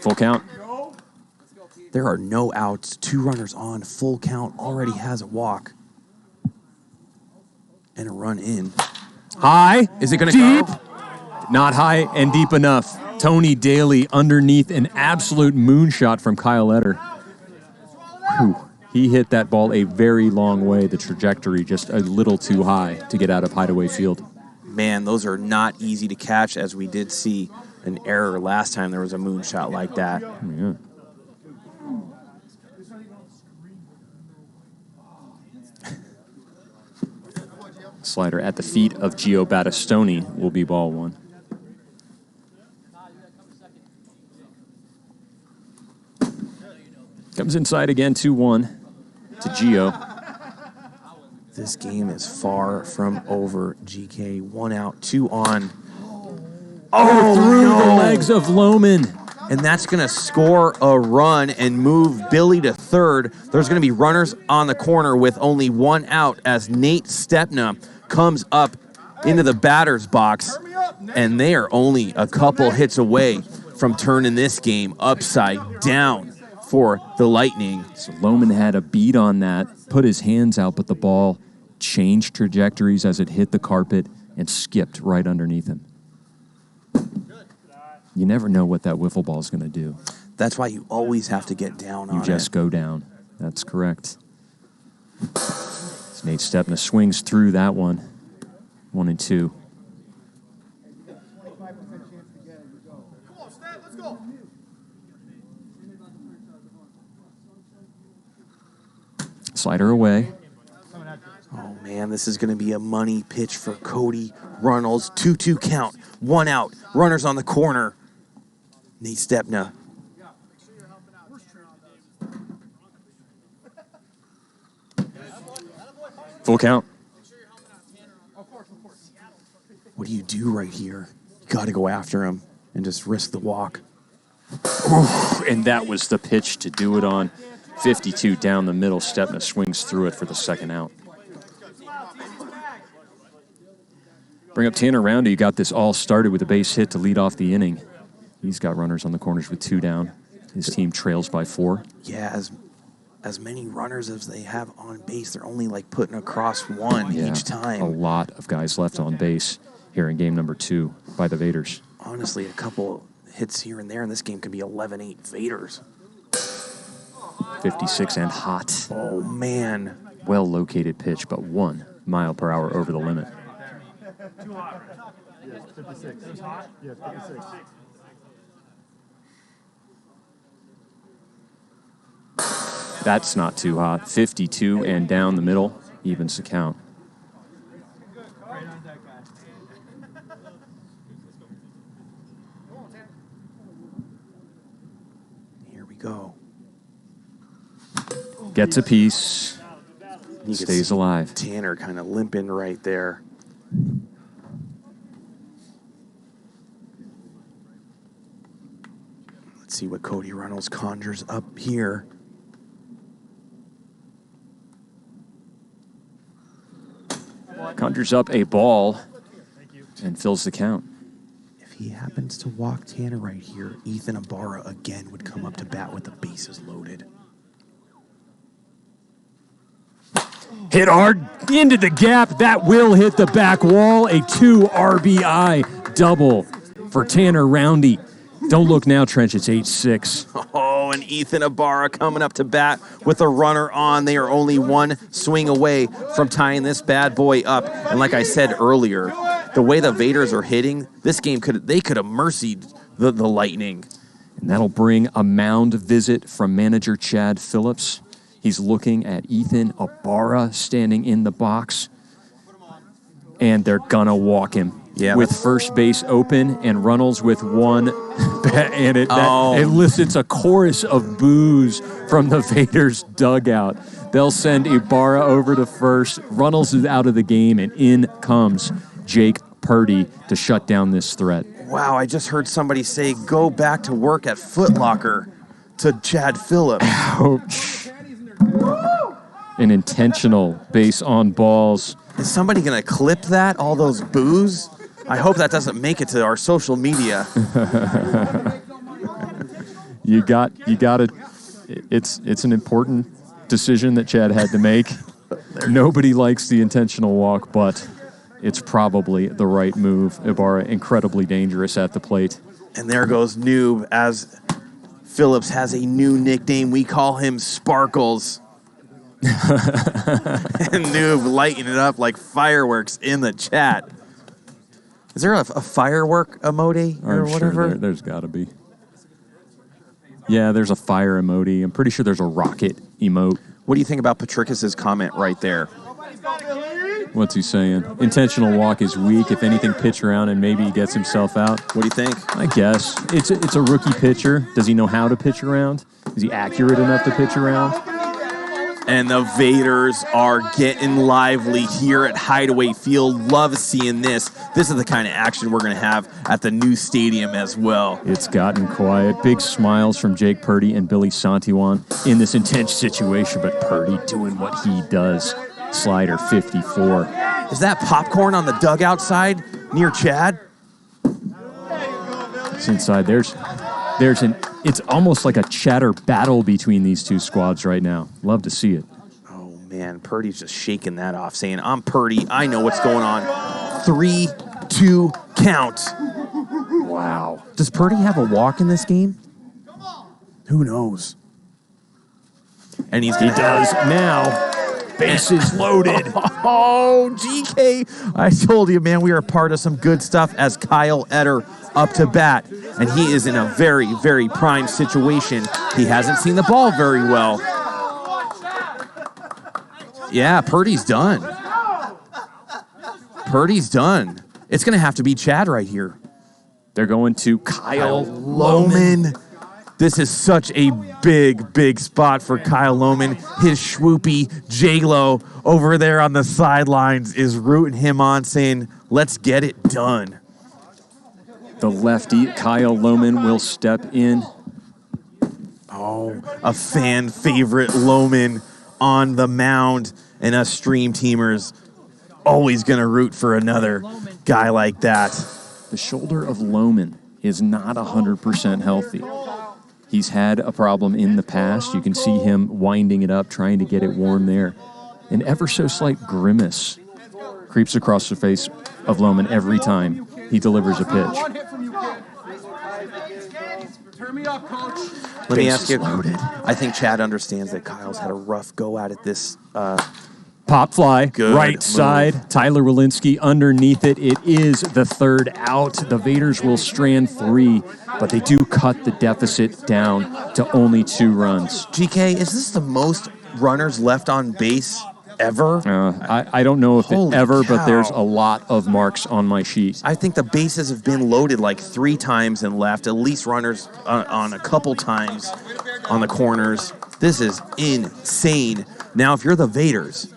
Full count. There are no outs, 2 runners on, full count, already has a walk. And a run in. High. Is it going to deep? go? Not high and deep enough. Tony Daly underneath an absolute moonshot from Kyle Eder. Whew. He hit that ball a very long way. The trajectory just a little too high to get out of Hideaway Field. Man, those are not easy to catch, as we did see an error last time there was a moonshot like that. Yeah. Slider at the feet of Gio Battistoni will be ball 1. Comes inside again, 2-1 to Gio. This game is far from over. GK, 1 out, 2 on. Oh, through the legs of Lohman. And that's going to score a run and move Billy to third. There's going to be runners on the corner with only 1 out as Nate Stepna comes up into the batter's box. And they are only a couple hits away from turning this game upside down for the Lightning. So Lohman had a beat on that, put his hands out, but the ball changed trajectories as it hit the carpet and skipped right underneath him. You never know what that wiffle ball is going to do. That's why you always have to get down on it. You just go down. That's correct. As Nate Stepna swings through that one. 1-2. Slider away. Oh, man, this is going to be a money pitch for Cody Reynolds. 2-2 count, 1 out. Runners on the corner. Nate Stepna. Full count. What do you do right here? You got to go after him and just risk the walk. And that was the pitch to do it on. 52 down the middle. Stepna swings through it for the 2nd out. Bring up Tanner Roundy. You got this all started with a base hit to lead off the inning. He's got runners on the corners with 2 down. His team trails by 4. Yeah, as many runners as they have on base, they're only like putting across 1 each time. A lot of guys left on base here in game number 2 by the Vaders. Honestly, a couple hits here and there, and this game could be 11-8 Vaders. 56 and hot. Oh, man. Well-located pitch, but 1 mile per hour over the limit. Too hot. Yes, 56. It was hot? Yes, 56. That's not too hot. 52 and down the middle, evens the count. Here we go. Gets a piece. You Stays alive. Tanner kind of limping right there. Let's see what Cody Reynolds conjures up here. Conjures up a ball and fills the count. If he happens to walk Tanner right here, Ethan Abarra again would come up to bat with the bases loaded. Hit hard into the gap. That will hit the back wall. A 2 RBI double for Tanner Roundy. Don't look now, Trench. It's 8-6. Oh, and Ethan Abarra coming up to bat with a runner on. They are only 1 swing away from tying this bad boy up. And like I said earlier, the way the Vaders are hitting, this game could have mercied the Lightning. And that'll bring a mound visit from manager Chad Phillips. He's looking at Ethan Abarra standing in the box. And they're gonna walk him. Yeah, with first base open and Reynolds with one, and it elicits a chorus of boos from the Vaders dugout. They'll send Ibarra over to first. Reynolds is out of the game, and in comes Jayk Purdy to shut down this threat. Wow, I just heard somebody say, go back to work at Foot Locker to Chad Phillips. Ouch. An intentional base on balls. Is somebody going to clip that, all those boos? I hope that doesn't make it to our social media. You got it. It's an important decision that Chad had to make. Nobody likes the intentional walk, but it's probably the right move. Ibarra, incredibly dangerous at the plate. And there goes Noob, as Phillips has a new nickname. We call him Sparkles. And Noob lighting it up like fireworks in the chat. Is there a firework emoji or whatever? Sure there's got to be. Yeah, there's a fire emoji. I'm pretty sure there's a rocket emote. What do you think about Patricus's comment right there? What's he saying? Intentional walk is weak. If anything, pitch around and maybe he gets himself out. What do you think? I guess. It's a rookie pitcher. Does he know how to pitch around? Is he accurate enough to pitch around? And the Vaders are getting lively here at Hideaway Field. Love seeing this. This is the kind of action we're going to have at the new stadium as well. It's gotten quiet. Big smiles from Jayk Purdy and Billy Santiwan in this intense situation, but Purdy doing what he does. Slider 54. Is that popcorn on the dugout side near Chad? It's inside. It's almost like a chatter battle between these two squads right now. Love to see it. Oh, man. Purdy's just shaking that off, saying, I'm Purdy. I know what's going on. 3-2 count. Wow. Does Purdy have a walk in this game? Who knows? And he does now. Bases loaded. Oh, GK. I told you, man, we are part of some good stuff as Kyle Etter up to bat. And he is in a very, very prime situation. He hasn't seen the ball very well. Yeah, Purdy's done. Purdy's done. It's going to have to be Chad right here. They're going to Kyle Lohman. This is such a big, big spot for Kyle Lohman. His swoopy J-Lo over there on the sidelines is rooting him on, saying, let's get it done. The lefty, Kyle Lohman, will step in. Oh, a fan favorite Lohman on the mound. And us stream teamers always going to root for another guy like that. The shoulder of Lohman is not 100% healthy. He's had a problem in the past. You can see him winding it up, trying to get it warm there. An ever so slight grimace creeps across the face of Lohman every time he delivers a pitch. Turn me up, coach. Let me ask you, I think Chad understands that Kyle's had a rough go at it this Pop fly, good right move. side. Tyler Walensky underneath it. It is the third out. The Vaders will strand 3, but they do cut the deficit down to only 2 runs. GK, is this the most runners left on base ever? I don't know if Holy it ever, cow. but there's a lot of marks on my sheet. I think the bases have been loaded like 3 times and left, at least runners on a couple times on the corners. This is insane. Now, if you're the Vaders,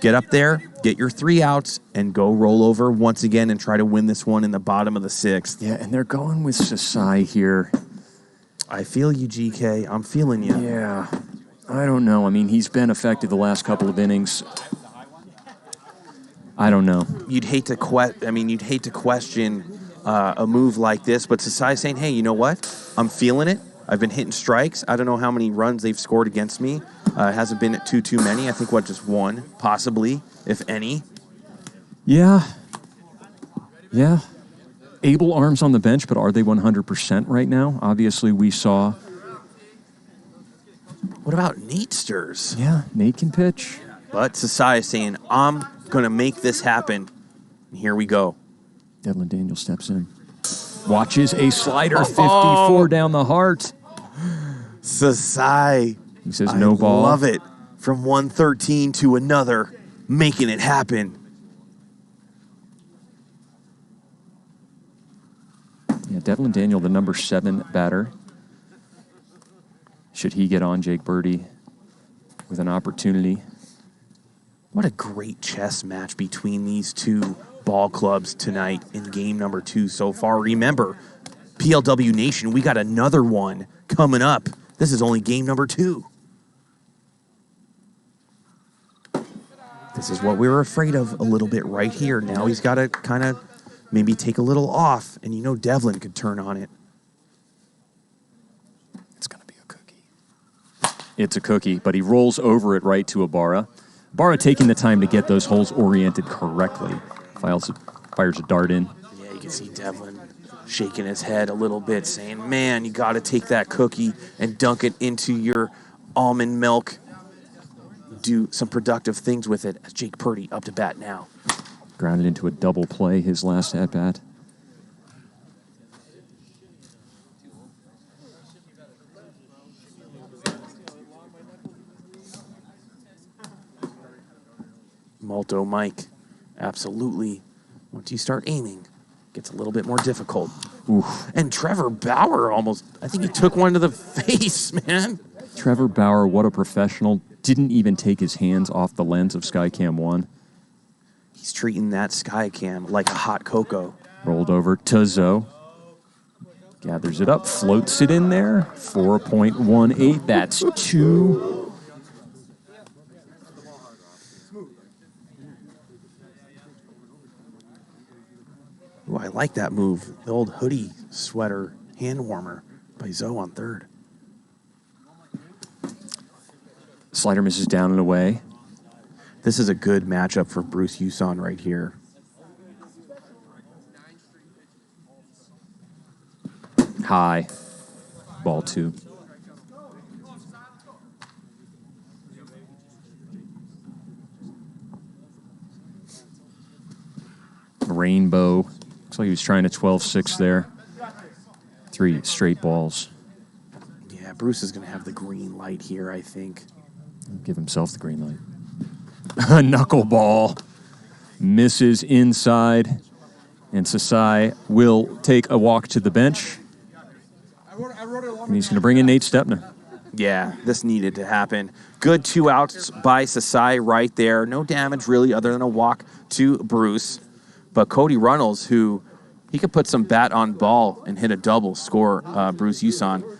get up there, get your 3 outs, and go roll over once again and try to win this one in the bottom of the 6th. Yeah, and they're going with Sasai here. I feel you, GK. I'm feeling you. Yeah, I don't know. I mean, he's been effective the last couple of innings. I don't know. You'd hate to question a move like this, but Sasai saying, hey, you know what? I'm feeling it. I've been hitting strikes. I don't know how many runs they've scored against me. It hasn't been at too many. I think, just 1, possibly, if any. Yeah. Able arms on the bench, but are they 100% right now? Obviously, we saw. What about Nate Stirs? Yeah, Nate can pitch. But Sasai is saying, I'm going to make this happen. And here we go. Devlin Daniel steps in. Watches a slider, 54 down the heart. Sasai. He says no ball. Love it. From 113 to another, making it happen. Yeah, Devlin Daniel, the number 7 batter. Should he get on Jayk Purdy with an opportunity? What a great chess match between these two ball clubs tonight in game number 2 so far. Remember, PLW Nation, we got another one coming up. This is only game number 2. This is what we were afraid of a little bit right here. Now he's got to kind of maybe take a little off, and you know Devlin could turn on it. It's going to be a cookie. It's a cookie, but he rolls over it right to Abarra. Abarra taking the time to get those holes oriented correctly. Fires a dart in. Yeah, you can see Devlin shaking his head a little bit, saying, man, you got to take that cookie and dunk it into your almond milk. Do some productive things with it as Jayk Purdy up to bat now. Grounded into a double play his last at-bat. Malto Mike, absolutely. Once you start aiming, gets a little bit more difficult. Oof. And Trevor Bauer almost, I think he took one to the face, man. Trevor Bauer, what a professional. Didn't even take his hands off the lens of Skycam 1. He's treating that Skycam like a hot cocoa. Rolled over to Zoe. Gathers it up, floats it in there. 4.18, that's 2. Ooh, I like that move. The old hoodie sweater hand warmer by Zoe on third. Slider misses down and away. This is a good matchup for Bruce Huson right here. High. Ball 2. Rainbow. Looks like he was trying to 12-6 there. 3 straight balls. Yeah, Bruce is going to have the green light here, I think. Give himself the green light. A knuckleball. Misses inside. And Sasai will take a walk to the bench. And he's going to bring in Nate Stepner. Yeah, this needed to happen. Good 2 outs by Sasai right there. No damage really other than a walk to Bruce. But Cody Reynolds, who he could put some bat on ball and hit a double, score Bruce Huson.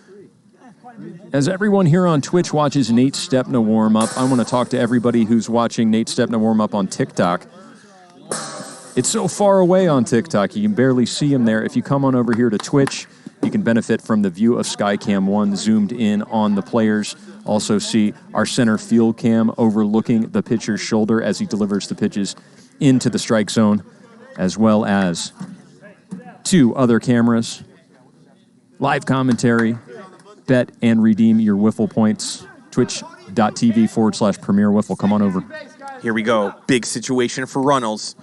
As everyone here on Twitch watches Nate Stepner warm up, I want to talk to everybody who's watching Nate Stepner warm up on TikTok. It's so far away on TikTok, you can barely see him there. If you come on over here to Twitch, you can benefit from the view of Skycam 1 zoomed in on the players. Also see our center field cam overlooking the pitcher's shoulder as he delivers the pitches into the strike zone, as well as 2 other cameras, live commentary, bet and redeem your WIFFLE points. Twitch.tv/Premier WIFFLE. Come on over. Here we go. Big situation for Reynolds.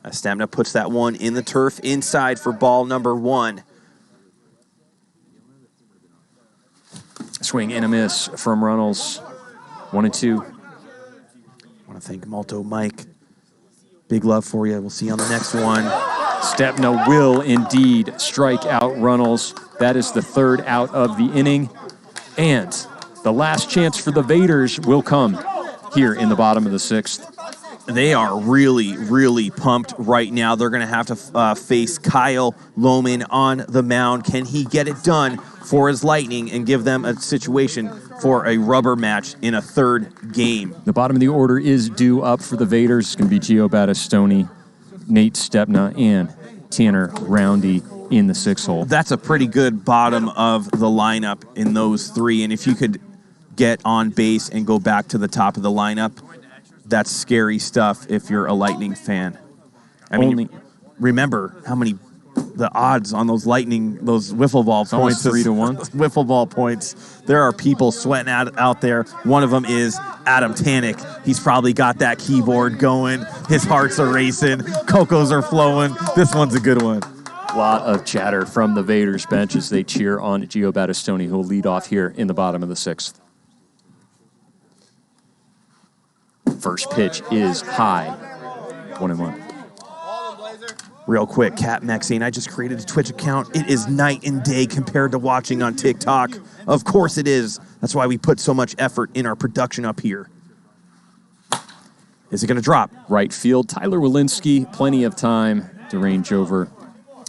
Stamina puts that one in the turf inside for ball number 1. Swing and a miss from Reynolds. 1-2. I want to thank Malto Mike. Big love for you. We'll see you on the next one. Stepner will indeed strike out Reynolds. That is the 3rd out of the inning. And the last chance for the Vaders will come here in the bottom of the 6th. They are really, really pumped right now. They're going to have to face Kyle Lohman on the mound. Can he get it done for his Lightning and give them a situation for a rubber match in a 3rd game? The bottom of the order is due up for the Vaders. It's going to be Gio Battistoni, Nate Stepner, and Tanner Roundy in the 6th hole. That's a pretty good bottom of the lineup in those 3. And if you could get on base and go back to the top of the lineup, that's scary stuff if you're a Lightning fan. I mean, remember how many the odds on those those wiffle ball points. 3-1. Wiffle ball points. There are people sweating out there. One of them is Adam Tannick. He's probably got that keyboard going. His hearts are racing. Cocos are flowing. This one's a good one. A lot of chatter from the Vaders bench as they cheer on Gio Battistoni, who will lead off here in the bottom of the 6th. First pitch is high. 1-1. Real quick, Cat Maxine, I just created a Twitch account. It is night and day compared to watching on TikTok. Of course it is. That's why we put so much effort in our production up here. Is it going to drop? Right field, Tyler Walensky, plenty of time to range over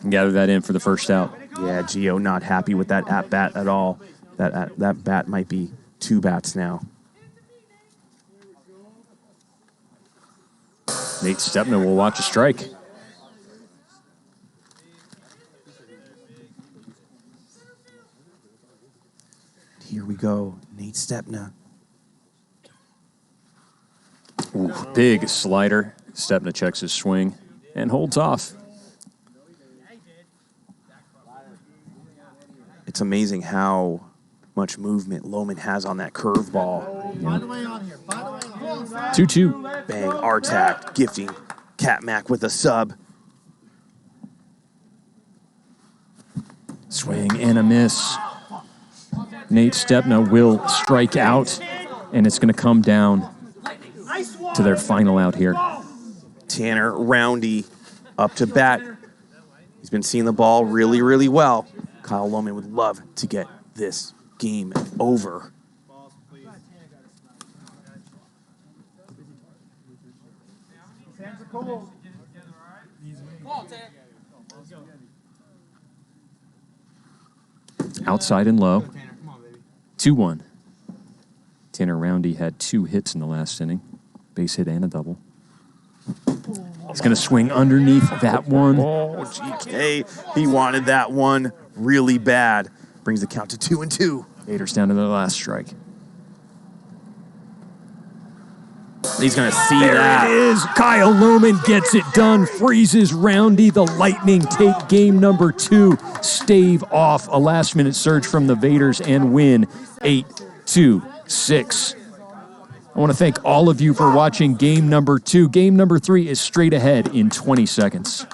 and gather that in for the first out. Yeah, Gio not happy with that at-bat at all. That bat might be 2 bats now. Nate Stepna will watch a strike. Here we go, Nate Stepna. Ooh, big slider. Stepna checks his swing and holds off. It's amazing how much movement Lohman has on that curveball. 2-2. Bang, Artact gifting Cat Mac with a sub. Swing and a miss. Nate Stepna will strike out, and it's going to come down to their final out here. Tanner Roundy up to bat. He's been seeing the ball really, really well. Kyle Lohman would love to get this game over. Outside and low. 2-1. Tanner Roundy had 2 hits in the last inning. Base hit and a double. He's going to swing underneath that one. Oh, GK. He wanted that one really bad. Brings the count to 2-2. Vaders down to their last strike. He's going to see There that. it is. Kyle Lohman gets it done. Freezes Roundy. The Lightning take game number 2. Stave off a last-minute surge from the Vaders and win 8-6. I want to thank all of you for watching game number 2. Game number 3 is straight ahead in 20 seconds.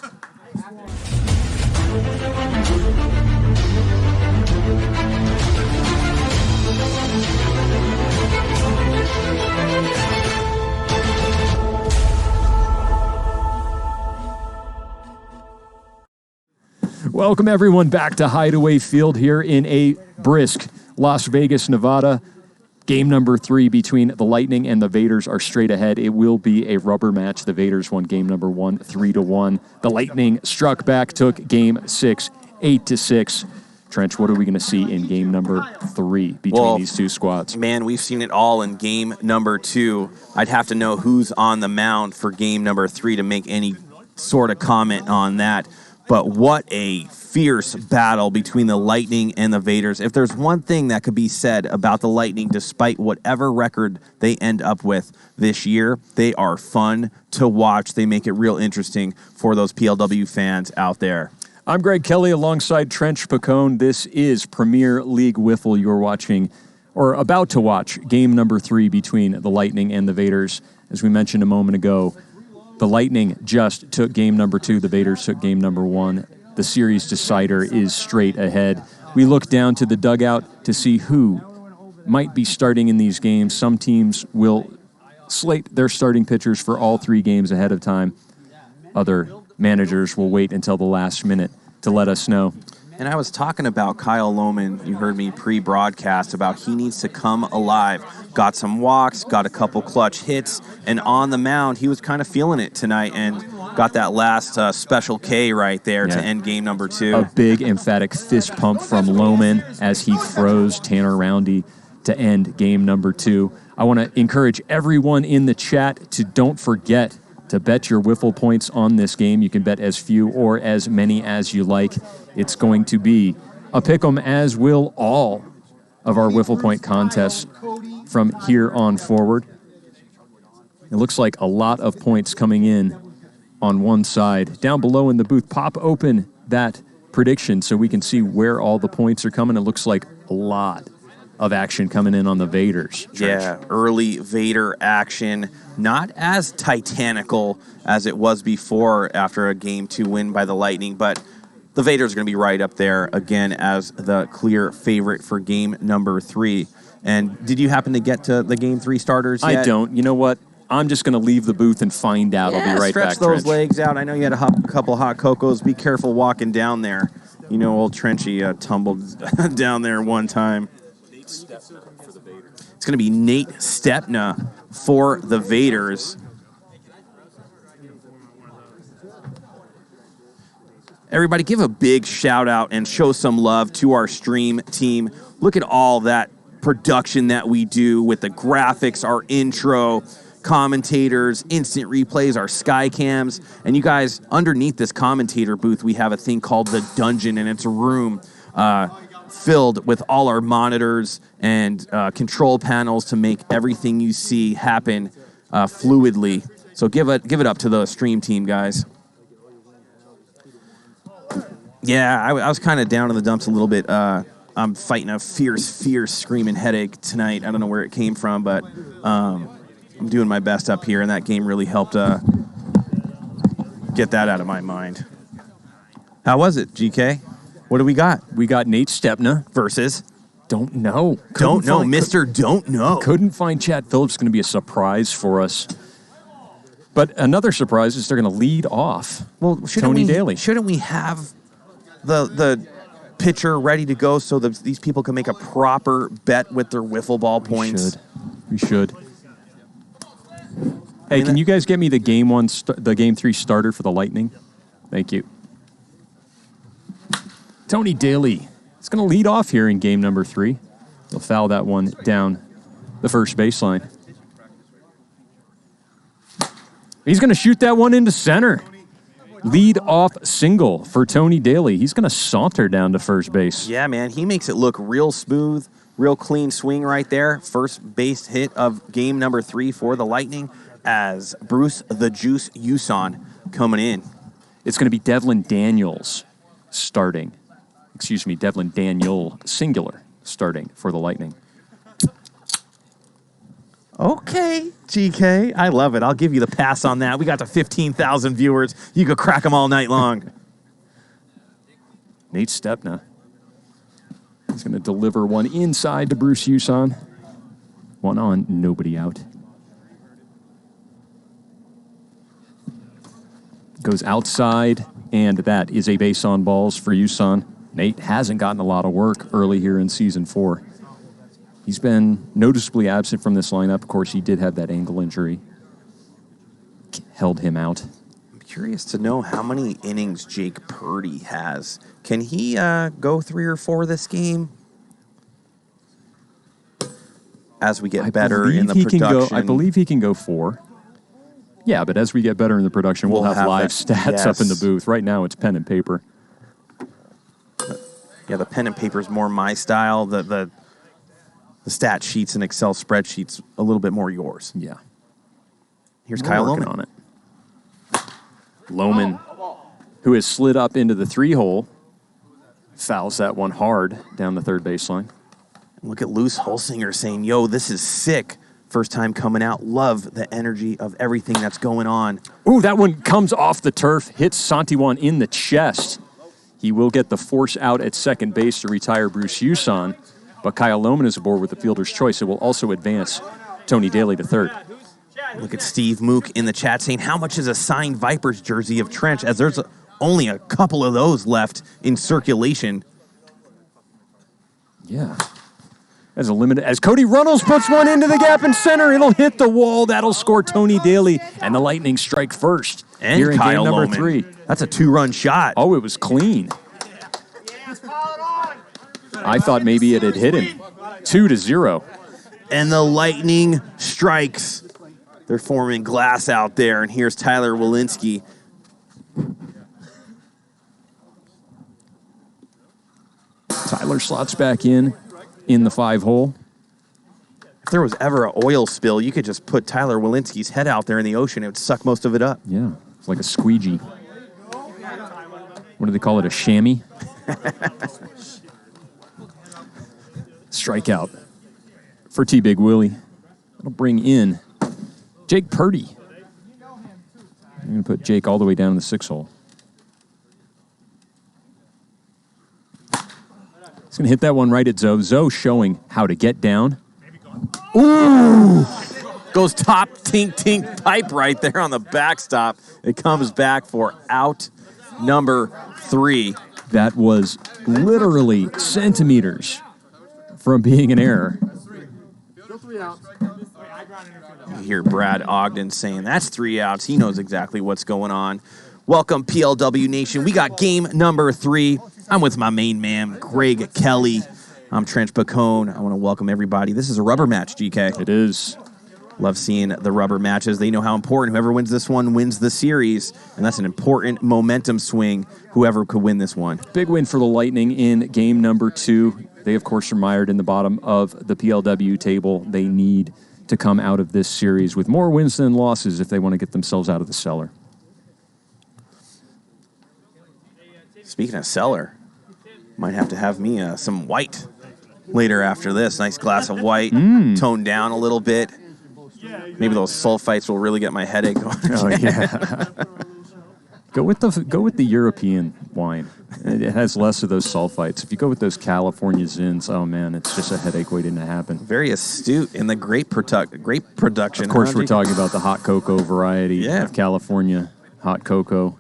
Welcome, everyone, back to Hideaway Field here in a brisk Las Vegas, Nevada. Game number 3 between the Lightning and the Vaders are straight ahead. It will be a rubber match. The Vaders won game number 1, 3-1. The Lightning struck back, took game 6, 8-6. Trench, what are we going to see in game number 3 between these two squads? Man, we've seen it all in game number 2. I'd have to know who's on the mound for game number 3 to make any sort of comment on that. But what a fierce battle between the Lightning and the Vaders. If there's one thing that could be said about the Lightning, despite whatever record they end up with this year, they are fun to watch. They make it real interesting for those PLW fans out there. I'm Greg Kelly alongside Trench Pacone. This is Premier League Wiffle. You're watching, or about to watch, game number 3 between the Lightning and the Vaders. As we mentioned a moment ago, the Lightning just took game number 2. The Vaders took game number 1. The series decider is straight ahead. We look down to the dugout to see who might be starting in these games. Some teams will slate their starting pitchers for all 3 games ahead of time. Other managers will wait until the last minute to let us know. And I was talking about Kyle Lohman. You heard me pre-broadcast about he needs to come alive. Got some walks, got a couple clutch hits, and on the mound, he was kind of feeling it tonight and got that last special K right there to end game number 2. A big, emphatic fist pump from Lohman as he froze Tanner Roundy to end game number 2. I want to encourage everyone in the chat to don't forget to bet your wiffle points on this game. You can bet as few or as many as you like. It's going to be a pick'em, as will all of our wiffle point contests from here on forward. It looks like a lot of points coming in on one side. Down below in the booth, pop open that prediction so we can see where all the points are coming. It looks like a lot of action coming in on the Vaders. Yeah, early Vader action. Not as titanical as it was before after a Game 2 win by the Lightning, but the Vaders are going to be right up there again as the clear favorite for Game number 3. And did you happen to get to the Game 3 starters yet? I don't. You know what? I'm just going to leave the booth and find out. I'll be right back, stretch those Trench. legs out. I know you had a couple hot cocos. Be careful walking down there. You know, old Trenchy tumbled down there one time. It's going to be Nate Stepna for the Vaders. Everybody, give a big shout out and show some love to our stream team. Look at all that production that we do with the graphics, our intro, commentators, instant replays, our sky cams. And you guys, underneath this commentator booth, we have a thing called the Dungeon, and it's a room filled with all our monitors and control panels to make everything you see happen fluidly. So give it up to the stream team, guys. Yeah, I was kind of down in the dumps a little bit. I'm fighting a fierce screaming headache tonight. I don't know where it came from, but I'm doing my best up here, and that game really helped get that out of my mind. How was it, GK? What do we got? We got Nate Stepna Versus? Don't know. Mr. Don't Know. Couldn't find Chad Phillips. Going to be a surprise for us. But another surprise is they're going to lead off Tony Daly. Shouldn't we have the pitcher ready to go so that these people can make a proper bet with their wiffle ball points? We should. Hey, can you guys get me the Game 3 starter for the Lightning? Thank you. Tony Daly is going to lead off here in game number 3. He'll foul that one down the first baseline. He's going to shoot that one into center. Lead off single for Tony Daly. He's going to saunter down to first base. Yeah, man. He makes it look real smooth, real clean swing right there. First base hit of game number 3 for the Lightning as Bruce the Juice Huson coming in. It's going to be Devlin Daniels starting. Devlin Daniel, singular, starting for the Lightning. Okay, GK. I love it. I'll give you the pass on that. We got to 15,000 viewers. You could crack them all night long. Nate Stepna. He's going to deliver one inside to Bruce Huson. One on, nobody out. Goes outside, and that is a base on balls for Huson. Nate hasn't gotten a lot of work early here in Season 4. He's been noticeably absent from this lineup. Of course, he did have that ankle injury. Held him out. I'm curious to know how many innings Jayk Purdy has. Can he go 3 or 4 this game? As we get better in the production. I believe he can go 4. Yeah, but as we get better in the production, we'll have live stats up in the booth. Right now, it's pen and paper. Yeah, the pen and paper is more my style. The stat sheets and Excel spreadsheets a little bit more yours. Yeah. Here's Kyle working Lohman. on it. Lohman, who has slid up into the 3-hole, fouls that one hard down the third baseline. Look at Luce Holsinger saying, yo, this is sick. First time coming out. Love the energy of everything that's going on. Ooh, that one comes off the turf, hits Santiwan in the chest. He will get the force out at second base to retire Bruce Huson, but Kyle Lohman is aboard with the fielder's choice. It will also advance Tony Daly to third. Look at Steve Mook in the chat saying, how much is a signed Vipers jersey of Trench? As there's only a couple of those left in circulation. Yeah. As Cody Reynolds puts one into the gap in center, it'll hit the wall. That'll score Tony Daly, and the Lightning strike first. And here in Kyle game number Lohman. 3. That's a 2-run shot. Oh, it was clean. I thought maybe it had hit him. 2-0. And the Lightning strikes. They're forming glass out there, and here's Tyler Walensky. Tyler slots back in the 5-hole. If there was ever an oil spill, you could just put Tyler Walensky's head out there in the ocean. It would suck most of it up. Yeah, it's like a squeegee. What do they call it? A chamois? Strikeout for T-Big Willie. That'll bring in Jayk Purdy. I'm going to put Jake all the way down in the 6 hole. He's going to hit that one right at Zoe. Zoe showing how to get down. Ooh! Goes top tink pipe right there on the backstop. It comes back for out number 3. That was literally centimeters from being an error. You hear Brad Ogden saying that's 3 outs. He knows exactly what's going on. Welcome, PLW Nation. We got game number 3. I'm with my main man, Greg Kelly. I'm Trench Bacone. I want to welcome everybody. This is a rubber match, GK. It is. Love seeing the rubber matches. They know how important. Whoever wins this one wins the series, and that's an important momentum swing, whoever could win this one. Big win for the Lightning in game number 2. They, of course, are mired in the bottom of the PLW table. They need to come out of this series with more wins than losses if they want to get themselves out of the cellar. Speaking of cellar, might have to have me some white later after this. Nice glass of white, toned down a little bit. Maybe those sulfites will really get my headache going. Oh, yeah. Go with the European wine. It has less of those sulfites. If you go with those California Zins, oh man, it's just a headache waiting to happen. Very astute in the grape production. Of course, we're talking about the hot cocoa variety of California hot cocoa.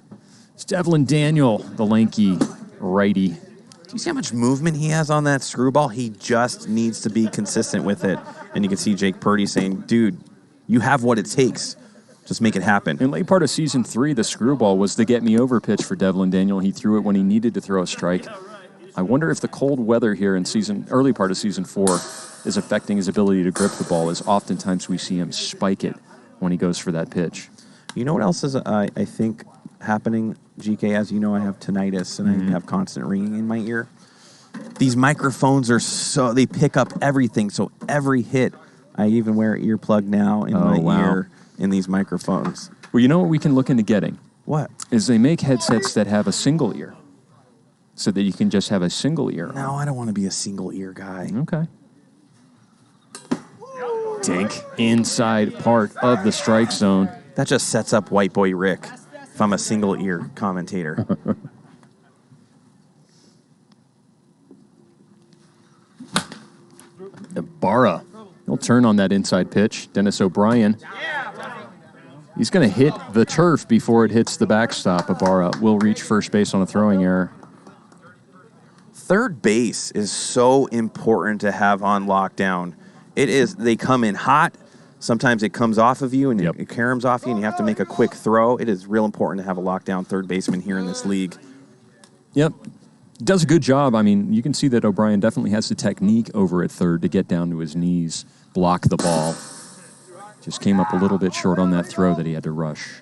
It's Devlin Daniel, the lanky righty. Do you see how much movement he has on that screwball? He just needs to be consistent with it. And you can see Jayk Purdy saying, dude, you have what it takes. Just make it happen. In late part of Season 3, the screwball was the get-me-over pitch for Devlin Daniel. He threw it when he needed to throw a strike. I wonder if the cold weather here in early part of Season 4 is affecting his ability to grip the ball, as oftentimes we see him spike it when he goes for that pitch. You know what else is, I think, happening, GK? As you know, I have tinnitus, and I have constant ringing in my ear. These microphones are they pick up everything, so every hit, I even wear an earplug now in my ear in these microphones. Well, you know what we can look into getting? What? Is they make headsets that have a single ear, so that you can just have a single ear. No, I don't want to be a single ear guy. Okay. Dink. Inside part of the strike zone. That just sets up White Boy Rick if I'm a single ear commentator. Abarra. He'll turn on that inside pitch. Dennis O'Brien. He's going to hit the turf before it hits the backstop. Abarra will reach first base on a throwing error. Third base is so important to have on lockdown. It is. They come in hot. Sometimes it comes off of you and it caroms off you and you have to make a quick throw. It is real important to have a lockdown third baseman here in this league. Yep. Does a good job. I mean, you can see that O'Brien definitely has the technique over at third to get down to his knees, block the ball. Just came up a little bit short on that throw that he had to rush.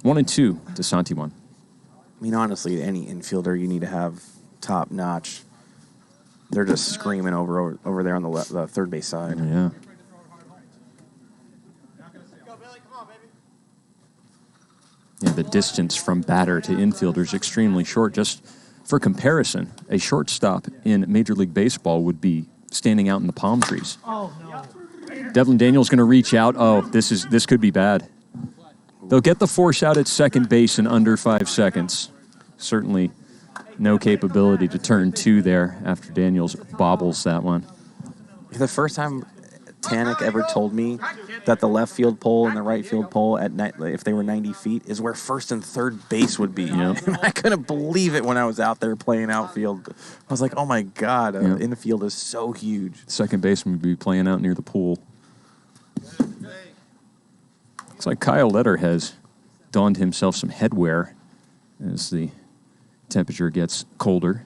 1-2 to Santiwan. I mean, honestly, any infielder you need to have top notch. They're just screaming over there on the third base side. Yeah. Yeah, the distance from batter to infielder is extremely short. Just for comparison, a shortstop in Major League Baseball would be standing out in the palm trees. Oh, no. Devlin Daniel's going to reach out. Oh, this could be bad. They'll get the force out at second base in under 5 seconds. Certainly no capability to turn 2 there after Daniels bobbles that one. The first time Tanik ever told me that the left field pole and the right field pole at night, if they were 90 feet, is where first and third base would be. Yep. And I couldn't believe it when I was out there playing outfield. I was like, oh my God, infield is so huge. Second baseman would be playing out near the pool. Looks like Kyle Letter has donned himself some headwear as the temperature gets colder.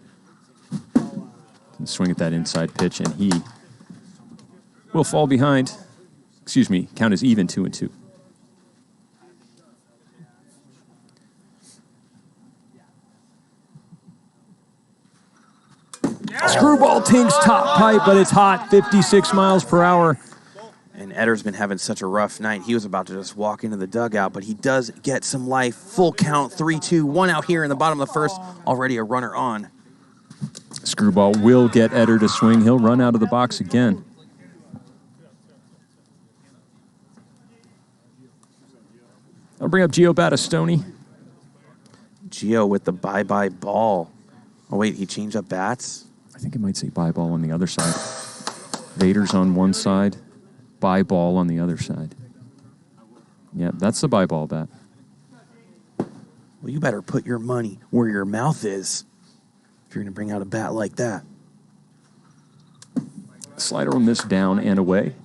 Can swing at that inside pitch, and he will fall behind. Excuse me, count is even 2-2. Screwball tinks top pipe, but it's hot, 56 miles per hour. And And Eder's been having such a rough night. He was about to just walk into the dugout, but he does get some life. Full count, 3-2, 1 out here in the bottom of the first. Already a runner on. Screwball will get Eder to swing. He'll run out of the box again. I'll bring up Gio Battistoni. Gio with the bye-bye ball. Oh, wait, he changed up bats? I think it might say bye ball on the other side. Vaders on one side, bye ball on the other side. Yeah, that's the bye ball bat. Well, you better put your money where your mouth is if you're going to bring out a bat like that. Slider will miss down and away.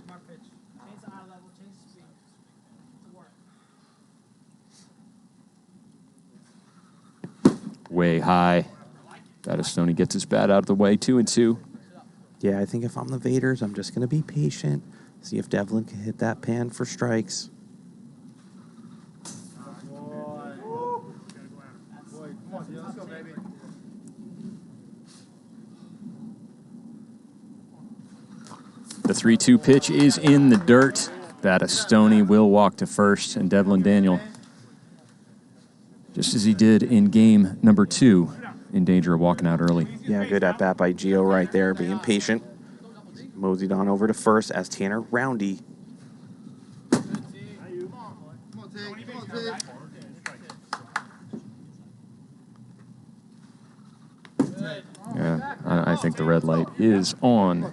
Way high. Battistoni gets his bat out of the way, 2-2. Yeah, I think if I'm the Vaders, I'm just going to be patient, see if Devlin can hit that pan for strikes. The 3-2 pitch is in the dirt. Battistoni will walk to first, and Devlin Daniel, just as he did in game number 2, in danger of walking out early. Yeah, good at bat by Gio right there, being patient. Moseyed on over to first as Tanner Roundy. Yeah, I think the red light is on.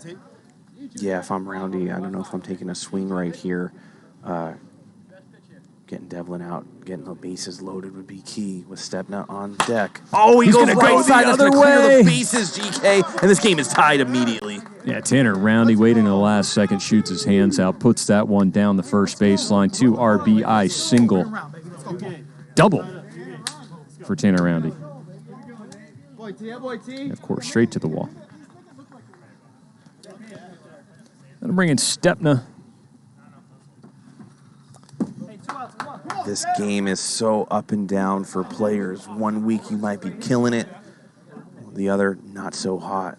Yeah, if I'm Roundy, I don't know if I'm taking a swing right here. Getting Devlin out, getting the bases loaded would be key with Stepna on deck. Oh, he goes right side. That's going to clear the bases, GK. And this game is tied immediately. Yeah, Tanner Roundy waiting in the last second, shoots his hands out, puts that one down the first baseline. 2 RBI single. Double for Tanner Roundy. And of course, straight to the wall. Then bring in Stepna. This game is so up and down for players. 1 week you might be killing it, the other not so hot.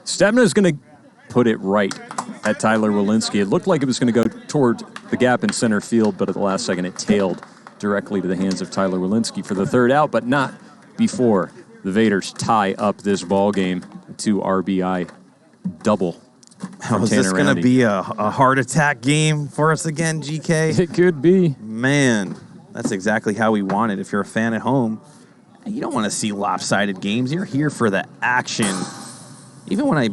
Stepna is going to put it right at Tyler Walensky. It looked like it was going to go toward the gap in center field, but at the last second it tailed directly to the hands of Tyler Walensky for the third out, but not before the Vaders tie up this ball game. 2 RBI double. Is this going to be a heart attack game for us again, GK? It could be. Man, that's exactly how we want it. If you're a fan at home, you don't want to see lopsided games. You're here for the action. Even when I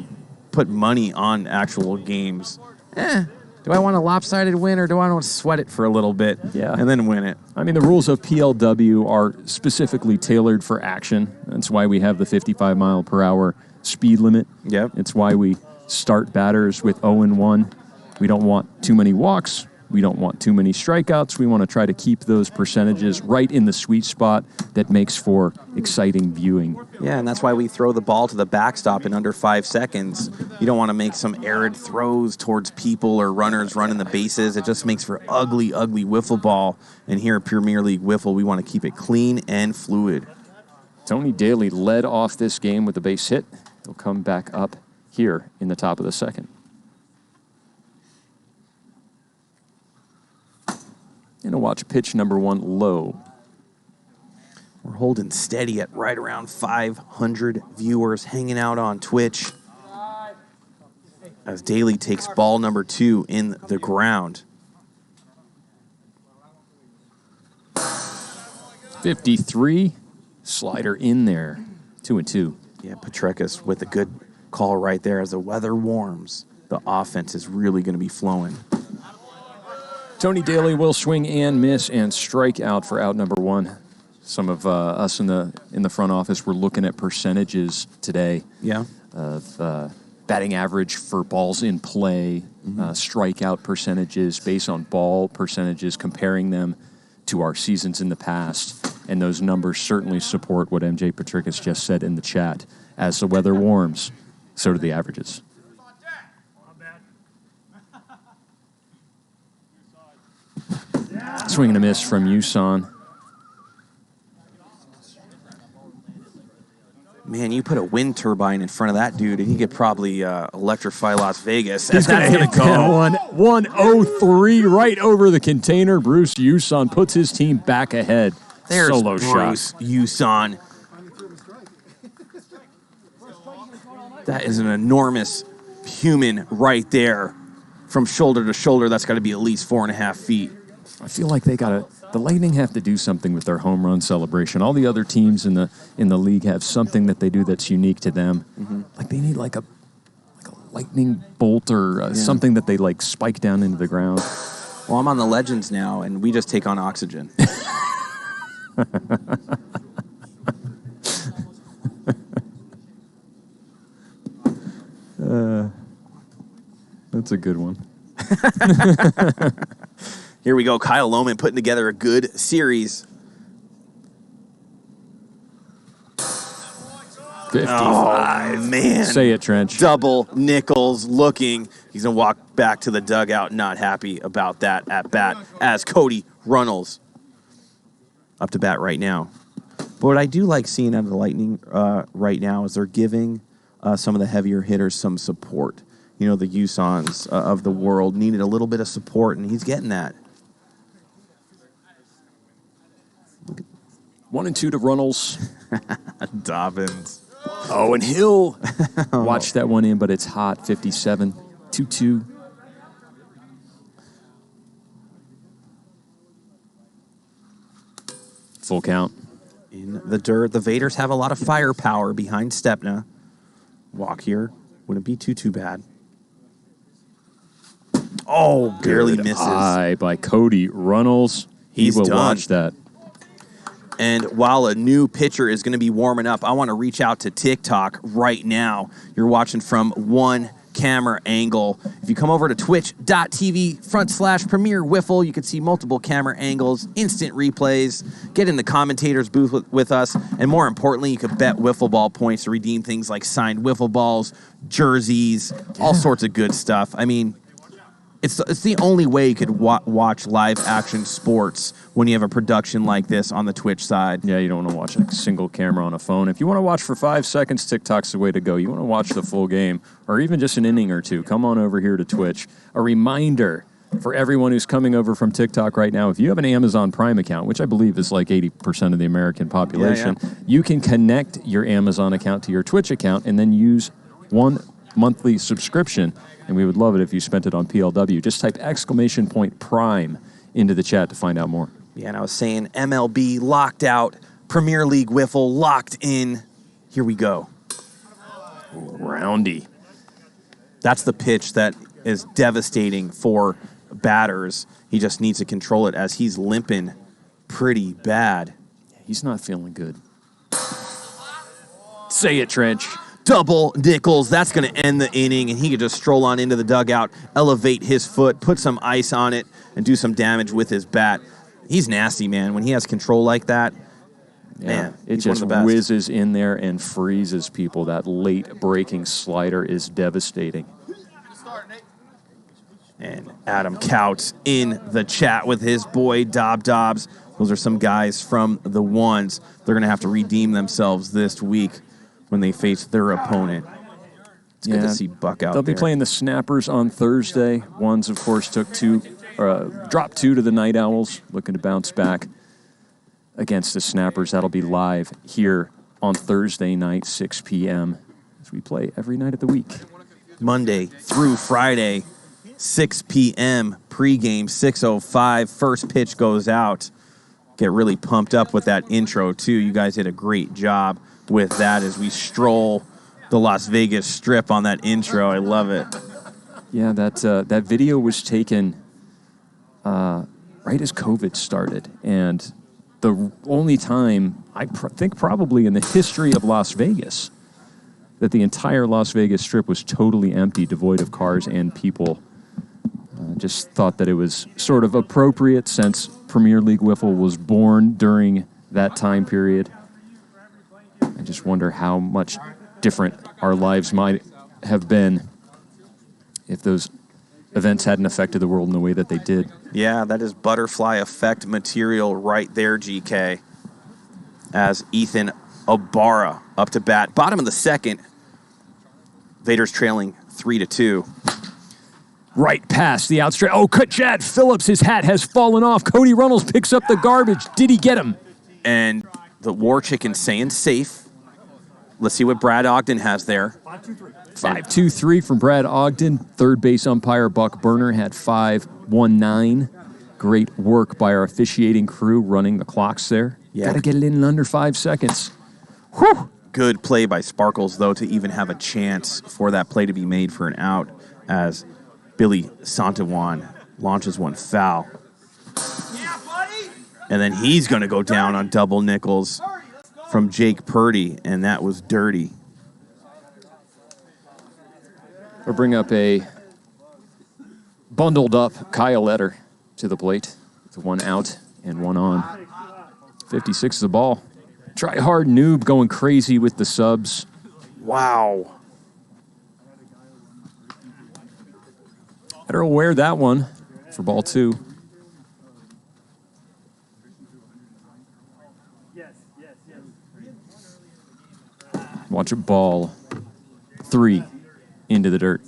put money on actual games, do I want a lopsided win or do I want to sweat it for a little bit and then win it? I mean, the rules of PLW are specifically tailored for action. That's why we have the 55-mile-per-hour speed limit. Yep. It's why we start batters with 0-1. We don't want too many walks. We don't want too many strikeouts. We want to try to keep those percentages right in the sweet spot that makes for exciting viewing. Yeah, and that's why we throw the ball to the backstop in under 5 seconds. You don't want to make some arid throws towards people or runners running the bases. It just makes for ugly, ugly wiffle ball. And here at Premier League Wiffle, we want to keep it clean and fluid. Tony Daly led off this game with a base hit. He'll come back up here in the top of the second. And a watch pitch number 1 low. We're holding steady at right around 500 viewers hanging out on Twitch as Daly takes ball number 2 in the ground. 53, slider in there, 2-2. Yeah, Petrekas with a good call right there. As the weather warms, the offense is really going to be flowing. Tony Daly will swing and miss and strike out for out number 1. Some of us in the front office were looking at percentages today. Yeah. Of batting average for balls in play, strikeout percentages based on ball percentages, comparing them to our seasons in the past. And those numbers certainly support what MJ Petrekas just said in the chat. As the weather warms, so do the averages. Swing and a miss from Huson. Man, you put a wind turbine in front of that dude, and he could probably electrify Las Vegas. He's going to go. 103 right over the container. Bruce Huson puts his team back ahead. There's Solo Bruce shot. Huson. That is an enormous human right there. From shoulder to shoulder, that's got to be at least 4.5 feet. I feel like the Lightning have to do something with their home run celebration. All the other teams in the league have something that they do that's unique to them. Mm-hmm. Like they need like a lightning bolt or something that they like spike down into the ground. Well, I'm on the Legends now, and we just take on oxygen. That's a good one. Here we go. Kyle Lohman putting together a good series. 55. Oh, man. Say it, Trench. Double Nichols looking. He's going to walk back to the dugout, not happy about that at bat, as Cody Reynolds up to bat right now. But what I do like seeing out of the Lightning right now is they're giving some of the heavier hitters some support. You know, the Husons of the world needed a little bit of support, and he's getting that. 1-2 to Reynolds. Dobbins. Oh, and Hill. Watch that one in, but it's hot. 57. 2-2. Full count. In the dirt. The Vaders have a lot of firepower behind Stepna. Walk here. Wouldn't be too bad. Oh, barely misses. Eye by Cody Reynolds. He's he will done. watch that. And while a new pitcher is going to be warming up, I want to reach out to TikTok right now. You're watching from one camera angle. If you come over to twitch.tv/Premier WIFFLE, you can see multiple camera angles, instant replays, get in the commentators booth with us, and more importantly, you can bet wiffle ball points to redeem things like signed wiffle balls, jerseys, all sorts of good stuff. I mean, it's the only way you could watch live action sports when you have a production like this on the Twitch side. Yeah, you don't want to watch a single camera on a phone. If you want to watch for 5 seconds, TikTok's the way to go. You want to watch the full game or even just an inning or two, come on over here to Twitch. A reminder for everyone who's coming over from TikTok right now, if you have an Amazon Prime account, which I believe is like 80% of the American population, you can connect your Amazon account to your Twitch account and then use one monthly subscription, and we would love it if you spent it on PLW. Just type !Prime into the chat to find out more. Yeah, and I was saying MLB locked out, Premier League Wiffle locked in. Here we go. Roundy. That's the pitch that is devastating for batters. He just needs to control it as he's limping pretty bad. He's not feeling good. Say it, Trench. Double Nichols. That's going to end the inning, and he could just stroll on into the dugout, elevate his foot, put some ice on it, and do some damage with his bat. He's nasty, man. When he has control like that, man, it he's just one of the best. whizzes in there and freezes people. That late breaking slider is devastating. And Adam Couch in the chat with his boy Dobbs. Those are some guys from the ones. They're going to have to redeem themselves this week when they face their opponent. It's good to see Buck out there. They'll be playing the Snappers on Thursday. Ones, of course, dropped 2 to the Night Owls, looking to bounce back against the Snappers. That'll be live here on Thursday night, 6 p.m., as we play every night of the week. Monday through Friday, 6 p.m. pregame, 6:05. First pitch goes out. Get really pumped up with that intro, too. You guys did a great job with that as we stroll the Las Vegas Strip on that intro. I love it. Yeah, that video was taken right as COVID started, and the only time I think probably in the history of Las Vegas that the entire Las Vegas Strip was totally empty, devoid of cars and people. Just thought that it was sort of appropriate since Premier League Wiffle was born during that time period. I just wonder how much different our lives might have been if those events hadn't affected the world in the way that they did. Yeah, that is butterfly effect material right there, GK. As Ethan Abarra up to bat. Bottom of the second. Vaders trailing 3-2. Right past the outstretch. Oh, Chad Phillips, his hat has fallen off. Cody Reynolds picks up the garbage. Did he get him? And the War Chicken saying safe. Let's see what Brad Ogden has there. 5-2-3 from Brad Ogden. Third base umpire Buck Burner had 5-1-9. Great work by our officiating crew running the clocks there. Yeah. Got to get it in under 5 seconds. Whew. Good play by Sparkles, though, to even have a chance for that play to be made for an out as Billy Santiwan launches one foul. Yeah, buddy. And then he's going to go down on double nickels from Jayk Purdy, and that was dirty. We'll bring up a bundled up Kyle Letter to the plate with 1 out and 1 on. 56 is the ball. Try hard noob going crazy with the subs. Wow. Better wear that one for ball 2. Watch it, ball 3 into the dirt.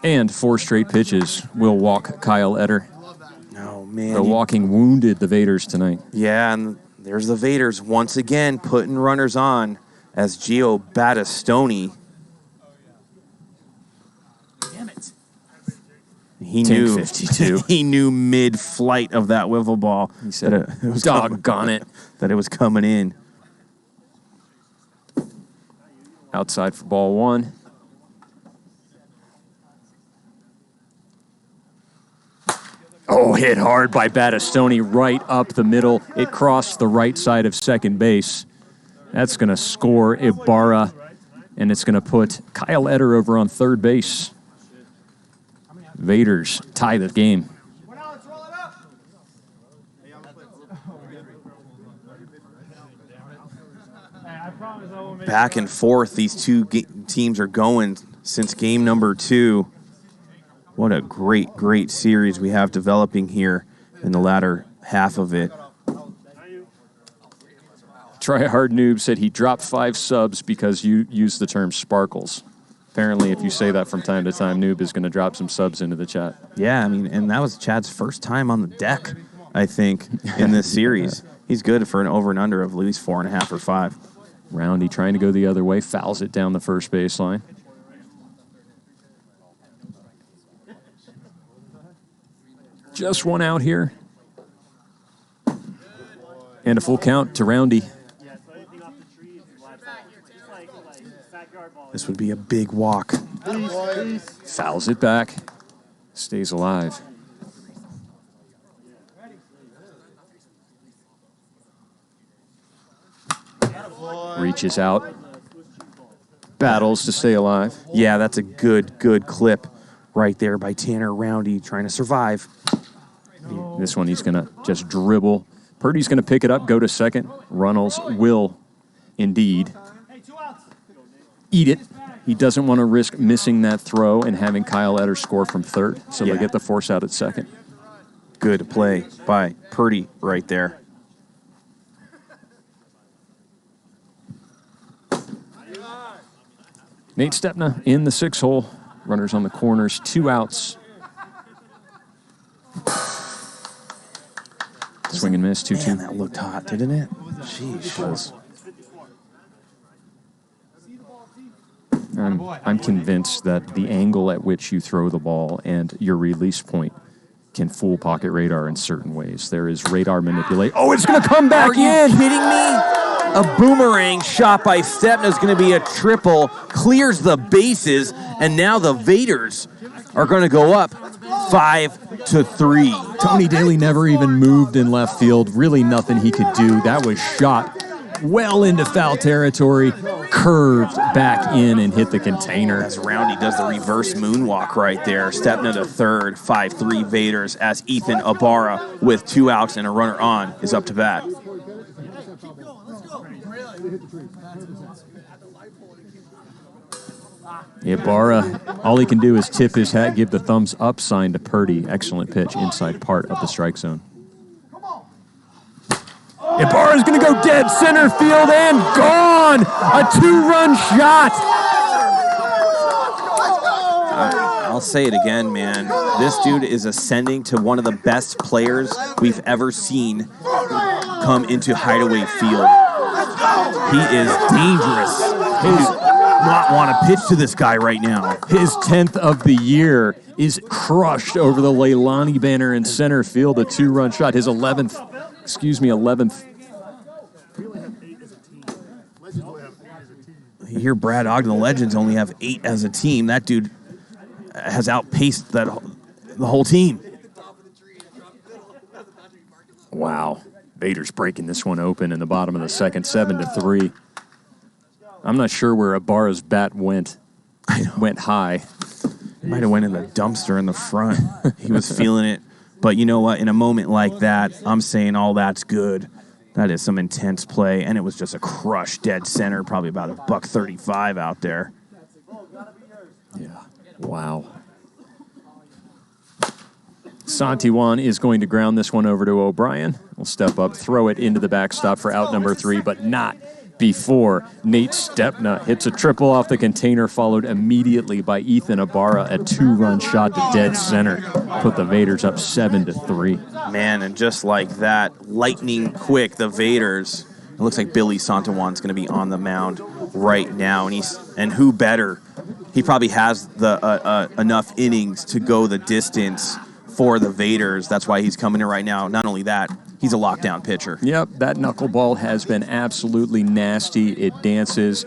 And 4 straight pitches will walk Kyle Etter. Oh, man. The walking wounded the Vaders tonight. Yeah, and there's the Vaders once again putting runners on as Gio Battistoni. Damn it. He knew 52. He knew mid-flight of that wiffle ball. He said, that it was doggone it. That it was coming in. Outside for ball 1. Oh, hit hard by Battistoni right up the middle. It crossed the right side of second base. That's going to score Ibarra, and it's going to put Kyle Etter over on third base. Vaders tie the game. Back and forth, these two teams are going since game number 2. What a great, great series we have developing here in the latter half of it. Try Hard Noob said he dropped 5 subs because you used the term sparkles. Apparently, if you say that from time to time, Noob is going to drop some subs into the chat. Yeah, I mean, and that was Chad's first time on the deck, I think, in this series. He's good for an over and under of at least 4.5 or 5. Roundy trying to go the other way, fouls it down the first baseline. Just 1 out here. And a full count to Roundy. This would be a big walk. Fouls it back. Stays alive. Reaches out. Battles to stay alive. Yeah, that's a good, good clip right there by Tanner Roundy trying to survive. This one he's going to just dribble. Purdy's going to pick it up, go to second. Reynolds will indeed eat it. He doesn't want to risk missing that throw and having Kyle Etter score from third, so they get the force out at second. Good play by Purdy right there. Nate Stepna in the 6 hole. Runners on the corners, 2 outs. Swing and miss, 2-2. Man, that looked hot, didn't it? Jeez. I'm convinced that the angle at which you throw the ball and your release point can fool Pocket Radar in certain ways. There is radar manipulation. Oh, it's going to come back in. Are you kidding me? A boomerang shot by Stepna is going to be a triple, clears the bases, and now the Vaders are going to go up 5-3. Tony Daly never even moved in left field. Really nothing he could do. That was shot well into foul territory, curved back in and hit the container. As Roundy does the reverse moonwalk right there. Stepna to third, 5-3 Vaders as Ethan Abarra with 2 outs and a runner on is up to bat. Ibarra, all he can do is tip his hat, give the thumbs up sign to Purdy. Excellent pitch inside part of the strike zone. Ibarra's going to go dead center field and gone. A 2-run shot. I'll say it again, man. This dude is ascending to one of the best players we've ever seen come into Hideaway Field. He is dangerous. He not want to pitch to this guy right now. His 10th of the year is crushed over the Leilani banner in center field, a 2-run shot. His 11th. You hear Brad Ogden, the Legends only have 8 as a team. That dude has outpaced the whole team. Wow. Vaders breaking this one open in the bottom of the second, 7-3. I'm not sure where Ibarra's bat went. Went high. It might have went in the dumpster in the front. He was feeling it. But you know what? In a moment like that, I'm saying all that's good. That is some intense play, and it was just a crush dead center, probably about a $135 out there. Yeah. Wow. Santiwan is going to ground this one over to O'Brien. We'll step up, throw it into the backstop for out number 3, but not before Nate Stepna hits a triple off the container, followed immediately by Ethan Abarra, a 2-run shot to dead center. Put the Vaders up 7-3. Man, and just like that, lightning quick, the Vaders. It looks like Billy Santiwan's going to be on the mound right now, and who better? He probably has the enough innings to go the distance for the Vaders. That's why he's coming in right now. Not only that, he's a lockdown pitcher. Yep, that knuckleball has been absolutely nasty. It dances.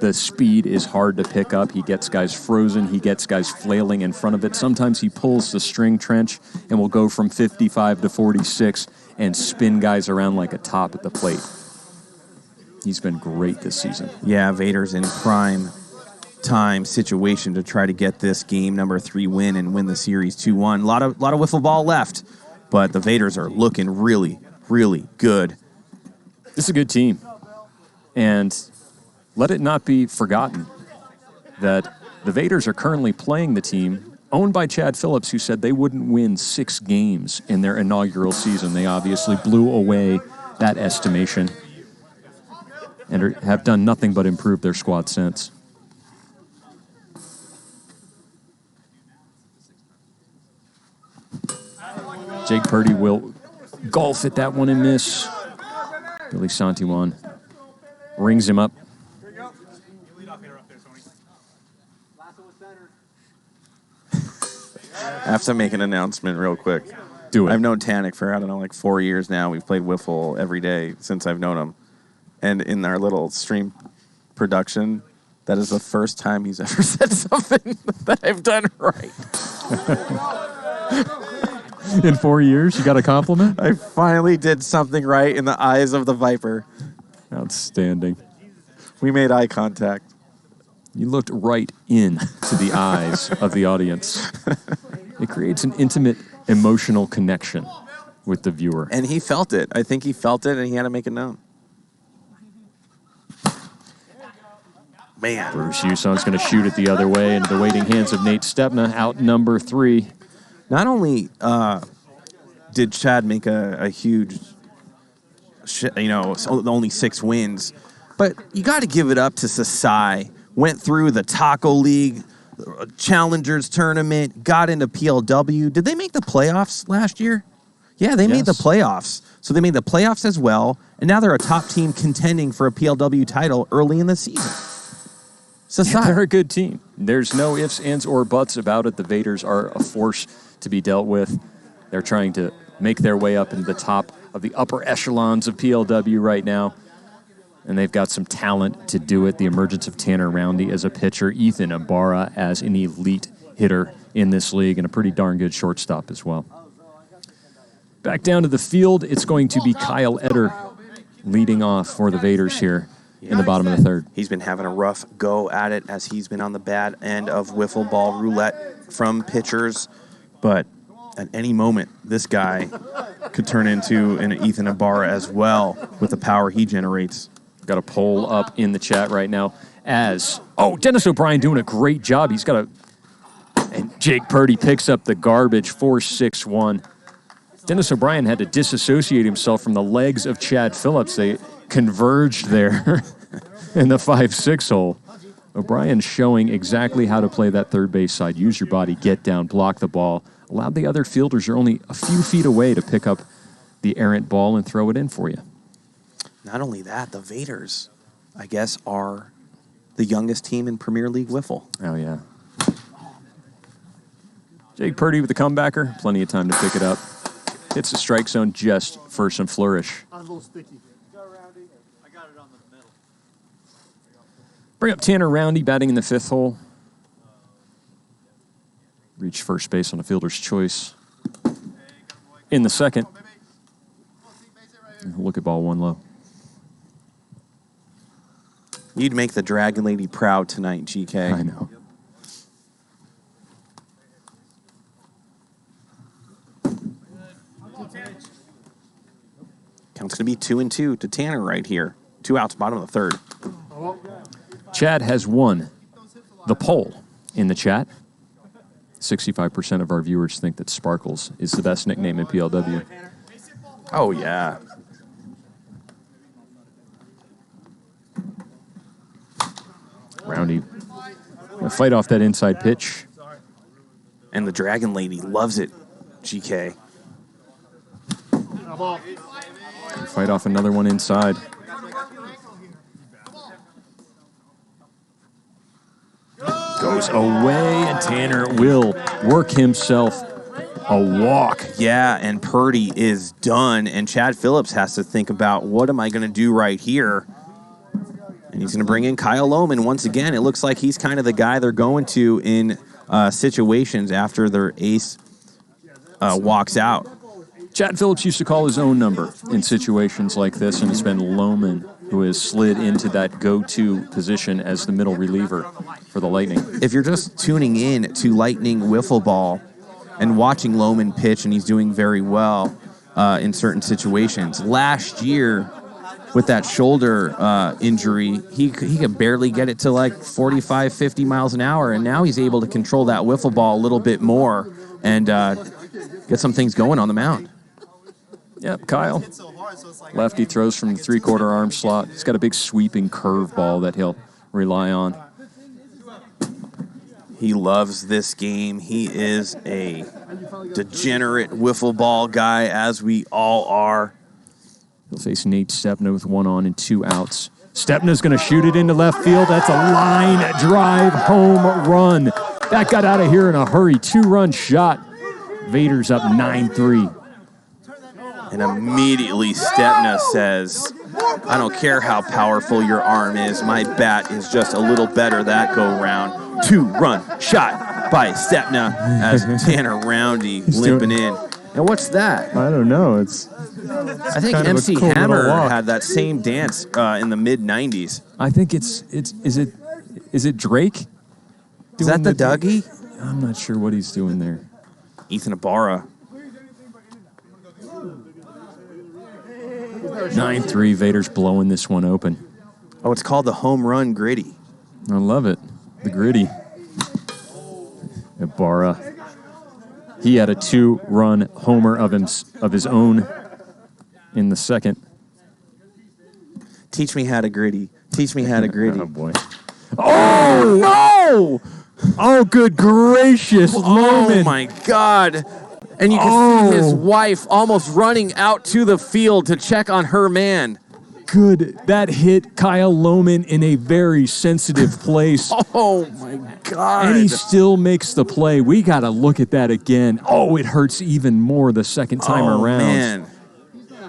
The speed is hard to pick up. He gets guys frozen. He gets guys flailing in front of it. Sometimes he pulls the string trench and will go from 55 to 46 and spin guys around like a top at the plate. He's been great this season. Yeah, Vaders in prime time situation to try to get this game number 3 win and win the series 2-1. A lot of wiffle ball left, but the Vaders are looking really, really good. This is a good team. And let it not be forgotten that the Vaders are currently playing the team owned by Chad Phillips, who said they wouldn't win 6 games in their inaugural season. They obviously blew away that estimation and have done nothing but improve their squad since. Jayk Purdy will golf at that one and miss. Billy Santiwan rings him up. I have to make an announcement real quick. Do it. I've known Tanik for, like 4 years now. We've played wiffle every day since I've known him. And in our little stream production, that is the first time he's ever said something that I've done right. In 4 years, you got a compliment? I finally did something right in the eyes of the Viper. Outstanding. We made eye contact. You looked right in to the eyes of the audience. It creates an intimate, emotional connection with the viewer. And he felt it. I think he felt it, and he had to make it known. Man. Bruce Huson's going to shoot it the other way into the waiting hands of Nate Stepna, out number 3. Not only did Chad make a huge, only 6 wins, but you got to give it up to Sasai. Went through the Taco League, Challengers Tournament, got into PLW. Did they make the playoffs last year? Yeah, they made the playoffs. So they made the playoffs as well, and now they're a top team contending for a PLW title early in the season. Sasai. Yeah, they're a good team. There's no ifs, ands, or buts about it. The Vaders are a force to be dealt with. They're trying to make their way up into the top of the upper echelons of PLW right now. And they've got some talent to do it. The emergence of Tanner Roundy as a pitcher, Ethan Abarra as an elite hitter in this league, and a pretty darn good shortstop as well. Back down to the field, it's going to be Kyle Etter leading off for the Vaders here in the bottom of the third. He's been having a rough go at it as he's been on the bad end of wiffle ball roulette from pitchers. But at any moment, this guy could turn into an Ethan Abarra as well with the power he generates. Got a poll up in the chat right now as, Dennis O'Brien doing a great job. And Jayk Purdy picks up the garbage, 4-6-1. Dennis O'Brien had to disassociate himself from the legs of Chad Phillips. They converged there in the 5-6 hole. O'Brien showing exactly how to play that third base side. Use your body, get down, block the ball. Allowed the other fielders are only a few feet away to pick up the errant ball and throw it in for you. Not only that, the Vaders, I guess, are the youngest team in Premier League Wiffle. Oh, yeah. Jayk Purdy with the comebacker. Plenty of time to pick it up. Hits the strike zone just for some flourish. A little sticky. Bring up Tanner Roundy, batting in the 5th hole. Reach first base on a fielder's choice. In the 2nd. Look at ball 1 low. You'd make the Dragon Lady proud tonight, GK. I know. Count's going to be 2-2 to Tanner right here. 2 outs, bottom of the 3rd. Chad has won the poll in the chat. 65% of our viewers think that Sparkles is the best nickname in PLW. Oh, yeah. Roundy. Gonna fight off that inside pitch. And the Dragon Lady loves it, GK. Fight off another one inside. Goes away, and Tanner will work himself a walk. Yeah, and Purdy is done, and Chad Phillips has to think about, what am I going to do right here? And he's going to bring in Kyle Lohman once again. It looks like he's kind of the guy they're going to in situations after their ace walks out. Chad Phillips used to call his own number in situations like this, and it's been Lohman who has slid into that go-to position as the middle reliever for the Lightning. If you're just tuning in to Lightning Wiffle Ball and watching Lohman pitch, and he's doing very well in certain situations. Last year, with that shoulder injury, he could barely get it to like 45, 50 miles an hour, and now he's able to control that wiffle ball a little bit more and get some things going on the mound. Yep, Kyle. Lefty throws from the 3/4 arm slot. He's got a big sweeping curveball that he'll rely on. He loves this game. He is a degenerate wiffle ball guy, as we all are. He'll face Nate Stepna with 1 on and 2 outs. Stepna's going to shoot it into left field. That's a line drive home run. That got out of here in a hurry. 2-run shot. Vaders up 9-3. And immediately Stepna says, I don't care how powerful your arm is. My bat is just a little better that go round. 2-run shot by Stepna as Tanner Roundy limping in. And what's that? I don't know. I think MC Hammer had that same dance in the mid-90s. I think is it Drake? Is that the Dougie? I'm not sure what he's doing there. Ethan Abarra. 9-3, Vaders blowing this one open. Oh, it's called the home run gritty. I love it. The gritty. Ibarra. He had a 2-run homer of his own in the 2nd. Teach me how to gritty. Teach me how to gritty. Oh, boy. Oh, no! Oh, good gracious. Oh, my God. And you can see his wife almost running out to the field to check on her man. Good. That hit Kyle Lohman in a very sensitive place. Oh, my God. And he still makes the play. We got to look at that again. Oh, it hurts even more the second time around. Man.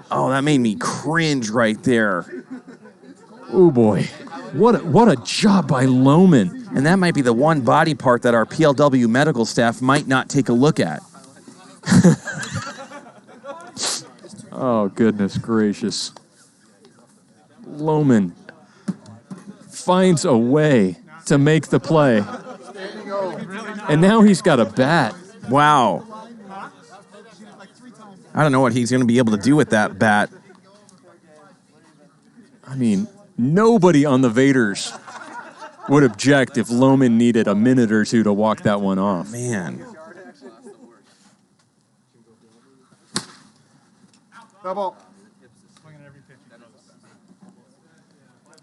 Oh, that made me cringe right there. Oh, boy. What a job by Lohman. And that might be the one body part that our PLW medical staff might not take a look at. Oh, goodness gracious. Lohman finds a way to make the play. And now he's got a bat. Wow. I don't know what he's going to be able to do with that bat. I mean, nobody on the Vaders would object if Lohman needed a minute or two to walk that one off. Man. Double.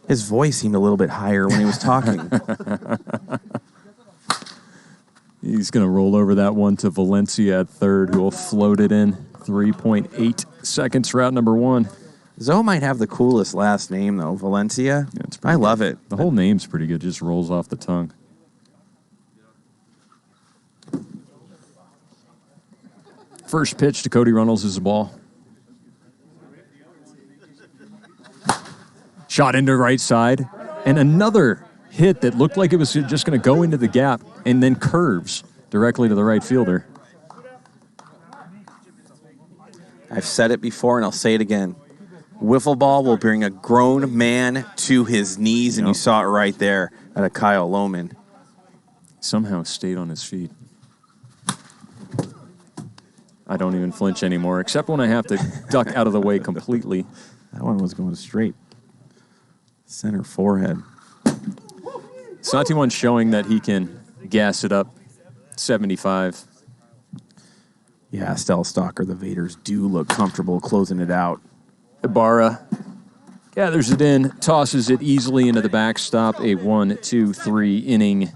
His voice seemed a little bit higher when he was talking. He's going to roll over that one to Valencia at third, who will float it in. 3.8 seconds, route number one. Zoe might have the coolest last name, though. Valencia. Yeah, I love it. The whole name's pretty good. Just rolls off the tongue. First pitch to Cody Reynolds is a ball. Shot into right side. And another hit that looked like it was just going to go into the gap and then curves directly to the right fielder. I've said it before and I'll say it again. Wiffle ball will bring a grown man to his knees, and you saw it right there at a Kyle Lohman. Somehow stayed on his feet. I don't even flinch anymore, except when I have to duck out of the way completely. That one was going straight. Center forehead. Santiwan showing that he can gas it up. 75. Yeah, Stella Stalker, the Vaders do look comfortable closing it out. Abarra gathers it in, tosses it easily into the backstop. A 1-2-3 inning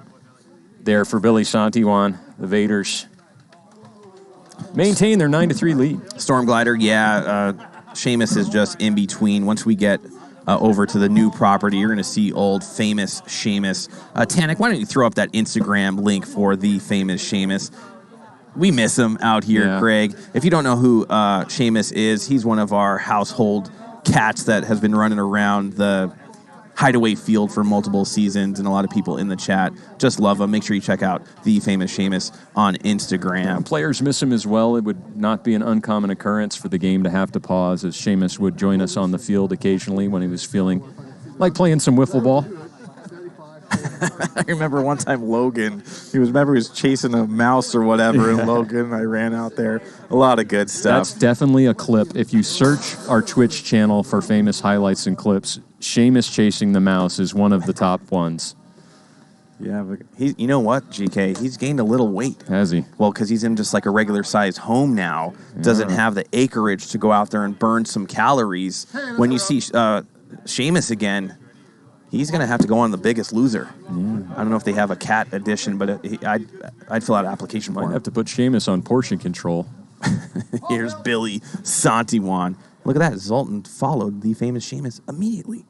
there for Billy Santiwan. The Vaders maintain their 9-3 lead. Storm Glider, Seamus is just in between. Once we get over to the new property, you're going to see old famous Seamus. Tanik, why don't you throw up that Instagram link for the famous Seamus? We miss him out here, Greg. If you don't know who Seamus is, he's one of our household cats that has been running around the Hideaway Field for multiple seasons, and a lot of people in the chat just love him. Make sure you check out the famous Seamus on Instagram. Players miss him as well. It would not be an uncommon occurrence for the game to have to pause, as Seamus would join us on the field occasionally when he was feeling like playing some wiffle ball. I remember one time Logan, he was chasing a mouse or whatever, and Logan, I ran out there. A lot of good stuff. That's definitely a clip. If you search our Twitch channel for famous highlights and clips, Seamus chasing the mouse is one of the top ones. Yeah, but you know what, GK? He's gained a little weight. Has he? Well, because he's in just like a regular-sized home now. Doesn't have the acreage to go out there and burn some calories. When you see Seamus again, he's going to have to go on The Biggest Loser. I don't know if they have a cat edition, but I'd fill out an application for Might him. have to put Seamus on portion control. Here's Billy Santiwan. Look at that. Zoltan followed the famous Seamus immediately.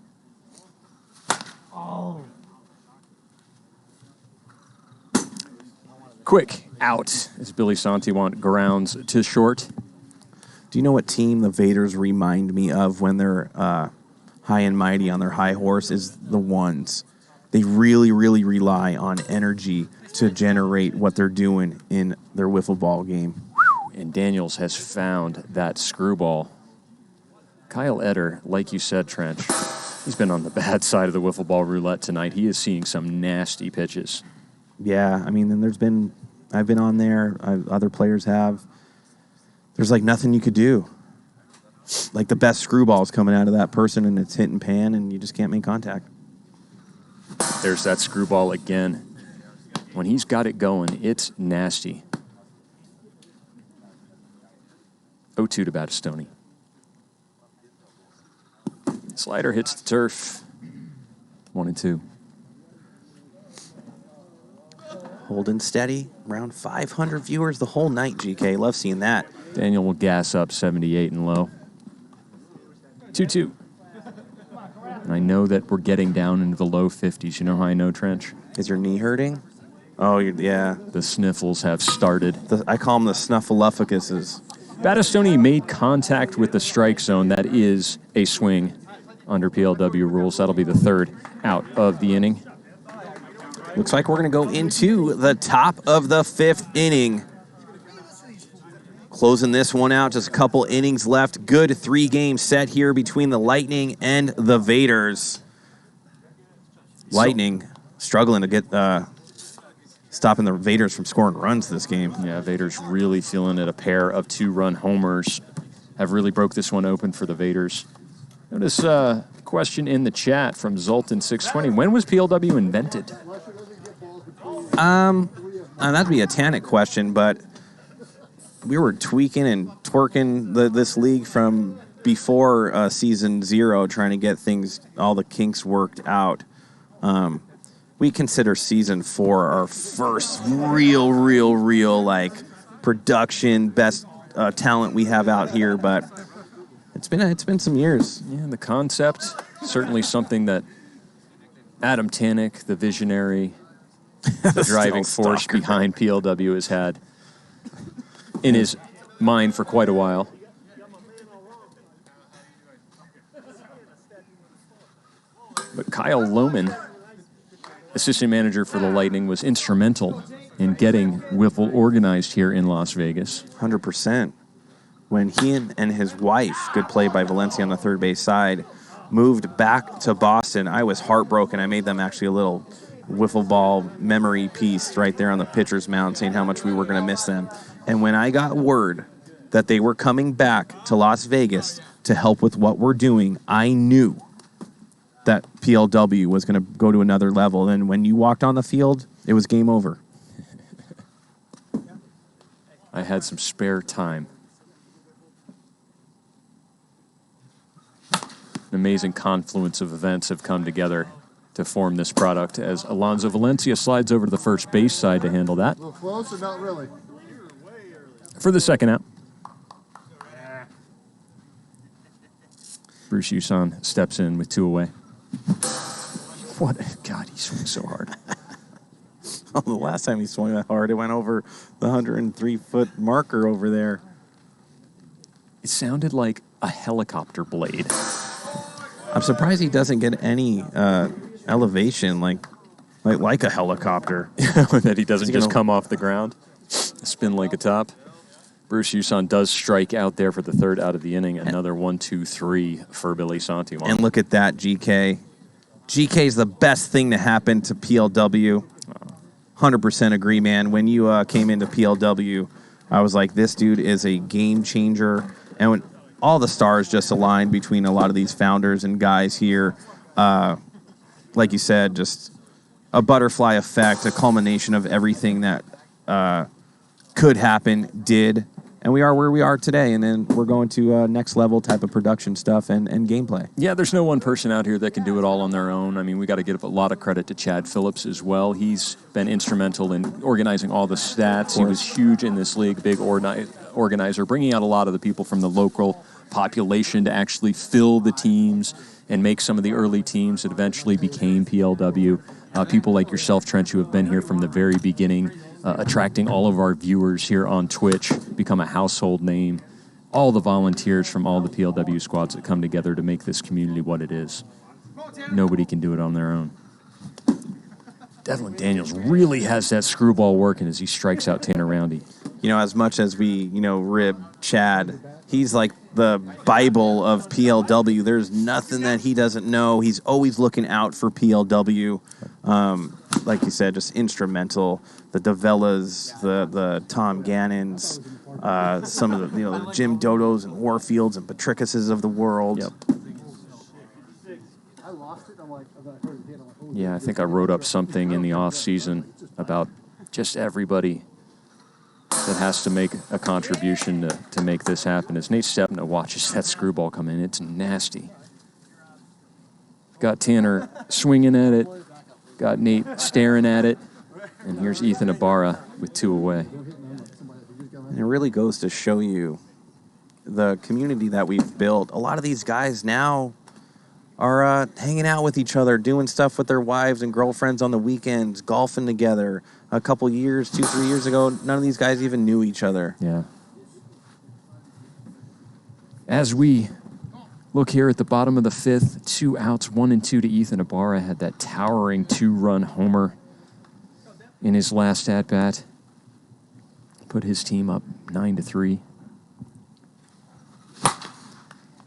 Quick out as Billy Santiwan grounds to short. Do you know what team the Vaders remind me of when they're high and mighty on their high horse? Is the ones. They really, really rely on energy to generate what they're doing in their wiffle ball game. And Daniels has found that screwball. Kyle Etter, like you said, Trench, he's been on the bad side of the wiffle ball roulette tonight. He is seeing some nasty pitches. Yeah, I mean, and I've been on there, other players have. There's like nothing you could do. Like the best screwball's coming out of that person and it's hit and pan and you just can't make contact. There's that screwball again. When he's got it going, it's nasty. 0-2 to Battistoni. Slider hits the turf. 1-2. Holding steady, around 500 viewers the whole night, GK. Love seeing that. Daniel will gas up 78 and low. 2-2. And I know that we're getting down into the low 50s. You know how I know, Trench? Is your knee hurting? Oh, yeah. The sniffles have started. I call them the snuffleupaguses. Battistoni made contact with the strike zone. That is a swing under PLW rules. That'll be the third out of the inning. Looks like we're going to go into the top of the fifth inning. Closing this one out, just a couple innings left. Good 3-game set here between the Lightning and the Vaders. Lightning struggling to get stopping the Vaders from scoring runs this game. Yeah, Vaders really feeling it. A pair of 2-run homers have really broke this one open for the Vaders. Notice a question in the chat from Zoltan620. When was PLW invented? That'd be a Tanik question, but we were tweaking and twerking this league from before season 0, trying to get all the kinks worked out. We consider season 4 our first real like production best talent we have out here, but it's been some years. Yeah, the concept, certainly something that Adam Tannick, the visionary, the driving force behind PLW, has had in his mind for quite a while. But Kyle Lohman, assistant manager for the Lightning, was instrumental in getting WIFFLE organized here in Las Vegas. 100%. When he and his wife, good play by Valencia on the third base side, moved back to Boston, I was heartbroken. I made them actually a little wiffle ball memory piece right there on the pitcher's mound saying how much we were going to miss them. And when I got word that they were coming back to Las Vegas to help with what we're doing, I knew that PLW was going to go to another level. And when you walked on the field, it was game over. I had some spare time. An amazing confluence of events have come together to form this product as Alonso Valencia slides over to the first base side to handle that. A little close or not really? For the second out, Bruce Huson steps in with 2 away. What? God, he swings so hard. Oh, the last time he swung that hard, it went over the 103-foot marker over there. It sounded like a helicopter blade. I'm surprised he doesn't get any elevation like a helicopter. That he doesn't just come off the ground, spin like a top. Bruce Huson does strike out there for the third out of the inning. Another 1-2-3 for Billy Santiwan. And look at that, GK. GK is the best thing to happen to PLW. 100% agree, man. When you came into PLW, I was like, this dude is a game changer. And when all the stars just aligned between a lot of these founders and guys here, like you said, just a butterfly effect, a culmination of everything that could happen, did. And we are where we are today, and then we're going to next level type of production stuff and gameplay. Yeah, there's no one person out here that can do it all on their own. I mean, we got to give a lot of credit to Chad Phillips as well. He's been instrumental in organizing all the stats. He was huge in this league, big organizer, bringing out a lot of the people from the local population to actually fill the teams and make some of the early teams that eventually became PLW. People like yourself, Trench, who have been here from the very beginning, attracting all of our viewers here on Twitch, become a household name. All the volunteers from all the PLW squads that come together to make this community what it is. Nobody can do it on their own. Devlin Daniels really has that screwball working as he strikes out Tanner Roundy. You know, as much as we, rib Chad, he's like the Bible of PLW. There's nothing that he doesn't know. He's always looking out for PLW. Like you said, just instrumental. The Davellas, the Tom Gannons, some of the the Jim Dodos and Warfields and Patrickuses of the world. Yep. Yeah, I think I wrote up something in the off season about just everybody that has to make a contribution to make this happen. As Nate Stepna watches that screwball come in, it's nasty. Got Tanner swinging at it, got Nate staring at it, and here's Ethan Abarra with 2 away. And it really goes to show you the community that we've built. A lot of these guys now are hanging out with each other, doing stuff with their wives and girlfriends on the weekends, golfing together. A couple years, 2-3 years ago, none of these guys even knew each other. Yeah. As we look here at the bottom of the 5th, 2 outs, 1 and 2 to Ethan Abarra. Had that towering 2-run homer in his last at-bat. Put his team up 9-3.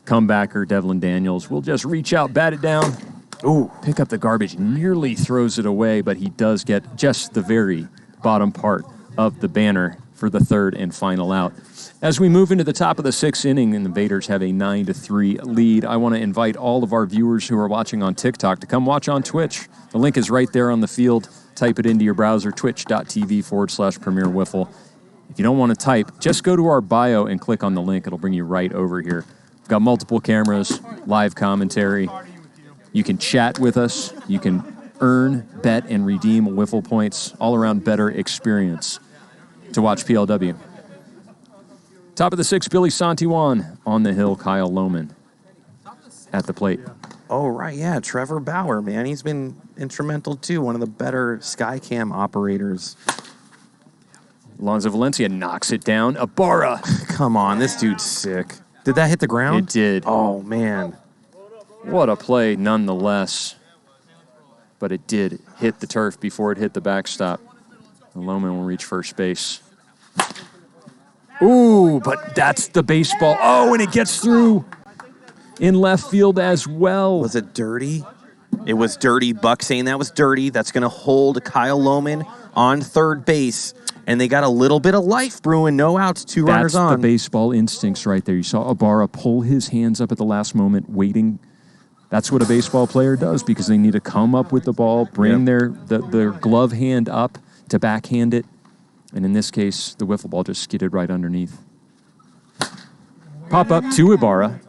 Comebacker Devlin Daniels will just reach out, bat it down. Ooh, pick up the garbage, nearly throws it away, but he does get just the very bottom part of the banner for the 3rd and final out. As we move into the top of the 6th inning and the Vaders have a 9-3 lead, I want to invite all of our viewers who are watching on TikTok to come watch on Twitch. The link is right there on the field. Type it into your browser, twitch.tv/Premier Wiffle. If you don't want to type, just go to our bio and click on the link. It'll bring you right over here. Got multiple cameras, live commentary. You can chat with us. You can earn, bet, and redeem WIFFLE points. All around better experience to watch PLW. Top of the 6th, Billy Santiwan. On the hill, Kyle Lohman at the plate. Oh, right, yeah, Trevor Bauer, man. He's been instrumental, too. One of the better Skycam operators. Alonzo Valencia knocks it down. Abarra. Come on, this dude's sick. Did that hit the ground? It did. Oh, man. What a play, nonetheless. But it did hit the turf before it hit the backstop. Lohman will reach first base. Ooh, but that's the baseball. Oh, and it gets through in left field as well. Was it dirty? It was dirty. Buck saying that was dirty. That's going to hold Kyle Lohman on third base. And they got a little bit of life brewing. No outs, 2 runners on. That's the baseball instincts right there. You saw Abarra pull his hands up at the last moment, waiting. That's what a baseball player does because they need to come up with the ball, bring their glove hand up to backhand it. And in this case, the wiffle ball just skidded right underneath. Pop up to Abarra.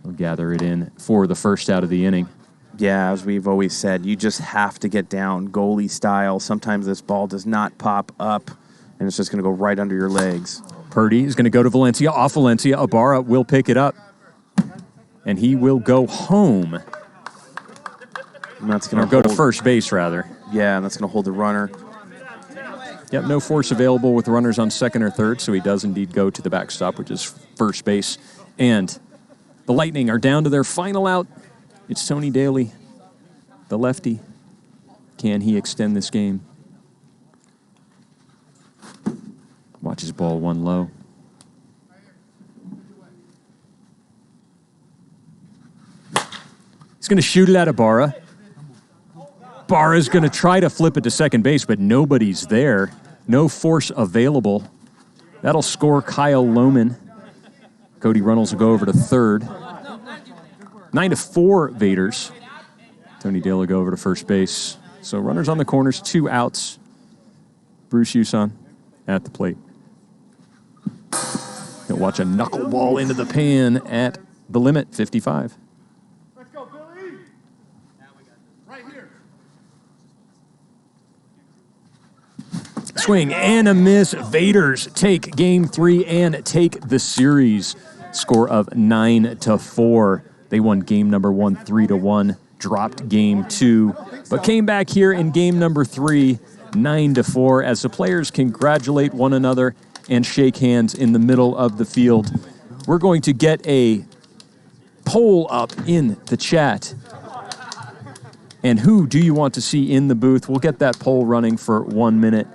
He'll gather it in for the first out of the inning. Yeah, as we've always said, you just have to get down goalie style. Sometimes this ball does not pop up, and it's just going to go right under your legs. Purdy is going to go to Valencia. Off Valencia, Abarra will pick it up, and he will go home. And that's going to go to first base, rather. Yeah, and that's going to hold the runner. Yep, no force available with runners on second or third, so he does indeed go to the backstop, which is first base. And the Lightning are down to their final out. It's Tony Daly, the lefty. Can he extend this game? Watch his ball one low. He's going to shoot it at Abarra. Barra's going to try to flip it to second base, but nobody's there. No force available. That'll score Kyle Lohman. Cody Reynolds will go over to third. 9-4 Vaders. Tony Dale will go over to first base. So runners on the corners, 2 outs. Bruce Huson at the plate. He'll watch a knuckleball into the pan at the limit, 55. Let's go, Billy. Right here. Swing and a miss. Vaders take game 3 and take the series. Score of 9-4. They won game number 1, 3-1, dropped game 2, but came back here in game number 3, 9-4, as the players congratulate one another and shake hands in the middle of the field. We're going to get a poll up in the chat. And who do you want to see in the booth? We'll get that poll running for 1 minute.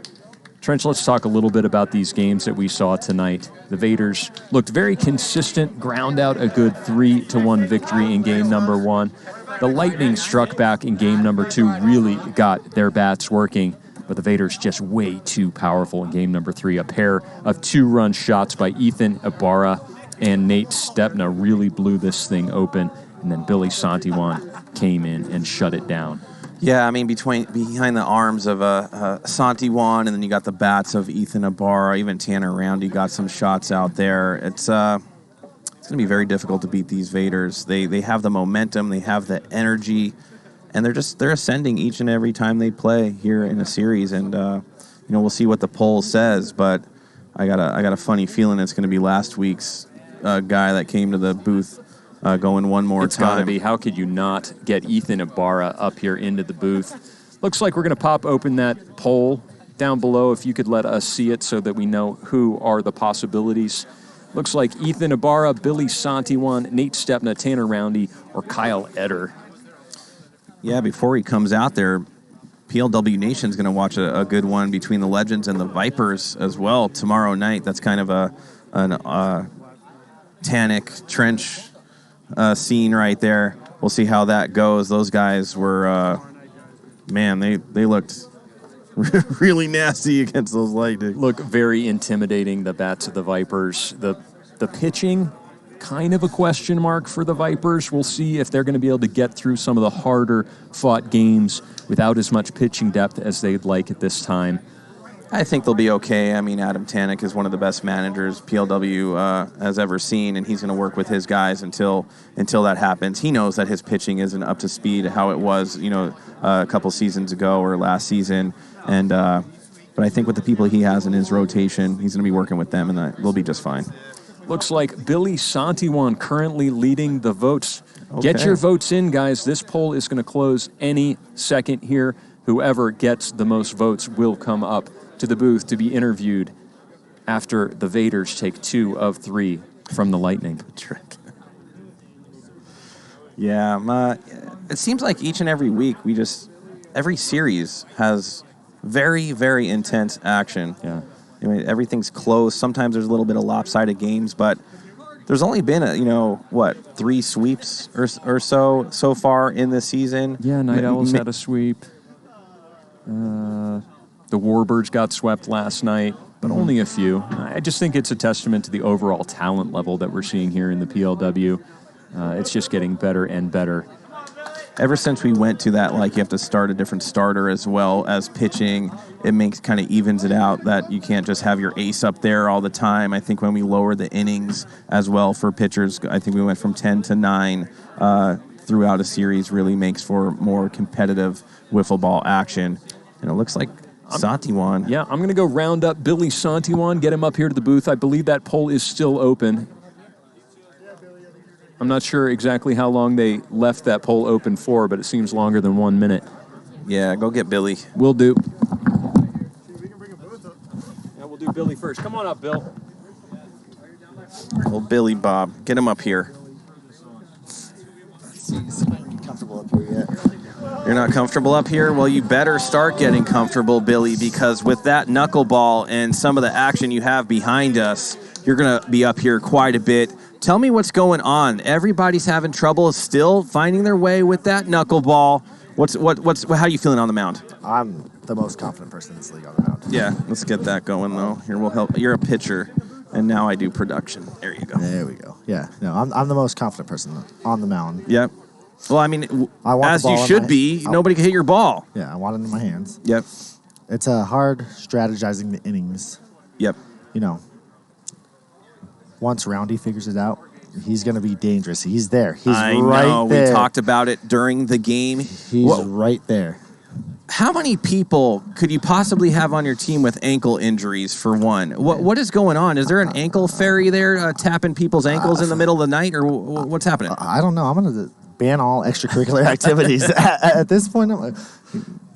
Trench, let's talk a little bit about these games that we saw tonight. The Vaders looked very consistent, ground out a good 3-1 victory in game number 1. The Lightning struck back in game number 2, really got their bats working, but the Vaders just way too powerful in game number 3. A pair of 2-run shots by Ethan Abarra and Nate Stepna really blew this thing open, and then Billy Santiwan came in and shut it down. Yeah, I mean, behind the arms of Santiwan, and then you got the bats of Ethan Abarra, even Tanner Roundy got some shots out there. It's going to be very difficult to beat these Vaders. They have the momentum, they have the energy, and they're ascending each and every time they play here in a series. And we'll see what the poll says, but I got a funny feeling it's going to be last week's guy that came to the booth. Going one more time. It's got to be. How could you not get Ethan Abarra up here into the booth? Looks like we're going to pop open that poll down below if you could let us see it so that we know who are the possibilities. Looks like Ethan Abarra, Billy Santiwan, Nate Stepna, Tanner Roundy, or Kyle Eder. Yeah, before he comes out there, PLW Nation's going to watch a good one between the Legends and the Vipers as well tomorrow night. That's kind of an Tannic Trench scene right there. We'll see how that goes. Those guys were, they looked really nasty against those Lightning. Look very intimidating, the bats of the Vipers. The pitching, kind of a question mark for the Vipers. We'll see if they're going to be able to get through some of the harder fought games without as much pitching depth as they'd like at this time. I think they'll be okay. I mean, Adam Tannick is one of the best managers PLW has ever seen, and he's going to work with his guys until that happens. He knows that his pitching isn't up to speed how it was, a couple seasons ago or last season, and but I think with the people he has in his rotation, he's going to be working with them, and they'll be just fine. Looks like Billy Santiwan currently leading the votes. Okay. Get your votes in, guys. This poll is going to close any second here. Whoever gets the most votes will come up to the booth to be interviewed after the Vaders take 2 of 3 from the Lightning. Yeah, it seems like each and every week every series has very, very intense action. Yeah. I mean, everything's close. Sometimes there's a little bit of lopsided games, but there's only been 3 sweeps or so far in this season. Yeah, Night Owls had a sweep. The Warbirds got swept last night, but only a few. I just think it's a testament to the overall talent level that we're seeing here in the PLW. It's just getting better and better. Ever since we went to that, you have to start a different starter as well as pitching, it kind of evens it out that you can't just have your ace up there all the time. I think when we lower the innings as well for pitchers, I think we went from 10 to 9 throughout a series, really makes for more competitive wiffle ball action. And it looks like Santiwan. Yeah, I'm going to go round up Billy Santiwan, get him up here to the booth. I believe that poll is still open. I'm not sure exactly how long they left that poll open for, but it seems longer than 1 minute. Yeah, go get Billy. Will do. Yeah, we'll do Billy first. Come on up, Bill. Well, Billy Bob, get him up here. Comfortable up here yet. You're not comfortable up here? Well, you better start getting comfortable, Billy, because with that knuckleball and some of the action you have behind us, you're going to be up here quite a bit. Tell me what's going on. Everybody's having trouble still finding their way with that knuckleball. How are you feeling on the mound? I'm the most confident person in this league on the mound. Yeah, let's get that going, though. Here, we'll help. You're a pitcher, and now I do production. There you go. There we go. Yeah, no, I'm the most confident person on the mound. Yep. Well, I mean, I want as the ball you in should my- be, nobody can hit your ball. Yeah, I want it in my hands. Yep. It's hard strategizing the innings. Yep. Once Roundy figures it out, he's going to be dangerous. He's there. He's I right know. there. We talked about it during the game. He's right there. How many people could you possibly have on your team with ankle injuries, for one? What is going on? Is there an ankle fairy there tapping people's ankles in the middle of the night, or what's happening? I don't know. I'm going to ban all extracurricular activities at this point.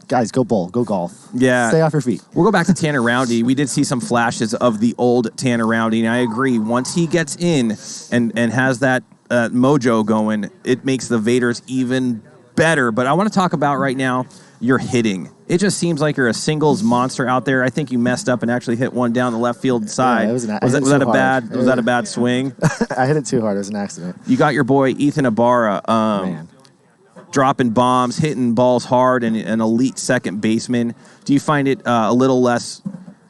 Guys, go bowl. Go golf. Yeah. Stay off your feet. We'll go back to Tanner Roundy. We did see some flashes of the old Tanner Roundy, and I agree. Once he gets in and has that mojo going, it makes the Vaders even better. But I want to talk about right now your hitting. It just seems like you're a singles monster out there. I think you messed up and actually hit one down the left field side. Yeah, was that a bad swing? I hit it too hard. It was an accident. You got your boy Ethan Abarra. Man. Dropping bombs, hitting balls hard, and an elite second baseman. Do you find it a little less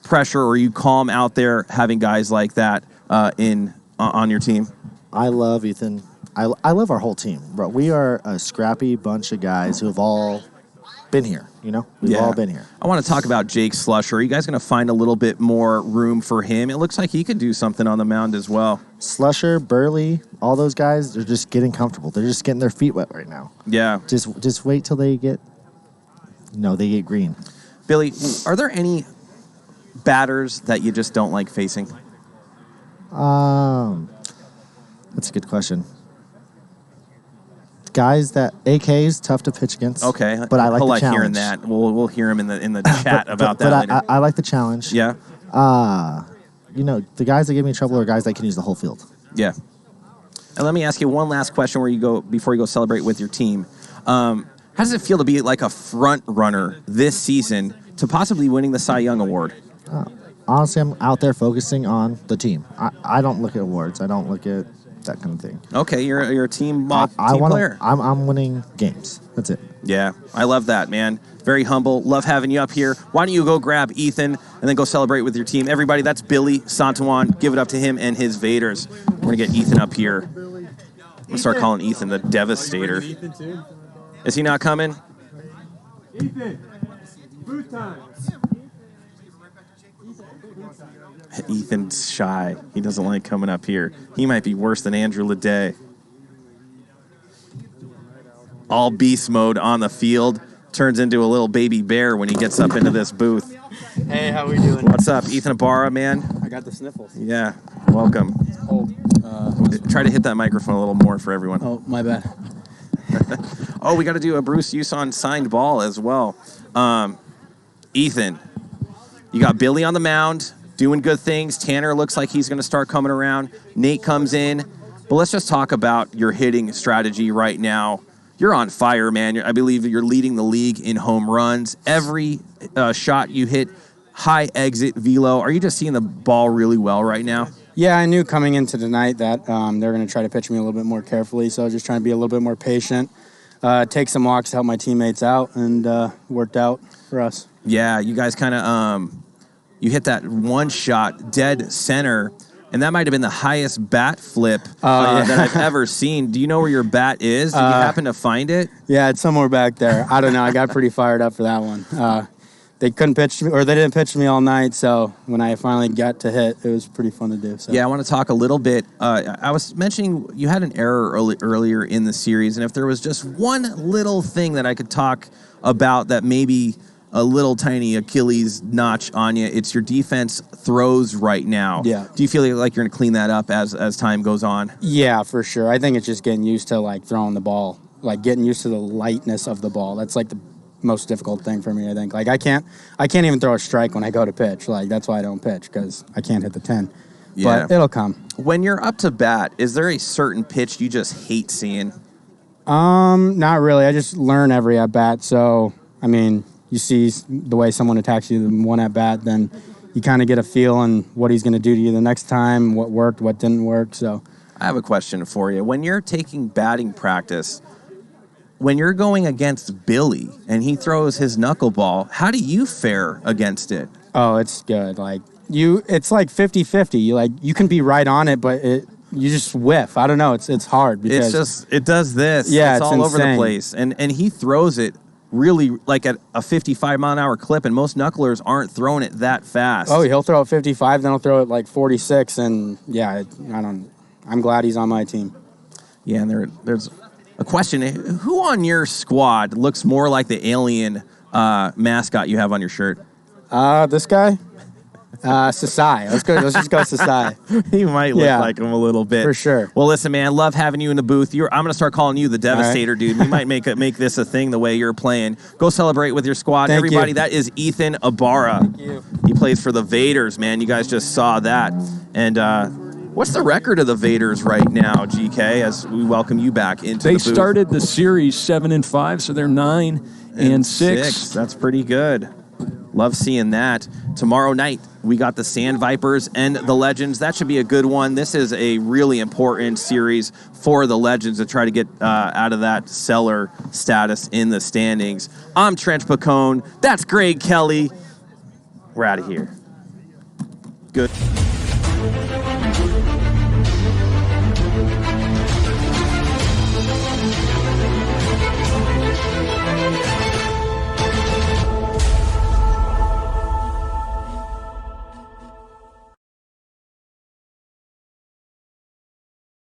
pressure, or are you calm out there having guys like that on your team? I love Ethan. I love our whole team, bro. We are a scrappy bunch of guys who have all been here. We've all been here. I want to talk about Jake Slusher. Are you guys going to find a little bit more room for him? It looks like he could do something on the mound as well. Slusher, Burley, all those guys, they're just getting comfortable. They're just getting their feet wet right now. Yeah. Just wait till they get green. Billy, are there any batters that you just don't like facing? That's a good question. Guys that AK is tough to pitch against. Okay, but I like the challenge. Hearing that. We'll hear him in the chat about that later. I like the challenge. Yeah. The guys that give me trouble are guys that can use the whole field. Yeah. And let me ask you one last question before you go celebrate with your team. How does it feel to be like a front runner this season to possibly winning the Cy Young Award? Honestly, I'm out there focusing on the team. I don't look at awards. I don't look at that kind of thing. Okay, you're a team player. I'm winning games. That's it. Yeah, I love that, man. Very humble. Love having you up here. Why don't you go grab Ethan and then go celebrate with your team? Everybody, that's Billy Santiwan. Give it up to him and his Vaders. We're going to get Ethan up here. I'm going to start calling Ethan the Devastator. Is he not coming? Ethan, booth time. Ethan's shy. He doesn't like coming up here. He might be worse than Andrew Leday. All beast mode on the field. Turns into a little baby bear when he gets up into this booth. Hey, how we doing? What's up, Ethan Abarra, man? I got the sniffles. Yeah, welcome. Cold. Try to hit that microphone a little more for everyone. Oh, my bad. Oh, we got to do a Bruce Huson signed ball as well. Ethan, you got Billy on the mound doing good things. Tanner looks like he's going to start coming around. Nate comes in. But let's just talk about your hitting strategy right now. You're on fire, man. I believe you're leading the league in home runs. Every shot you hit, high exit velo. Are you just seeing the ball really well right now? Yeah, I knew coming into tonight that they're going to try to pitch me a little bit more carefully, so I was just trying to be a little bit more patient, take some walks to help my teammates out, and worked out for us. Yeah, you guys kind of you hit that one shot dead center, and that might have been the highest bat flip that I've ever seen. Do you know where your bat is? Did you happen to find it? Yeah, it's somewhere back there. I don't know. I got pretty fired up for that one. They couldn't pitch me, or they didn't pitch me all night, so when I finally got to hit, it was pretty fun to do. So. Yeah, I want to talk a little bit. I was mentioning you had an error earlier in the series, and if there was just one little thing that I could talk about that maybe a little tiny Achilles notch on you, it's your defense throws right now. Yeah. Do you feel like you're going to clean that up as time goes on? Yeah, for sure. I think it's just getting used to, like, throwing the ball, like, getting used to the lightness of the ball. That's, like, the most difficult thing for me, I think. Like, I can't even throw a strike when I go to pitch. Like, that's why I don't pitch, because I can't hit the 10. Yeah. But it'll come. When you're up to bat, is there a certain pitch you just hate seeing? Not really. I just learn every at-bat. So, I mean, you see the way someone attacks you in one at-bat, then you kind of get a feel on what he's going to do to you the next time, what worked, what didn't work. So, I have a question for you. When you're taking batting practice, when you're going against Billy and he throws his knuckleball, how do you fare against it? Oh, it's good. Like, it's like 50-50. You can be right on it, but you just whiff. I don't know. It's hard because it does this. Yeah, it's all insane. over the place. And he throws it really like at a 55-mile-an-hour clip, and most knucklers aren't throwing it that fast. Oh, he'll throw it 55, then he'll throw it like 46, and yeah, I'm glad he's on my team. Yeah, and there's a question. Who on your squad looks more like the alien mascot you have on your shirt? This guy? Sasai. Let's just go Sasai. He might look like him a little bit. For sure. Well, listen, man, love having you in the booth. I'm going to start calling you the Devastator, dude. We might make this a thing the way you're playing. Go celebrate with your squad. Thank Everybody, you. That is Ethan Abarra. Thank you. He plays for the Vaders, man. You guys just saw that. And what's the record of the Vaders right now, GK, as we welcome you back into the booth? They started the series 7-5, so they're 9-6. That's pretty good. Love seeing that. Tomorrow night, we got the Sand Vipers and the Legends. That should be a good one. This is a really important series for the Legends to try to get out of that cellar status in the standings. I'm Trench Pacone. That's Greg Kelly. We're out of here. Good.